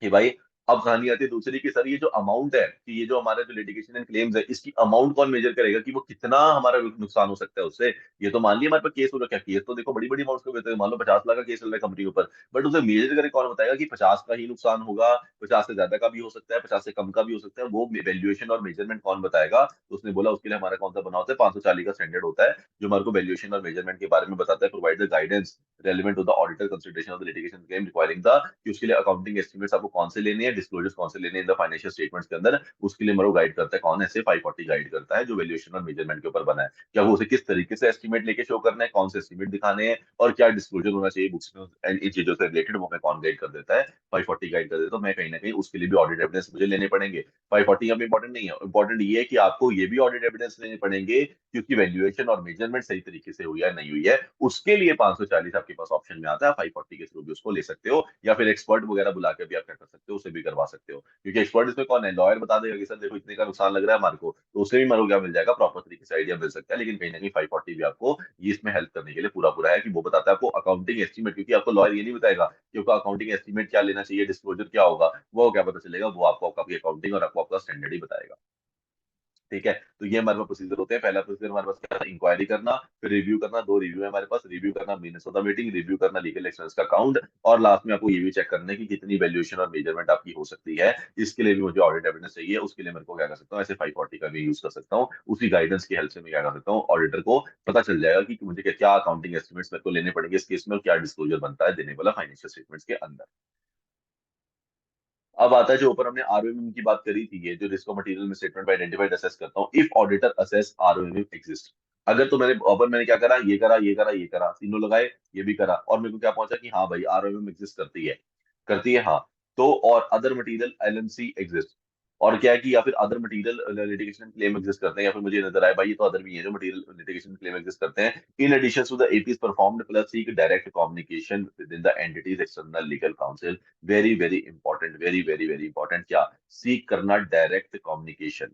कि भाई अब कहानी आती है दूसरी की, सर ये जो अमाउंट है कि ये जो हमारा जो लिटिगेशन एंड क्लेम्स है इसकी अमाउंट कौन मेजर करेगा कि वो कितना हमारा नुकसान हो सकता है उससे। ये तो मान लिया हमारे पास केस हो रखा है, केस तो देखो बड़ी बड़ी अमाउंट का, मान लो 50 लाख का केस चल रहा है कंपनी के ऊपर, बट उसे मेजर करके कौन बताएगा कि 50 का ही नुकसान होगा, 50 से ज्यादा का भी हो सकता है, 50 से कम का भी हो सकता है, वो वैल्यूएशन और मेजरमेंट कौन बताएगा? तो उसने बोला उसके लिए हमारा कौन सा बना होता है, 540 का स्टैंडर्ड होता है जो हमारे को वैल्यूएशन और मेजरमेंट के बारे में बताता है, provide the guidance relevant to the auditor consideration of the litigation claim requiring the, कि उसके लिए अकाउंटिंग एस्टिमेट्स आपको कौन से लेने हैं, डिस्क्लोजर्स कौन से लेने हैं इन द फाइनेंशियल स्टेटमेंट्स के अंदर। उसके लिए मेरे को गाइड करता है कौन, ऐसे 540 गाइड करता है जो वैल्यूएशन और मेजरमेंट के ऊपर बना है। क्या वो उसे किस तरीके से एस्टिमेट लेके शो करना है, कौन से एस्टिमेट दिखाने हैं, और क्या डिस्क्लोजर होना चाहिए बुक्स में एंड इन चीजों से रिलेटेड, वो मैं कौन गाइड कर देता है, 540 गाइड कर देता है। तो मैं कहीं ना कहीं उसके लिए भी ऑडिट एविडेंस मुझे लेने पड़ेंगे। 540 यहाँ पे इंपॉर्टेंट नहीं है, इंपॉर्टेंट ये है कि आपको ये भी ऑडिट एविडेंस लेने पड़ेंगे क्योंकि वैल्यूएशन और मेजरमेंट सही तरीके से हुई है नहीं हुई है। उसके लिए 540 आपके पास ऑप्शन में आता है, 540 के थ्रू भी उसको ले सकते हो, या फिर एक्सपर्ट वगैरह बुला के भी आप क्या कर सकते हो, उसे भी करवा सकते हो। क्योंकि एक्सपर्ट इसमें कौन है, लॉयर बता देगा कि सर देखो इतने का नुकसान लग रहा है हमारे को, तो उससे भी हमारे को क्या मिल जाएगा, प्रॉपर तरीके से आइडिया मिल सकता है। लेकिन कहीं ना कहीं 540 भी आपको ये इसमें हेल्प करने के लिए पूरा पूरा है कि वो बताता है आपको अकाउंटिंग एस्टीमेट, क्योंकि आपको लॉयर ये नहीं बताएगा कि आपको अकाउंटिंग एस्टीमेट क्या लेना चाहिए, डिस्क्लोजर क्या होगा, वो क्या पता चलेगा, वो आपको आपकी अकाउंटिंग और आपको आपका स्टैंडर्ड ही बताएगा। ठीक है। तो ये हमारे पास प्रोसीजर होते हैं। पहला प्रोसीजर हमारे पास क्या था, इंक्वायरी करना, फिर रिव्यू करना, दो रिव्यू है हमारे पास, रिव्यू करना minutes of the meeting, review करना लीगल एक्सपेंस का काउंट, और लास्ट में आपको ये भी चेक करना है कि कितनी वैल्यूएशन और मेजरमेंट आपकी हो सकती है। इसके लिए भी मुझे ऑडिट एविडेंस चाहिए, उसके लिए मेरे को क्या कर सकता हूँ, ऐसे 540 का भी यूज कर सकता हूँ। उसी गाइडेंस की हेल्प से मैं क्या कर सकता हूँ, ऑडिटर को पता चल जाएगा कि मुझे क्या क्या अकाउंटिंग एस्टिमेट्स मेरे को लेने पड़ेंगे इस केस में, और क्या डिस्क्लोजर बनता है देने वाला फाइनेंशियल स्टेटमेंट्स के अंदर। अब आता है जो ऊपर हमने आरओएम की बात करी थी, ये जो रिस्क ऑफ मटेरियल में स्टेटमेंट आइडेंटिफाइड असेस करता हूँ, if auditor assess ROM exist. अगर तो मैंने क्या करा, ये करा, ये करा, ये करा, तीनों लगाए, ये भी करा, और मेरे को क्या पहुंचा कि हाँ भाई आरओएम एग्जिस्ट करती है, करती है हाँ। तो और अदर मटेरियल एलएमसी एग्जिस्ट, और क्या है कि या फिर other material litigation claim exist करते हैं, या फिर मुझे नजर आया भाई ये तो अदर भी है जो मटेरियल लिटिगेशन क्लेम एग्जिस्ट करते हैं, in addition to the APs performed plus seek direct communication with in the entity's external legal counsel. Very very important, very very very important, क्या सीक करना डायरेक्ट कम्युनिकेशन,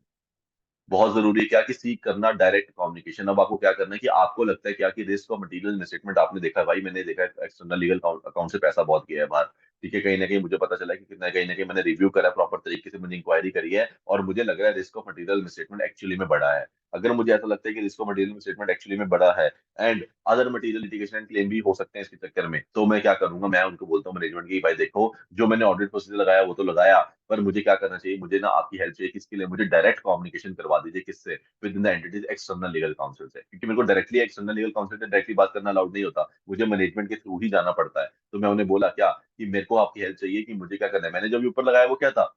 बहुत जरूरी है। क्या कि सीख करना डायरेक्ट कम्युनिकेशन। अब आपको क्या करना है कि आपको लगता है क्या कि रिस्क और मटेरियल मिसस्टेटमेंट आपने देखा है, भाई मैंने देखा है एक्सटर्नल लीगल अकाउंट से पैसा बहुत गया है बाहर, ठीक है, कहीं ना कहीं मुझे पता चला कि कितना कहीं ना कहीं मैंने रिव्यू करा प्रॉपर तरीके से, मैंने इंक्वायरी करी है, और मुझे लग रहा है risk of material misstatement actually में बड़ा है। अगर मुझे ऐसा लगता है कि risk of material misstatement actually में बड़ा है, and other material litigation and claim भी हो सकते हैं इसके चक्कर में, तो मैं क्या करूंगा, मैं उनको बोलता हूँ मैनेजमेंट की, भाई देखो जो मैंने ऑडिट प्रोसीजर लगाया वो तो लगाया, पर मुझे क्या करना चाहिए, मुझे ना आपकी हेल्प चाहिए, किसके लिए, मुझे डायरेक्ट कम्युनिकेशन करवा दीजिए, किससे, with in the entity's external legal council से, क्योंकि मेरे को डायरेक्टली एक्सटर्नल लीगल काउंसिल से डायरेक्टली बात करना अलाउड नहीं होता, मुझे मैनेजमेंट के थ्रू ही जाना पड़ता है। तो मैं उन्हें बोला क्या कि मेरे को आपकी हेल्प चाहिए, कि मुझे क्या करना है, मैंने जब ऊपर लगाया वो क्या था,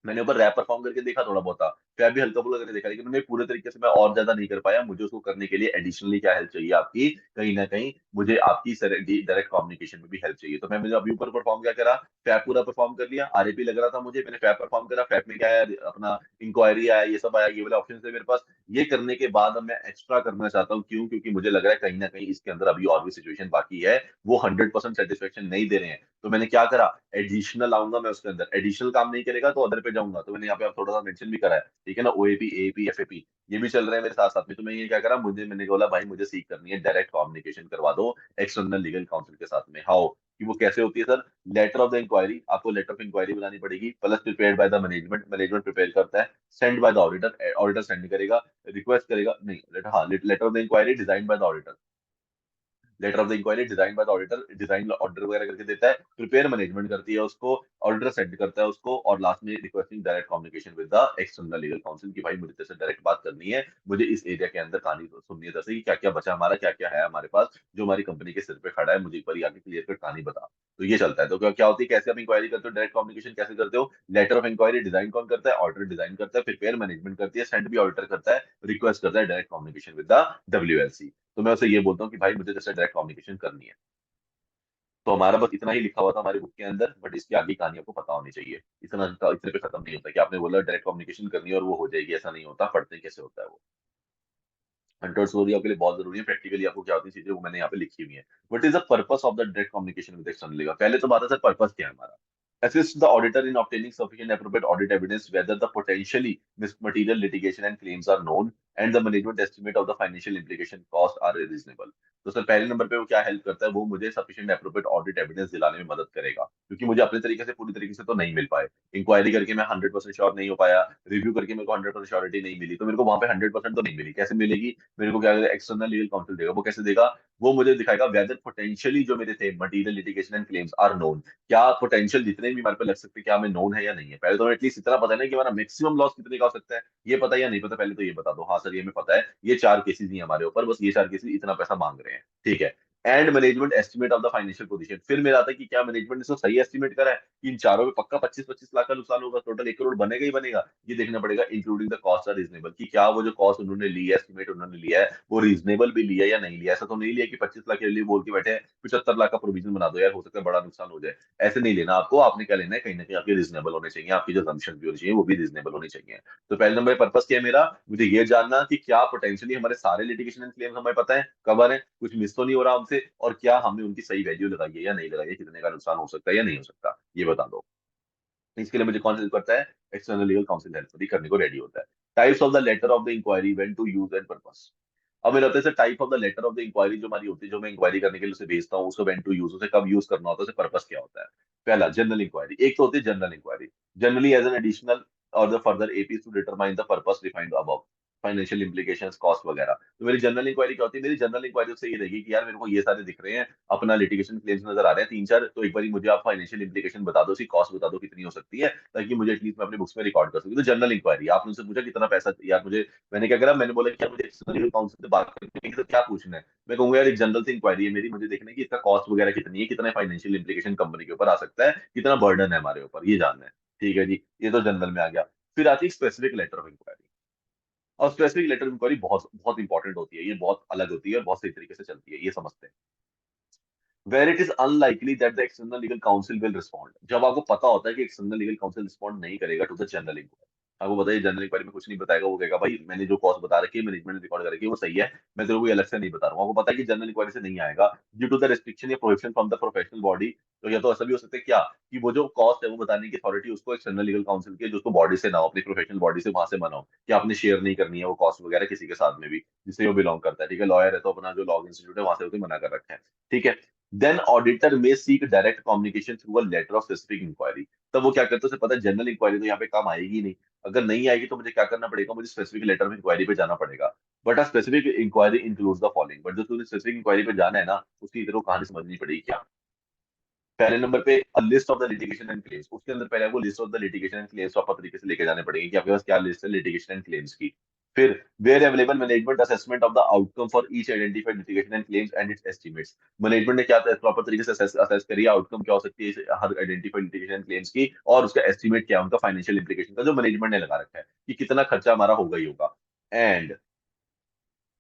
मैंने ऊपर रैप परफॉर्म करके देखा थोड़ा बहुत था, फिर भी हल्का फुल्का करके देखा, लेकिन मैं पूरे तरीके से मैं और ज्यादा नहीं कर पाया, मुझे उसको करने के लिए एडिशनली क्या हेल्प चाहिए आपकी, कहीं ना कहीं मुझे आपकी डायरेक्ट कम्युनिकेशन में भी हेल्प चाहिए। तो मैंने अभी ऊपर परफॉर्म क्या करा, फैप पूरा परफॉर्म कर लिया, आरएपी लग रहा था मुझे, मैंने फैप परफॉर्म करा, फैप में क्या आया अपना, इंक्वायरी आया, ये सब आया, ये वाले ऑप्शन है मेरे पास। ये करने के बाद अब मैं एक्स्ट्रा करना चाहता हूँ, क्यों, क्योंकि मुझे लग रहा है कहीं ना कहीं इसके अंदर अभी और भी सिचुएशन बाकी है, वो 100% सेटिस्फेक्शन नहीं दे रहे हैं। तो मैंने क्या करा, एडिशनल आऊंगा मैं उसके अंदर, एडिशनल काम नहीं करेगा तो अदर पे जाऊंगा, तो मैंने यहाँ पे आप थोड़ा सा मेंशन भी करा है, ठीक है ना, ओएपी एपी एफएपी ये भी चल रहे हैं मेरे साथ साथ में। तो मैं ये क्या करा, मैंने बोला भाई मुझे सीख करनी है, डायरेक्ट कम्युनिकेशन करवा दो एक्सटर्नल लीगल काउंसिल के साथ में। हाउ कि वो कैसे होती है sir, letter of the inquiry, आपको लेटर ऑफ इंक्वायरी बनानी पड़ेगी, plus prepared by the management, management prepare करता है, send by the auditor, auditor send करेगा, रिक्वेस्ट करेगा, नहीं लेटर, हाँ letter of the inquiry design by the auditor, letter of the inquiry design by the auditor, design order वगैरह करके देता है, प्रिपेयर मैनेजमेंट करती है उसको, ऑडिटर सेंड करता है उसको, और लास्ट में requesting direct communication with the external legal council कि भाई मुझे तेरे से डायरेक्ट बात करनी है, मुझे इस एरिया के अंदर कहानी सुननी है, जैसे कि क्या क्या बचा हमारा, क्या क्या है हमारे पास जो हमारी कंपनी के सिर पे खड़ा है, मुझे एक बार आके क्लियर कट कहानी बता। तो ये चलता है। तो क्या क्या होती है, कैसे आप इंक्वायरी करते हो, डायरेक्ट कम्युनिकेशन कैसे करते हो, लेटर ऑफ इंक्वायरी डिजाइन कौन करता है, ऑडिटर डिजाइन करता है, प्रिपेयर मैनेजमेंट करती है, सेंड भी ऑडिटर करता है, रिक्वेस्ट करता है डायरेक्ट कम्युनिकेशन विद द डब्ल्यूएलसी। तो मैं उसे ये बोलता हूँ कि भाई मुझे जैसे डायरेक्ट कम्युनिकेशन करनी है। तो हमारा बस इतना ही लिखा हुआ था हमारी बुक के अंदर, बट इसकी आगे कहानी आपको पता होनी चाहिए। इतने पे खत्म नहीं होता कि आपने बोला डायरेक्ट कम्युनिकेशन करनी है और वो हो जाएगी, ऐसा नहीं होता, पढ़ते कैसे होता है वो। हंटर स्टोरी आपके लिए बहुत जरूरी है, प्रैक्टिकली आपको क्या होती है चीजें वो मैंने यहाँ पे लिखी हुई है। What is the purpose of the direct communication with external legal, पहले तो बात है सर पर्पस क्या है हमारा, assist the auditor in obtaining sufficient appropriate audit evidence whether the potentially material litigation and claims are known and the management estimate of the financial implication cost are reasonable। तो सर पहले नंबर पे वो क्या हेल्प करता है, वो मुझे सफिशिएंट एप्रोप्रिएट ऑडिट एविडेंस दिलाने में मदद करेगा, क्योंकि मुझे अपने तरीके से पूरी तरीके से तो नहीं मिल पाए, इंक्वायरी करके मैं 100% श्योर नहीं हो पाया, रिव्यू करके मेरे को 100% श्योरिटी नहीं मिली, तो मेरे को वहां पे 100% तो नहीं मिली, कैसे मिलेगी, मेरे को क्या एक्सटर्नल लीगल काउंसिल देगा, वो कैसे देगा, वो मुझे दिखाएगा वेदर पोटेंशियली जो मेरे थे material litigation and claims are known, क्या पोटेंशियल जितने भी हमारे पे लग सकते हैं क्या हमें नोन है या नहीं है। पहले तो एटलीस्ट इतना पता है ना कि हमारा मैक्सिमम लॉस कितने का हो सकता है, ये पता है या नहीं पता, पहले तो ये बता दो, हाँ सर ये हमें पता है, ये 4 केसेस ही हमारे ऊपर, बस ये 4 केसेस इतना पैसा मांग रहे हैं, ठीक है। And management estimate of the financial position, फिर मेरा आता है कि क्या मैनेजमेंट ने इसको सही एस्टिमेट करा है कि इन चारों में पक्का 25-25 लाख का नुकसान होगा, टोटल 1 करोड़ बनेगा ही बनेगा, ये देखना पड़ेगा, including the cost are reasonable, कि क्या वो जो कॉस्ट उन्होंने ली है, एस्टिमेट उन्होंने लिया है, वो रीजनेबल भी लिया या नहीं लिया, ऐसा तो नहीं लिया कि 25 लाख के लिए बोल के बैठे हैं 75 लाख का प्रोविजन बना दो यार, हो सकता है बड़ा नुकसान हो जाए, ऐसे नहीं लेना आपको, आपने क्या लेना है, कहीं ना कहीं आपके रीजनेबल होने चाहिए, आपकी जो assumptions भी होनी चाहिए वो भी रीजनेबल होनी चाहिए। तो पहले नंबर पर्पस क्या है मेरा, मुझे ये जानना कि क्या पोटेंशियली हमारे सारे लिटिगेशन एंड क्लेम्स हमें पता है कब आ रहे हैं, कुछ मिस तो नहीं हो रहा हमसे, और क्या हमने उनकी सही वैल्यू लगाई है या नहीं लगाई है, कितने का नुकसान हो सकता है या नहीं हो सकता, ये बता दो। इसके लिए मुझे कौन हेल्प करता है, एक्सटर्नल लीगल काउंसिल हेल्प भी करने को रेडी होता है। Types of the letter of the inquiry, when to use and purpose. अब मेरा होता है sir type of the letter of the inquiry, जो हमारी होती है, जो मैं इंक्वायरी करने के लिए उसे भेजता हूँ, उसको व्हेन टू यूज, उसे कब यूज करना होता है, उसे पर्पस क्या होता है। पहला जनरल इंक्वायरी, एक तो होती है general inquiry, generally as an additional और the further APs to determine the purpose defined above, financial implications, cost वगैरह। तो मेरी जनरल इंक्वायरी क्या होती है? मेरी जनरल इंक्वायरी से ये रहेगी कि यार मेरे को ये सारे दिख रहे हैं, अपना लिटिगेशन क्लेम्स नजर आ रहे हैं 3-4, तो एक बार मुझे आप फाइनेंशियल इंप्लीकेशन बता दो, उसकी कॉस्ट बता दो कितनी हो सकती है, ताकि मुझे एटलीस्ट मैं अपनी बुक्स में रिकॉर्ड कर सकूं। तो जनरल इंक्वायरी, आपने उनसे पूछा कितना पैसा यार मुझे, मैंने क्या करा, मैंने बोला कि यार मुझे एक्सटर्नल काउंसिल से बात करनी है, तो क्या पूछना है? मैं कहूंगा यार एक जनरल सी इंक्वायरी है मेरी, मुझे देखना है कि इसका कॉस्ट वगैरह कितनी है, कितना फाइनेंशियल इंप्लीकेशन कंपनी के ऊपर आ सकता है, कितना बर्डन है हमारे ऊपर, ये जानना है। ठीक है जी, ये तो जनरल में आ गया। फिर आती है स्पेसिफिक लेटर ऑफ इंक्वायरी। और स्पेसिफिक लेटर ऑफ इंक्वायरी बहुत बहुत इंपॉर्टेंट होती है, ये बहुत अलग होती है और बहुत सही तरीके से चलती है, ये समझते हैं। Where it is unlikely that the external legal counsel will respond, जब आपको पता होता है कि एक्सटर्नल लीगल काउंसिल रिस्पॉन्ड नहीं करेगा टू द जनरल इंक्वायरी। आपको बताइए जनरल इंक्वायरी में कुछ नहीं बताएगा, वो कहेगा भाई मैंने जो कॉस्ट बता रखी है, मैनेजमेंट ने रिकॉर्ड कर रखी है, वो सही है, मैं तेरे को कोई अलग से नहीं बता रहा हूँ। आपको पता है कि जनरल इंक्वायरी से नहीं आएगा ड्यू टू द रिस्ट्रिक्शन या prohibition from the professional body. तो या तो ऐसा भी हो सकता है क्या, कि वो जो कॉस्ट है वो बताने की अथॉरिटी उसको एक्सटर्नल लीगल काउंसिल की है, जो उसको बॉडी से ना हो, अपनी प्रोफेशनल बॉडी से वहां से मना हो कि आपने शेयर नहीं करनी है वो कॉस्ट वगैरह किसी के साथ में भी जिससे वो बिलोंग करता है। ठीक है, लॉयर है तो अपना जो लॉ इंस्टीट्यूट है वहां से उसे मना कर रखा है। ठीक है, then auditor may seek direct communication through a letter of specific inquiry. तब वो क्या करते हैं, उसे पता है जनरल इंक्वायरी तो यहाँ पे काम आएगी नहीं, अगर नहीं आएगी तो मुझे क्या करना पड़ेगा, मुझे स्पेसिफिक लेटर ऑफ इंक्वायरी पे जाना पड़ेगा। But a specific inquiry includes the following, but जो तुमने स्पेसिफिक इंक्वायरी पे जाना है ना, उसकी तेरे को कहानी समझनी पड़ेगी क्या। पहले नंबर पे list of the litigation and claims, उसके अंदर पहले आपको list of the litigation and claims आप तरीके से लेके जाने पड़ेंगे कि आपके पास क्या लिस्ट है लिटिगेशन एंड क्लेम्स की। फिर where available management assessment of the outcome for each identified litigation and claims and its estimates, management ने क्या प्रॉपर तरीके से असेस करी आउटकम क्या हो सकती है हर आइडेंटिफाइड लिटिगेशन एंड क्लेम्स की, और उसका एस्टिमेट क्या है उनका फाइनेंशियल इंप्लीकेशन का, जो मैनेजमेंट ने लगा रखा है कि कितना खर्चा हमारा होगा ही होगा। And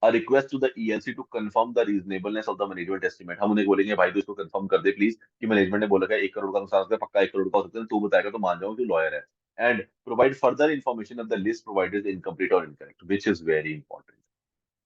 a request to the ELC to confirm the reasonableness of the management estimate, हम उन्हें बोलेंगे भाई तू इसको कंफर्म कर दे प्लीज कि मैनेजमेंट ने बोला है 1 करोड़ का नुकसान हो सकता है, पक्का 1 करोड़ का हो सकता है, तू बताएगा तो मान जाऊंगा, तू लॉयर है। And provide further information of the list provided incomplete और incorrect, which is very important.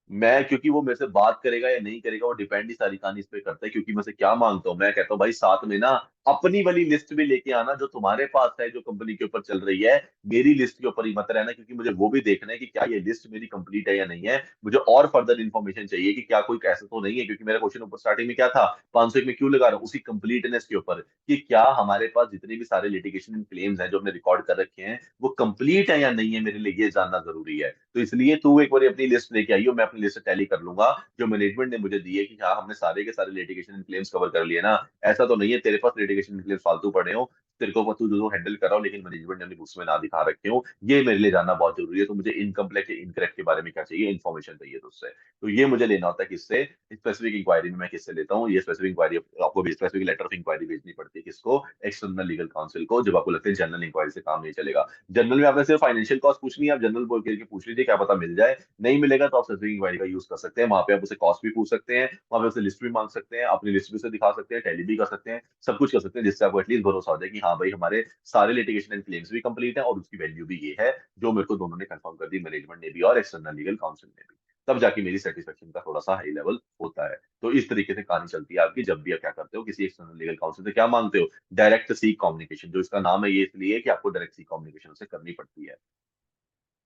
मैं क्योंकि वो मेरे से बात करेगा या नहीं करेगा वो डिपेंड ही सारी कहानी इस पे करता है, क्योंकि मैं से क्या मांगता हूँ, मैं कहता हूँ भाई साथ में ना अपनी वाली लिस्ट भी लेके आना जो तुम्हारे पास है, जो कंपनी के ऊपर चल रही है, मेरी लिस्ट के ऊपर ही मत रहना, क्योंकि मुझे वो भी देखना है कि क्या ये लिस्ट मेरी कंप्लीट है या नहीं है। मुझे और फर्दर इन्फॉर्मेशन चाहिए कि क्या कोई ऐसा तो नहीं है, क्योंकि मेरा क्वेश्चन ऊपर स्टार्टिंग में क्या था, 501 में क्यों लगा रहा हूँ, उसी कंप्लीटनेस के ऊपर, कि क्या हमारे पास जितने भी सारे लिटिगेशन क्लेम्स हैं जो हमने रिकॉर्ड कर रखे हैं वो कंप्लीट है या नहीं है, मेरे लिए ये जानना जरूरी है। तो इसलिए तू एक बार अपनी लिस्ट लेके आइयो, मैं अपनी लिस्ट टैली कर लूंगा जो मैनेजमेंट ने मुझे दी है, कि हाँ हमने सारे के सारे लिटिगेशन क्लेम्स कवर कर लिए ना, ऐसा तो नहीं है तेरे पास लिटिगेशन क्लेम्स फालतू पड़े हो, तेरे को तू जो हैंडल कर रहा हो लेकिन मैनेजमेंट ने अपनी बुक्स में ना दिखा रखे हो, ये मेरे लिए जानना बहुत जरूरी है। तो मुझे इनकम्प्लीट इनकरेक्ट के बारे में क्या चाहिए, इन्फॉर्मेशन चाहिए तुझसे। तो ये मुझे लेना होता है किससे, स्पेसिफिक इंक्वायरी में मैं किससे लेता हूँ, ये स्पेसिफिक इंक्वायरी आपको भी स्पेसिफिक लेटर ऑफ इंक्वायरी भेजनी पड़ती है किसको, एक्सटर्नल लीगल काउंसिल को, जब आपको लगता है जनरल इंक्वायरी से काम नहीं चलेगा। जनरल में आपने सिर्फ फाइनेंशियल कॉस्ट पूछनी है, आप जनरल बोल के पूछ लीजिए, क्या पता मिल जाए। नहीं मिलेगा तो आप स्पेसिफिक इंक्वायरी का यूज कर सकते हैं, वहां पे आप उसे कॉस्ट भी पूछ सकते हैं, वहां पे उसे लिस्ट भी मांग सकते हैं, अपनी लिस्ट भी उसे दिखा सकते हैं, टैली भी कर सकते हैं, सब कुछ कर सकते हैं, जिससे आपको एटलीस्ट भरोसा हो जाए कि हाँ भाई हमारे सारे लिटिगेशन एंड क्लेम्स भी कंप्लीट है और उसकी वैल्यू भी ये है, जो मेरे को दोनों ने कंफर्म कर दी, मैनेजमेंट ने भी और एक्सटर्नल लीगल काउंसिल ने भी। तब जाके मेरी सेटिस्फेक्शन का थोड़ा सा हाई लेवल होता है। तो इस तरीके से कहानी चलती है आपकी, जब भी आप क्या करते हो किसी एक्सटर्नल लीगल काउंसिल से क्या मांगते हो, डायरेक्ट सी कम्युनिकेशन, जो इसका नाम है ये इसलिए कि आपको डायरेक्ट सी कम्युनिकेशन से करनी पड़ती है।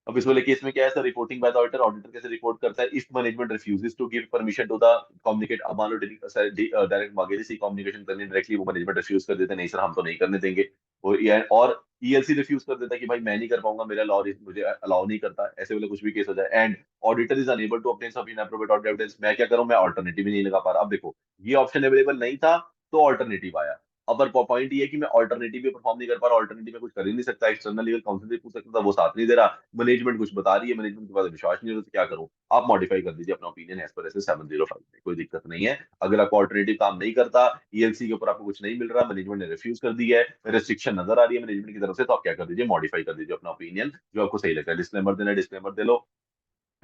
अब इस वाले केस में क्या है sir, reporting by the auditor, auditor कैसे रिपोर्ट करता है, if management refuses to give permission to the communicate, अब मान लो डायरेक्ट मांगे सी कम्युनिकेशन करने डायरेक्टली, वो मैनेजमेंट रिफ्यूज कर देते हैं, नहीं सर हम तो नहीं करने देंगे। और ईएलसी रिफ्यूज कर देता है कि भाई मैं नहीं कर पाऊंगा, मेरा लॉ मुझे अलाउ नहीं करता, ऐसे वाले कुछ भी केस हो जाए, and auditor is unable to obtain sufficient appropriate audit evidence, मैं क्या करूं, मैं ऑल्टरनेटिव ही नहीं लगा पा रहा। अब देखो ये ऑप्शन अवेलेबल नहीं था तो ऑल्टरनेटिव आया, अब पॉइंट ये है कि मैं ऑल्टरनेटिव भी परफॉर्म नहीं कर पा रहा, ऑल्टरनेटिव में कुछ कर ही नहीं सकता, एक्सटर्नल लीगल काउंसिल से पूछ सकता था, वो साथ नहीं दे रहा, मैनेजमेंट कुछ बता रही है, मैनेजमेंट के पास विश्वास नहीं होता, तो क्या करूं, आप मॉडिफाई कर दीजिए अपना ओपिनियन एज पर ऐसे 705 में, कोई दिक्कत नहीं है। अगर आपको ऑल्टरनेटिव काम नहीं करता, ईएलसी के ऊपर आपको कुछ नहीं मिल रहा, मैनेजमेंट ने रिफ्यूज कर दिया है, रेस्ट्रिक्शन नजर आ रही है मैनेजमेंट की तरफ से, तो आप क्या कर दीजिए, मॉडिफाई कर दीजिए अपना ओपिनियन जो आपको सही लगता है, डिस्क्लेमर देना डिस्क्लेमर दे लो,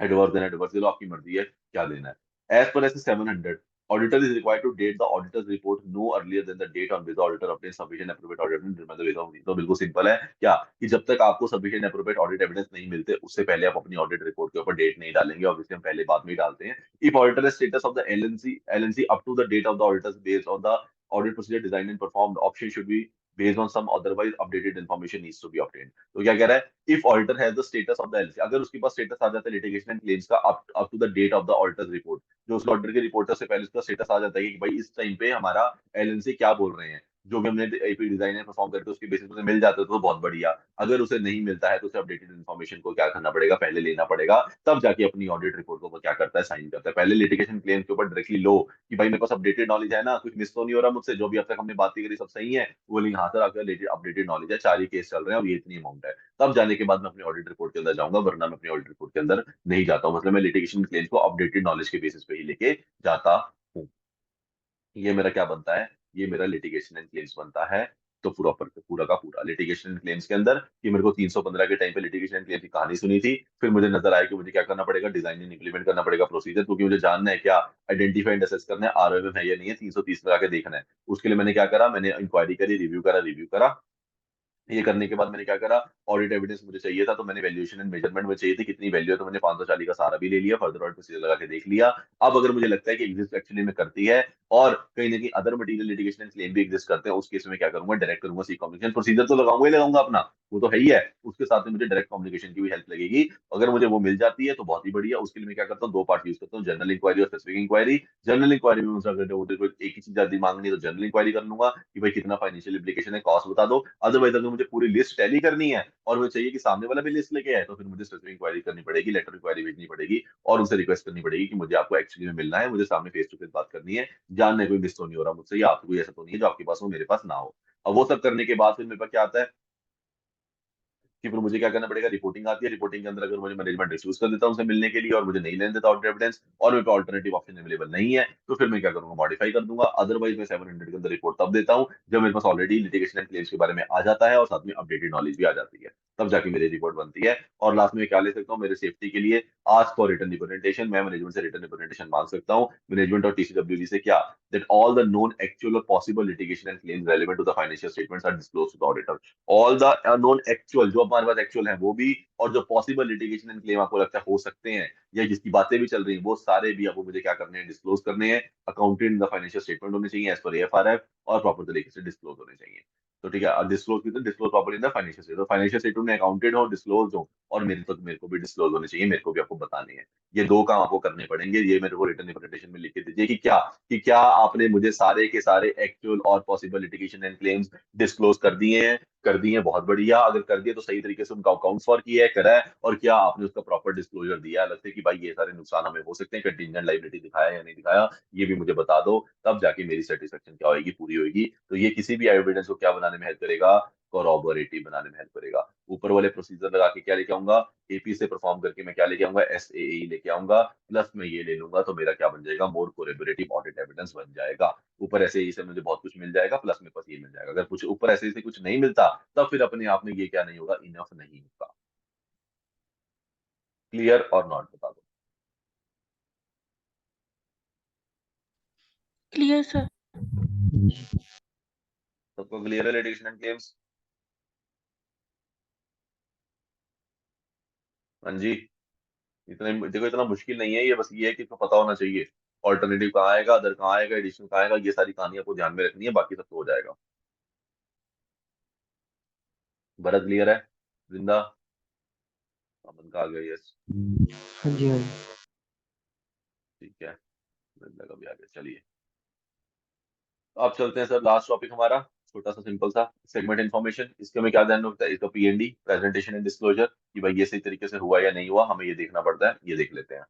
एडवर्स देना एडवर्स दे लो, आपकी मर्जी है क्या देना है। As per S 700, auditor is required to date the auditor's report no earlier than the date on which the auditor obtains sufficient appropriate audit evidence, मतलब ये तो बिल्कुल सिंपल है क्या, कि जब तक आपको sufficient appropriate audit evidence नहीं मिलते उससे पहले आप अपनी ऑडिट रिपोर्ट के ऊपर डेट नहीं डालेंगे, ऑब्वियसली हम पहले बाद में ही डालते हैं। If auditor status of the LNC up to the date of the auditor's based on the audit procedure design and performed, option should be based on some otherwise updated information needs to be obtained। तो क्या कह रहा है, if auditor has the status of the LC, अगर उसके पास स्टेटस आ जाता है लिटिगेशन एंड क्लेम्स का up to the date of the auditor's report, जो उस ऑर्डर के रिपोर्टर से पहले उसका स्टेटस आ जाता है कि भाई इस टाइम पे हमारा एलएनसी क्या बोल रहे हैं, जो भी हमने एपी डिजाइनर परफॉर्म करके उसके बेसिस पे मिल जाता है तो बहुत बढ़िया। अगर उसे नहीं मिलता है तो उसे अपडेटेड इन्फॉर्मेशन को क्या करना पड़ेगा, पहले लेना पड़ेगा, तब जाके अपनी ऑडिट रिपोर्ट को वो क्या करता है, साइन करता है। पहले लिटिगेशन क्लेम के ऊपर डायरेक्टली लो कि भाई मेरे पास अपडेटेड नॉलेज है ना, कुछ मिस तो नहीं हो रहा मुझसे, जो भी अब तक हमने बातें करी सब सही है, वो लिंक हाँ सर आपका अपडेटेड नॉलेज है, 4 ही केस चल रहे हैं और ये इतनी अमाउंट है। तब जाने के बाद मैं अपनी ऑडिट रिपोर्ट के अंदर जाऊंगा, वरना मैं अपनी ऑडिट रिपोर्ट के अंदर नहीं जाता हूँ। मतलब मैं लिटिगेशन क्लेम को अपडेटेड नॉलेज के बेसिस पे ही लेके जाता हूँ। ये मेरा क्या बनता है, ये मेरा लिटिगेशन एंड क्लेम्स बनता है। तो पूरा का पूरा लिटिगेशन एंड क्लेम्स के अंदर कि मेरे को 315 के टाइम पे लिटिगेशन एंड क्लेम की कहानी सुनी थी, फिर मुझे नजर आया कि मुझे क्या करना पड़ेगा, डिजाइन एंड इंप्लीमेंट करना पड़ेगा प्रोसीजर, क्योंकि मुझे जानना है क्या आइडेंटिफाई एंड असेस करना है, आरओएम है या नहीं है, 330 लगा के देखना है। उसके लिए मैंने क्या करा, मैंने इंक्वायरी करी, रिव्यू करा। ये करने के बाद मैंने क्या करा, ऑडिट एविडेंस मुझे चाहिए था, तो मैंने वैल्यूएशन एंड मेजरमेंट में चाहिए थी कितनी वैल्यू है, तो मैंने 540 का सारा भी ले लिया, फर्दर ऑडिट प्रोसीजर लगा के देख लिया। अब अगर मुझे लगता है कि एग्जिस्ट एक्चुअली में करती है और कहीं ना कहीं other material litigation and claim भी एग्जिस्ट करते हैं, उस केस में क्या करूंगा, डायरेक्ट करूंगा सी कम्युनिकेशन, प्रोसीजर तो लगाऊंगा ही लगाऊंगा अपना, वो तो है ही है, उसके साथ में मुझे डायरेक्ट कम्युनिकेशन की भी हेल्प लगेगी। अगर मुझे वो मिल जाती है तो बहुत ही बढ़िया। उसके लिए मैं क्या करता हूँ, दो पार्ट यूज करता हूँ, जनरल इंक्वायरी और स्पेसिफिक इंक्वायरी। जनरल इंक्वायरी में मुझे अगर एक ही चीज ज्यादा मांगनी है तो जनरल इंक्वायरी कर लूंगा कि भाई कितना फाइनेंशियल इम्प्लीकेशन है, कॉस्ट बता दो। अदरवाइज अगर मुझे पूरी लिस्ट टैली करनी है और वो चाहिए कि सामने वाला भी लिस्ट लेके आए, तो फिर मुझे स्पेसिफिक इंक्वायरी करनी पड़ेगी, लेटर इंक्वायरी भेजनी पड़ेगी और उनसे रिक्वेस्ट करनी पड़ेगी कि मुझे आपको एक्चुअली में मिलना है, मुझे सामने फेस टू फेस बात करनी है, जानने कोई मिस तो नहीं हो रहा मुझसे, या आपको कोई ऐसा तो नहीं है जो आपके पास हो मेरे पास ना हो। अब वो सब करने के बाद फिर मेरे पास क्या आता है कि फिर मुझे क्या करना पड़ेगा, रिपोर्टिंग आती है, रिपोर्टिंग के अंदर अगर मुझे मैनेजमेंट रिफ्यूज कर देता है उनसे मिलने के लिए और मुझे नहीं लेने देता ऑडिट एविडेंस और मेरे पे ऑल्टरनेटिव ऑप्शन अवेलेबल नहीं है, तो फिर मैं क्या करूंगा, मॉडिफाई कर दूंगा। अदरवाइज मैं 700 के अंदर रिपोर्ट तब देता हूँ जब मेरे पास ऑलरेडी लिटिगेशन एंड क्लेम्स के बारे में आ जाता है और साथ में अपडेटेड नॉलेज भी आ जाती है, तब जाके मेरी रिपोर्ट बनती है। और लास्ट में क्या ले सकता हूँ, मेरे सेफ्टी के लिए आज फॉर रिटर्न रिप्रेजेंटेशन, मैं मैनेजमेंट से रिटर्न रिप्रेजेंटेशन मांग सकता हूँ, मैनेजमेंट और टीसीडब्ल्यूजी से, क्या that all the known actual or possible litigation and claims relevant to the financial statements are disclosed to the auditor। All the non actual, जो हमारे पास एक्चुअल है वो भी, और जो पॉसिबल लिटिगेशन एंड क्लेम आपको लगता है हो सकते हैं या जिसकी बातें भी चल रही हैं वो सारे भी आपको मुझे क्या करने हैं, डिस्क्लोज करने हैं। Accounted in the financial statement होने चाहिए एज पर एएफआरएफ और प्रॉपर तरीके से डिस्क्लोज होने चाहिए। तो ठीक है, अब डिस्क्लोज कितने, disclose proper in the financial statement, तो फाइनेंशियल स्टेटमेंट में अकाउंटेड हो, डिस्क्लोज हो, और मेरे को भी डिस्क्लोज होने चाहिए, मेरे को भी आपको बताने हैं। ये दो काम आपको करने पड़ेंगे, ये मेरे को रिटर्न रिप्रेजेंटेशन में लिख के दीजिए कि क्या आपने मुझे सारे के सारे एक्चुअल और possible litigation and claims disclose कर दिए, बहुत बढ़िया। अगर कर दिए तो सही तरीके से उनका अकाउंट फॉर किया है, करा है, और क्या आपने उसका प्रॉपर डिस्क्लोजर दिया है अलग से कि भाई ये सारे नुकसान हमें हो सकते हैं, कंटीजेंट लायबिलिटी दिखाया या नहीं दिखाया, ये भी मुझे बता दो। तब जाके मेरी सेटिस्फेक्शन क्या होगी, पूरी होगी। तो ये किसी भी एविडेंस को क्या बनाने में हेल्प करेगा, कॉरोबोरेटिव बनाने में हेल्प करेगा। ऊपर वाले प्रोसीजर लगा के क्या लेके आऊंगा, एपी से परफॉर्म करके मैं क्या लेके आऊंगा, एसएई लेके आऊंगा, प्लस मैं ये ले लूंगा तो मेरा क्या बन जाएगा, मोर कोरेबोरेटिव ऑडिट एविडेंस बन जाएगा। ऊपर एसएई से मुझे बहुत कुछ मिल जाएगा, प्लस मेरे पास ये मिल जाएगा। अगर कुछ ऊपर एसएई से कुछ नहीं मिलता तब फिर अपने आप में ये क्या नहीं होगा, इनफ नहीं होगा। क्लियर और नॉट, बता दो। Clear sir. सबको क्लियर है लिटिगेशन एंड क्लेम्स? हाँ जी। इतने देखो, इतना मुश्किल नहीं है ये, बस ये है कि इसको पता होना चाहिए ऑल्टरनेटिव कहाँ आएगा, अदर कहाँ आएगा, एडिशनल कहाँ आएगा, ये सारी कहानी आपको ध्यान में रखनी है, बाकी सब तो हो जाएगा। भरत क्लियर है? जिंदा? अमन का आ गया, यस। हाँ जी, हाँ जी। ठीक है, जिंदा का भी आ गया, चलिए। अब चलते हैं सर, लास्ट टॉपिक हमारा छोटा सा सिंपल सा सेगमेंट इन्फॉर्मेशन। इसके में क्या ध्यान रखता है, इसका पीएनडी, प्रेजेंटेशन एंड डिस्क्लोजर, कि भाई ये सही तरीके से हुआ या नहीं हुआ, हमें ये देखना पड़ता है, ये देख लेते हैं।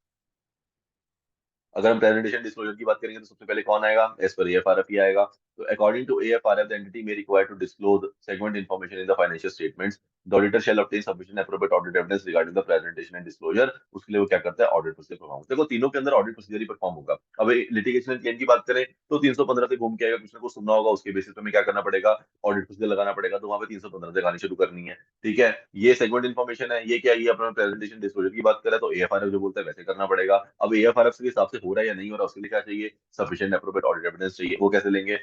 अगर हम प्रेजेंटेशन डिस्क्लोजर की बात करेंगे तो सबसे पहले कौन आएगा, एज पर एएफआरएफ ही आएगा। तो according to AFRF the entity may require to disclose segment information in the financial statements, the auditor shall obtain sufficient appropriate audit evidence regarding the presentation and disclosure. उसके लिए वो क्या करता है, ऑडिट प्रोसीजर परफॉर्म। देखो तीनों के अंदर ऑडिट प्रोसीजर ही परफॉर्म होगा। अब लिटिगेशन क्लेम की बात करें तो 315 से घूम के आएगा, कुछ ना कुछ सुनना होगा, उसके बेसिस पे हमें क्या करना पड़ेगा, ऑडिट प्रोसीजर लगाना पड़ेगा, तो वहां पे 315 से गानी शुरू करनी है। ठीक है, ये सेगमेंट इन्फॉर्मेशन है, ये क्या है, ये अपना प्रेजेंटेशन डिस्क्लोजर की बात करें तो एएफआरएफ जो बोलता है वैसे करना पड़ेगा। अब एएफआरएफ के हिसाब से हो रहा है या नहीं हो रहा, उसके लिए क्या चाहिए, सफिशिएंट एप्रोप्रिएट ऑडिट एविडेंस चाहिए। वो कैसे लेंगे,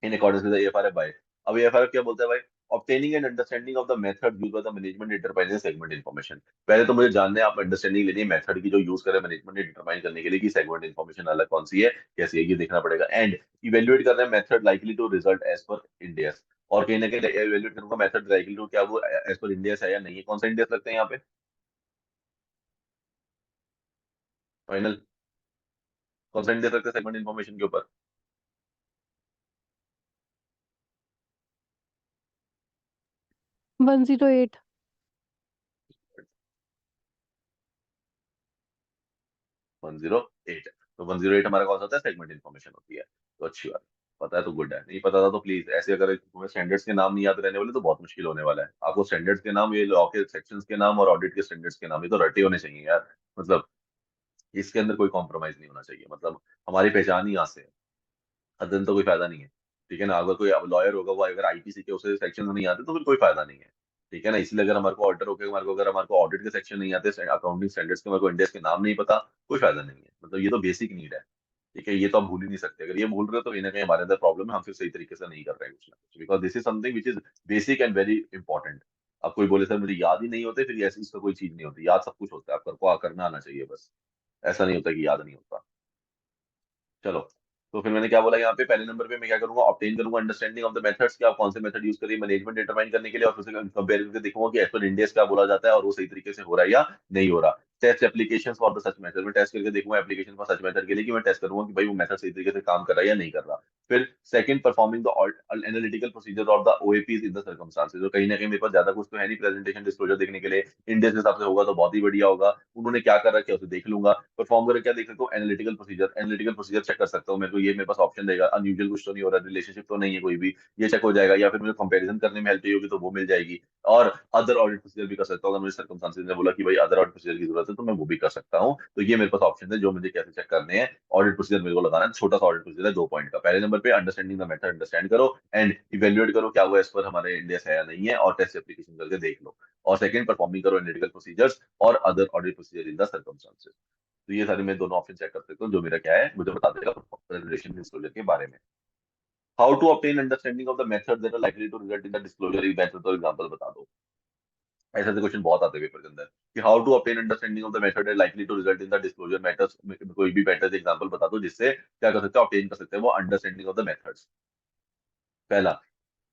इन अकॉर्डेंस विद एएफआरएफ बाय। अब एएफआरएफ क्या बोलता है भाई, obtaining and understanding of the method used by the management determine segment information. पहले तो मुझे जानना है, आप अंडरस्टैंडिंग लेनी है मेथड की जो यूज करे मैनेजमेंट ने डिटरमाइन करने के लिए कि सेगमेंट इन्फॉर्मेशन अलग कौन सी है, कैसी है, ये देखना पड़ेगा। एंड इवेल्युएट करना है method likely to result as per Ind AS, और कहीं ना कहीं इवेल्युएट करूंगा मेथड लाइकली टू, क्या वो एज पर इंडियस है या नहीं है। कौन सा इंडियस लगता है यहाँ पे फाइनल, कौन सा इंडियस लगता है सेगमेंट इन्फॉर्मेशन के ऊपर? 108। 108। तो 108 हमारा कौन सा होता है, सेगमेंट इन्फॉर्मेशन होती है। तो अच्छी बात, पता है तो गुड है, नहीं पता था तो प्लीज ऐसे, अगर तुम्हें स्टैंडर्ड्स के नाम नहीं याद रहने वाले तो बहुत मुश्किल होने वाला है। आपको स्टैंडर्ड्स के नाम, ये लॉ के सेक्शंस के नाम और ऑडिट के स्टैंडर्ड्स के नाम, ये तो रटे होने चाहिए यार। मतलब इसके अंदर कोई कॉम्प्रोमाइज नहीं होना चाहिए, मतलब हमारी पहचान ही यहाँ से है। अदन तो कोई फायदा नहीं है। ठीक है ना, अगर कोई अब लॉयर होगा, वो अगर आईपीसी के उसे सेक्शन नहीं आते तो फिर कोई फायदा नहीं है। ठीक है ना, इसलिए अगर हमारे को ऑडिटर होकर हमारे को, अगर हमारे को ऑडिट के सेक्शन नहीं आते, अकाउंटिंग स्टैंडर्ड्स के, हमारे को इंडेक्स के नाम नहीं पता, कोई फायदा नहीं है। मतलब ये तो बेसिक नीड है। ठीक है, ये तो आप भूल ही नहीं सकते। अगर ये भूल रहे हो तो कहीं ना कहीं हमारे अंदर प्रॉब्लम है, हम फिर सही तरीके से नहीं कर रहे हैं कुछ ना कुछ, because this is something which is basic and very important. अब कोई बोले सर मुझे याद ही नहीं होते, फिर ऐसी इसका कोई चीज नहीं होती, याद सब कुछ होता है, आपको करना आना चाहिए बस। ऐसा नहीं होता कि याद नहीं होता। चलो, तो फिर मैंने क्या बोला यहाँ पे, पहले नंबर पे मैं क्या करूंगा, ऑब्टेन करूंगा अंडरस्टैंडिंग ऑफ द मेथड्स, कि आप कौन से मेथड यूज करिए मैनेजमेंट डिटरमाइन करने के लिए, और फिर कंपेयर करके देखूंगा कि एज पर इंडियस क्या बोला जाता है और वो सही तरीके से हो रहा है या नहीं हो रहा। Test application for the such method, मैं टेस्ट करके देखूंगा एप्लीकेशन फॉर सच मेथड के लिए, कि मैं टेस्ट करूंगा कि भाई वो मेथड सही तरीके से काम कर रहा है या नहीं कर रहा। फिर second, performing the analytical procedure of the OAPs in the circumstances, तो कहीं ना कहीं मेरे पास ज्यादा कुछ तो है नहीं प्रेजेंटेशन डिस्क्लोजर देखने के लिए, इंडियस के हिसाब से होगा तो बहुत ही बढ़िया होगा, उन्होंने क्या कर रखा है उसे देख लूंगा। परफॉर्म करके क्या देख सकता हूँ, analytical procedure, analytical procedure check कर सकता हूँ, मेरे को ये मेरे पास ऑप्शन देगा, अनयूजुअल कुछ तो नहीं हो रहा, रिलेशनशिप तो नहीं है कोई भी, ये चेक हो जाएगा, या फिर मुझे कंपैरिजन करने में हेल्प चाहिए होगी तो वो मिल जाएगी। और अदर ऑडिट प्रोसीजर भी कर सकता हूँ, अगर मुझे सर्कमस्टांसेस ने बोला कि भाई अदर ऑडिट प्रोसीजर की जरूरत है तो मैं वो भी कर सकता हूँ। तो ये मेरे पास ऑप्शन है जो मुझे कैसे चेक करने हैं। ऑडिट प्रोसीजर मेरे को लगाना है, छोटा सा ऑडिट प्रोसीजर है 2 पॉइंट का। पहले नंबर पे अंडरस्टैंडिंग द मेथड, अंडरस्टैंड करो एंड इवेल्युएट करो क्या वो एज पर हमारे इंडिया है या नहीं है, और टेस्ट एप्लीकेशन करके देख लो। और सेकंड, परफॉर्मिंग करो एनालिटिकल प्रोसीजर्स और other audit procedure in the circumstances. तो ये सारी मैं दोनों ऑप्शन चेक कर सकता हूँ, जो मेरा क्या है मुझे बता देगा रिलेशन डिस्क्लोजर के बारे में। How to obtain understanding of the method that are likely to result in the disclosure, एक बेहतर तो एग्जांपल बता दो। ऐसे क्वेश्चन बहुत आते हैं पेपर के अंदर, कि how to obtain understanding of the method that likely to result in the disclosure matters, कोई भी बेटर एग्जांपल बता दो जिससे क्या कर सकते हैं, ऑब्टेन कर सकते हैं वो अंडरस्टैंडिंग ऑफ द मेथड्स। पहला,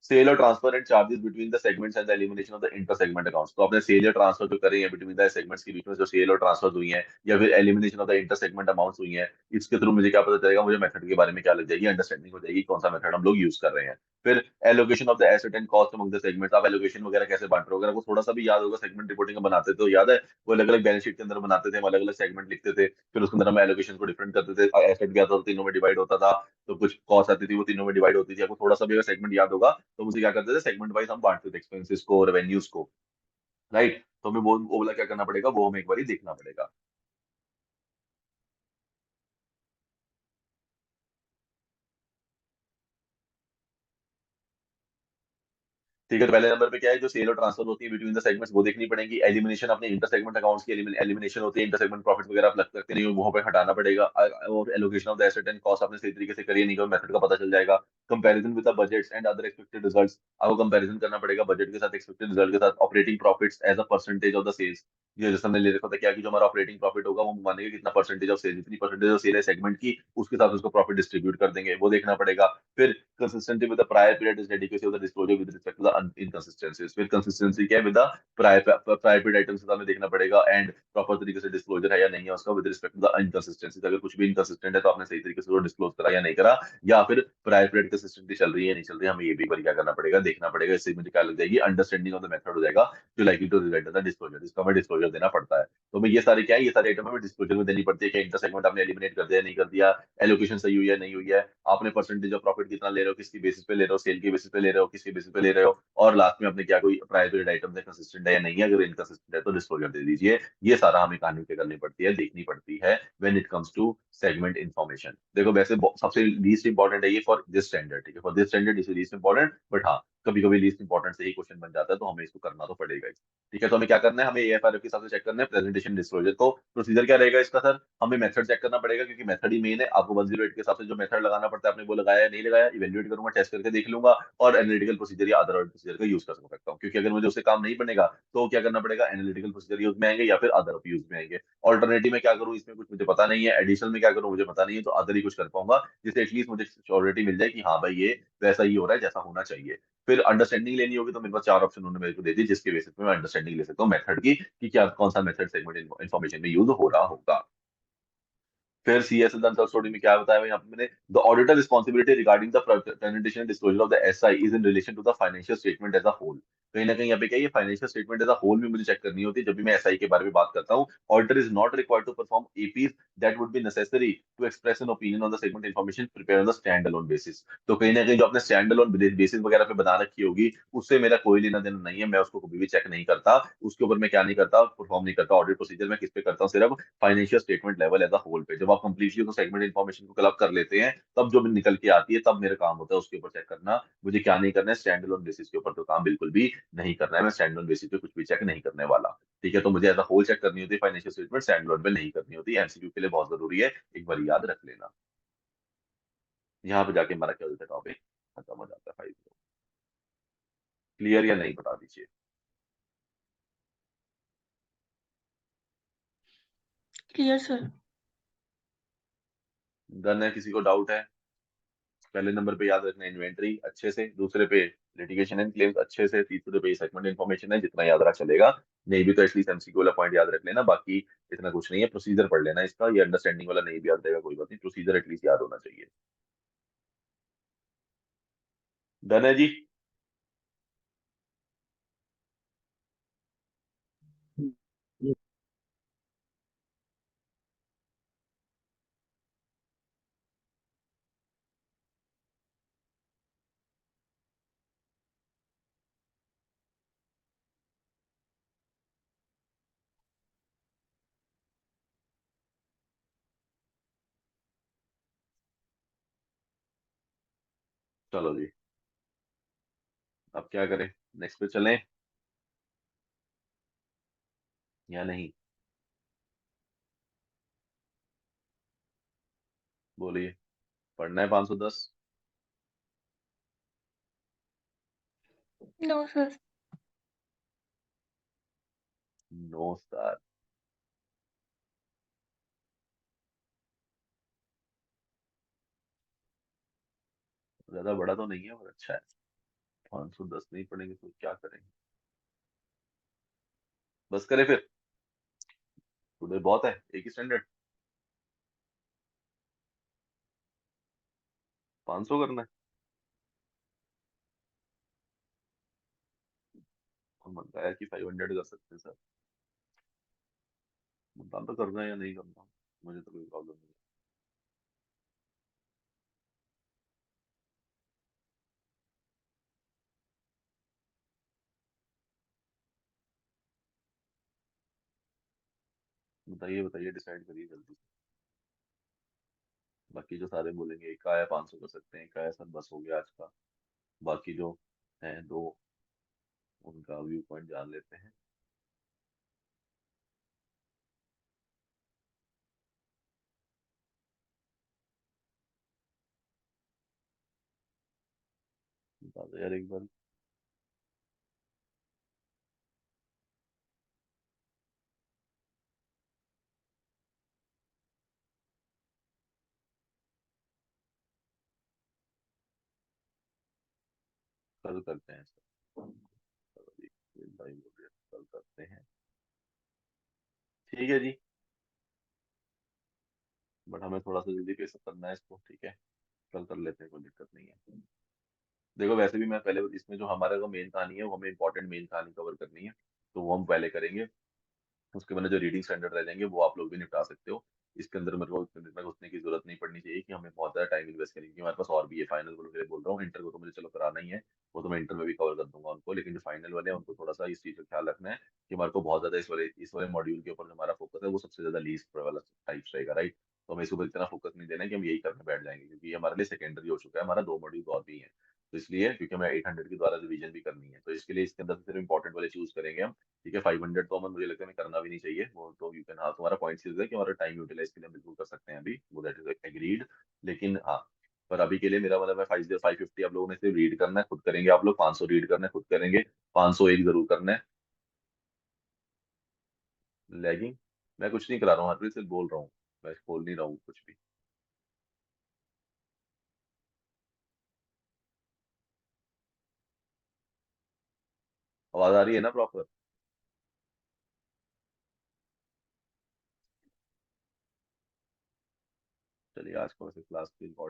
सेल और transfer and charges between the segments and the elimination of the inter segment accounts, तो आपने सेल या ट्रांसफर जो करे हैं बिटवीन द सेगमेंट्स के बीच में, जो सेल और ट्रांसफर हुई है, या फिर elimination of the inter segment amounts हुई है, इसके थ्रू मुझे क्या पता चलेगा, मुझे मेथड के बारे में क्या लग जाएगी, अंडरस्टैंडिंग हो जाएगी कौन सा मेथड हम लोग यूज कर रहे हैं। फिर allocation of the asset and cost among the segments, आप एलोकेशन वगैरह कैसे बांट रहे हो, अगर आपको थोड़ा सा भी याद होगा सेगमेंट रिपोर्टिंग बनाते तो याद है, वो अलग अलग बैलेंस शीट के अंदर बनाते थे, हम अलग अलग सेगमेंट लिखते थे, फिर उसके अंदर हम एलोकेशन को डिफरेंट करते थे, एसेट क्या था तो तीनों में डिवाइड होता था, तो कुछ कॉस्ट आती थी वो तीनों में डिवाइड होती थी। आपको थोड़ा सा भी अगर सेगमेंट याद होगा तो मुझे क्या करते थे, सेगमेंट वाइज हम बांटते थे एक्सपेंसेस को, रेवेन्यूज को। राइट, तो हमें वो वाला क्या करना पड़ेगा, वो हमें एक बार देखना पड़ेगा। ठीक है, तो पहले नंबर पे क्या है, जो सेल और ट्रांसफर होती है बिटवीन द सेगमेंट्स वो देखनी पड़ेगी। एलिमिनेशन अपने इंटर सेगमेंट अकाउंट्स की एलिमिनेशन होती है, इंटर सेगमेंट प्रॉफिट वगैरह आप लग सकते नहीं हो, वहां पे हटाना पड़ेगा। और allocation of the asset and cost आपने सही तरीके से करिए नहीं तो मेथड का पता चल जाएगा। Comparison with the budgets and other expected results, आपको कंपैरिजन करना पड़ेगा बजट के साथ, एक्सपेक्टेड रिजल्ट के साथ। Operating profits as a percentage of the sales, ये जैसे हमने ले रखा था क्या, कि जो हमारा ऑपरेटिंग प्रॉफिट होगा वो मानेंगे कितना परसेंटेज ऑफ सेल, जितनी परसेंटेज ऑफ सेल है सेगमेंट की उसके साथ उसको प्रॉफिट डिस्ट्रीब्यूट कर देंगे, वो देखना पड़ेगा। फिर consistency with the prior period is dedicacy of the disclosure with respect to the inconsistencies, फिर consistency क्या है with the prior period items का हमें देखना पड़ेगा, एंड प्रॉपर तरीके से डिस्क्लोजर है या नहीं है उसका with respect to the inconsistencies, अगर कुछ भी इनकंसिस्टेंट है तो आपने सही तरीके से वो डिस्क्लोज करा या नहीं करा, या फिर प्रायर पीरियड कंसिस्टेंटली चल रही है नहीं चल रही है, हमें ये भी एक बार क्या करना पड़ेगा, देखना पड़ेगा। इससे मुझे क्या लग जाएगी, अंडरस्टैंडिंग ऑफ द मेथड हो जाएगा, जो likely to result the disclosure, इसका हमें डिस्क्लोजर देना पड़ता है। तो मैं ये सारे क्या है, ये सारे आइटम हमें डिस्क्लोजर में देनी पड़ती है, कि इंटर सेगमेंट आपने एलिमिनेट कर दिया नहीं कर दिया, एलोकेशन सही हुई है नहीं हुई है, आपने परसेंटेज ऑफ प्रॉफिट कितना ले रहे हो, किसकी बेसिस पे ले रहे हो, सेल की बेसिस पे ले रहे हो, किसकी बेसिस पे ले रहे हो, और लास्ट में आपने क्या कोई प्रायर पीरियड आइटम है कंसिस्टेंट है या नहीं है, अगर इनकंसिस्टेंट है तो डिस्क्लोजर दे दीजिए। ये सारा हमें कहानी पे करनी पड़ती है, देखनी पड़ती है when it comes to segment information. देखो वैसे सबसे लीस्ट इंपॉर्टेंट है ये फॉर दिस स्टैंडर्ड, ठीक है, for this standard is least important, but हाँ कभी कभी लीस्ट इंपॉर्टेंट से ही क्वेश्चन बन जाता है, तो हमें इसको करना तो पड़ेगा ही। ठीक है, तो हमें क्या करना है, हमें एएफआरएफ के हिसाब से चेक करना है प्रेजेंटेशन डिस्क्लोजर को। प्रोसीजर क्या रहेगा इसका सर, हमें मेथड चेक करना पड़ेगा, क्योंकि मेथड ही मेन है। आपको 108 के हिसाब से जो मेथड लगाना पड़ता है आपने वो लगाया है नहीं लगाया, इवेल्युएट करूंगा, टेस्ट करके देख लूंगा, और एनालिटिकल प्रोसीजर या अदर प्रोसीजर का यूज कर सकता हूँ, क्योंकि अगर मुझे उससे काम नहीं बनेगा तो क्या करना पड़ेगा, एनालिटिकल प्रोसीजर यूज में आएंगे या फिर अदर यूज में आएंगे। ऑल्टरनेटिव में क्या करूँ, इसमें कुछ मुझे पता नहीं है, एडिशनल में क्या करूँ मुझे पता नहीं है, तो अदर ही कुछ कर पाऊंगा, जिससे एटलीस्ट मुझे श्योरिटी मिल जाए कि हाँ भाई ये वैसा ही हो रहा है जैसा होना चाहिए। फिर अंडरस्टैंडिंग लेनी होगी, तो मेरे पास 4 ऑप्शन उन्होंने मेरे को दे दी, जिसके बेसिस पे मैं अंडरस्टैंडिंग ले सकता हूँ मेथड की, कि क्या कौन सा मेथड सेगमेंट इन्फॉर्मेशन में यूज हो रहा होगा। फिर सीएसएल द स्टोरी में क्या बताया यहाँ पे मैंने, the auditor responsibility regarding the presentation disclosure of the SI is in relation to the financial statement as a whole. कहीं ना कहीं यहाँ पे क्या, ये financial statement as a whole भी मुझे चेक करनी होती है जब भी मैं एसआई के बारे में बात करता हूँ। Auditor is not required to perform APs that would be necessary to express an opinion on the segment information prepare on the standalone basis. तो कहीं ना कहीं जो आपने स्टैंड अलोन बेसिस वगैरह पे बना रखी होगी, उससे मेरा कोई लेना देना नहीं है, मैं उसको कभी भी चेक नहीं करता, उसके ऊपर मैं क्या नहीं करता, परफॉर्म नहीं करता। ऑडिट प्रोसीजर मैं किस पे करता हूँ, सिर्फ financial statement level as a whole पे। जब आप कंप्लीटली उस सेगमेंट इन्फॉर्मेशन को कलेक्ट कर लेते हैं, तब जो भी निकल के आती है, तब मेरा काम होता है उसके ऊपर चेक करना। मुझे क्या नहीं करना है, स्टैंड अलोन बेसिस के ऊपर तो काम बिल्कुल भी नहीं करना है, मैं स्टैंड अलोन बेसिस पे कुछ भी चेक नहीं करने वाला। ठीक है, तो मुझे एज अ होल चेक करनी होती है फाइनेंशियल स्टेटमेंट, स्टैंड अलोन पे नहीं करनी होती। एमसीक्यू के लिए बहुत जरूरी है, एक बार याद रख लेना। यहाँ पे जाके हमारा क्या होता है, टॉपिक खत्म हो जाता है। फाइल क्लियर या नहीं बता दीजिए। Clear sir. डन है, किसी को डाउट है? पहले नंबर पे याद रखना इन्वेंटरी अच्छे से, दूसरे पे लिटिगेशन एंड क्लेम्स अच्छे से, तीसरे पे सेगमेंट इन्फॉर्मेशन है, जितना याद रहा चलेगा। नहीं भी तो एटलीस्ट एमसीक्यू वाला पॉइंट याद रख लेना, बाकी इतना कुछ नहीं है। प्रोसीजर पढ़ लेना इसका, ये अंडरस्टैंडिंग वाला नहीं भी याद रहेगा कोई बात नहीं, प्रोसीजर एटलीस्ट याद होना चाहिए। डन है जी। ये चलो जी, अब क्या करें, नेक्स्ट पे चलें या नहीं? बोलिए, पढ़ना है 510? No sir. No sir. ज्यादा बड़ा तो नहीं है और अच्छा है। 510 नहीं पढ़ेंगे तो क्या करेंगे? बस करें फिर, टुडे बहुत है, एक ही स्टैंडर्ड। 500 करना है? हम बताया कि 500 कर सकते हैं सर। बता तो करना है या नहीं करना, मुझे तो कोई प्रॉब्लम नहीं है। बताइए बताइए, डिसाइड करिए जल्दी से। बाकी जो सारे बोलेंगे, एक का आया 500 कर सकते हैं, एक का आया सर बस हो गया आज का। बाकी जो हैं दो, उनका व्यू पॉइंट जान लेते हैं। बता दो यार एक बार। कल करते हैं सर। चलो जी, ये भाई बोल रहे हैं, कल करते हैं। ठीक है जी, बट हमें थोड़ा सा जल्दी पेश करना है इसको, ठीक है? कल कर लेते हैं, कोई दिक्कत नहीं है। देखो वैसे भी मैं पहले इसमें जो हमारा जो मेन कहानी है, वो हमें इंपॉर्टेंट मेन कहानी कवर करनी है, तो वो हम पहले करेंगे। उसके बाद जो रीडिंग स्टैंडर्ड रह जाएंगे वो आप लोग भी निपटा सकते हो। इसके अंदर मेरे को इतना घुसने की जरूरत नहीं पड़नी चाहिए कि हमें बहुत ज्यादा टाइम इन्वेस्ट करेंगे, हमारे पास और भी है। फाइनल वालों के लिए बोल रहा हूँ, इंटर को तो मुझे चलो कराना ही है, वो तो मैं इंटर में भी कवर कर दूंगा उनको, लेकिन जो फाइनल वाले हैं उनको थोड़ा सा इस चीज का ख्याल रखना है कि हमारे को बहुत ज्यादा इस वाले मॉड्यूल के ऊपर जो हमारा फोकस है वो सबसे ज्यादा लीस्ट वाला टाइप्स रहेगा, राइट? तो हमें इस ऊपर इतना फोकस नहीं देना है कि हम यही करने बैठ जाएंगे, क्योंकि ये हमारे लिए सेकेंडरी हो चुका है, हमारा दो मॉड्यूल और भी है। तो इसलिए, क्योंकि हमें 800 के द्वारा रिवीजन भी करनी है, तो इसके लिए इसके अंदर से सिर्फ इंपॉर्टेंट वाले चूज करेंगे हम। ठीक है, 500 तो हमें, मुझे लगता है हमें करना भी नहीं चाहिए वो तो। यू कैन, हाँ तुम्हारा पॉइंट है कि हमारा टाइम यूटिलाइज के लिए हम बिल्कुल कर सकते हैं अभी, वो दैट इज एग्रीड। लेकिन हाँ, पर अभी के लिए मेरा मतलब है 550 आप लोगों ने सिर्फ रीड करना है, खुद करेंगे आप लोग। 500 रीड करना है, खुद करेंगे। 501 जरूर करना है। लैगिंग? मैं कुछ नहीं करा रहा हूँ हरप्रीत, सिर्फ बोल रहा हूँ, मैं बोल नहीं रहा हूँ कुछ भी। आवाज आ रही है ना प्रॉपर? चलिए, आज को वैसे क्लास की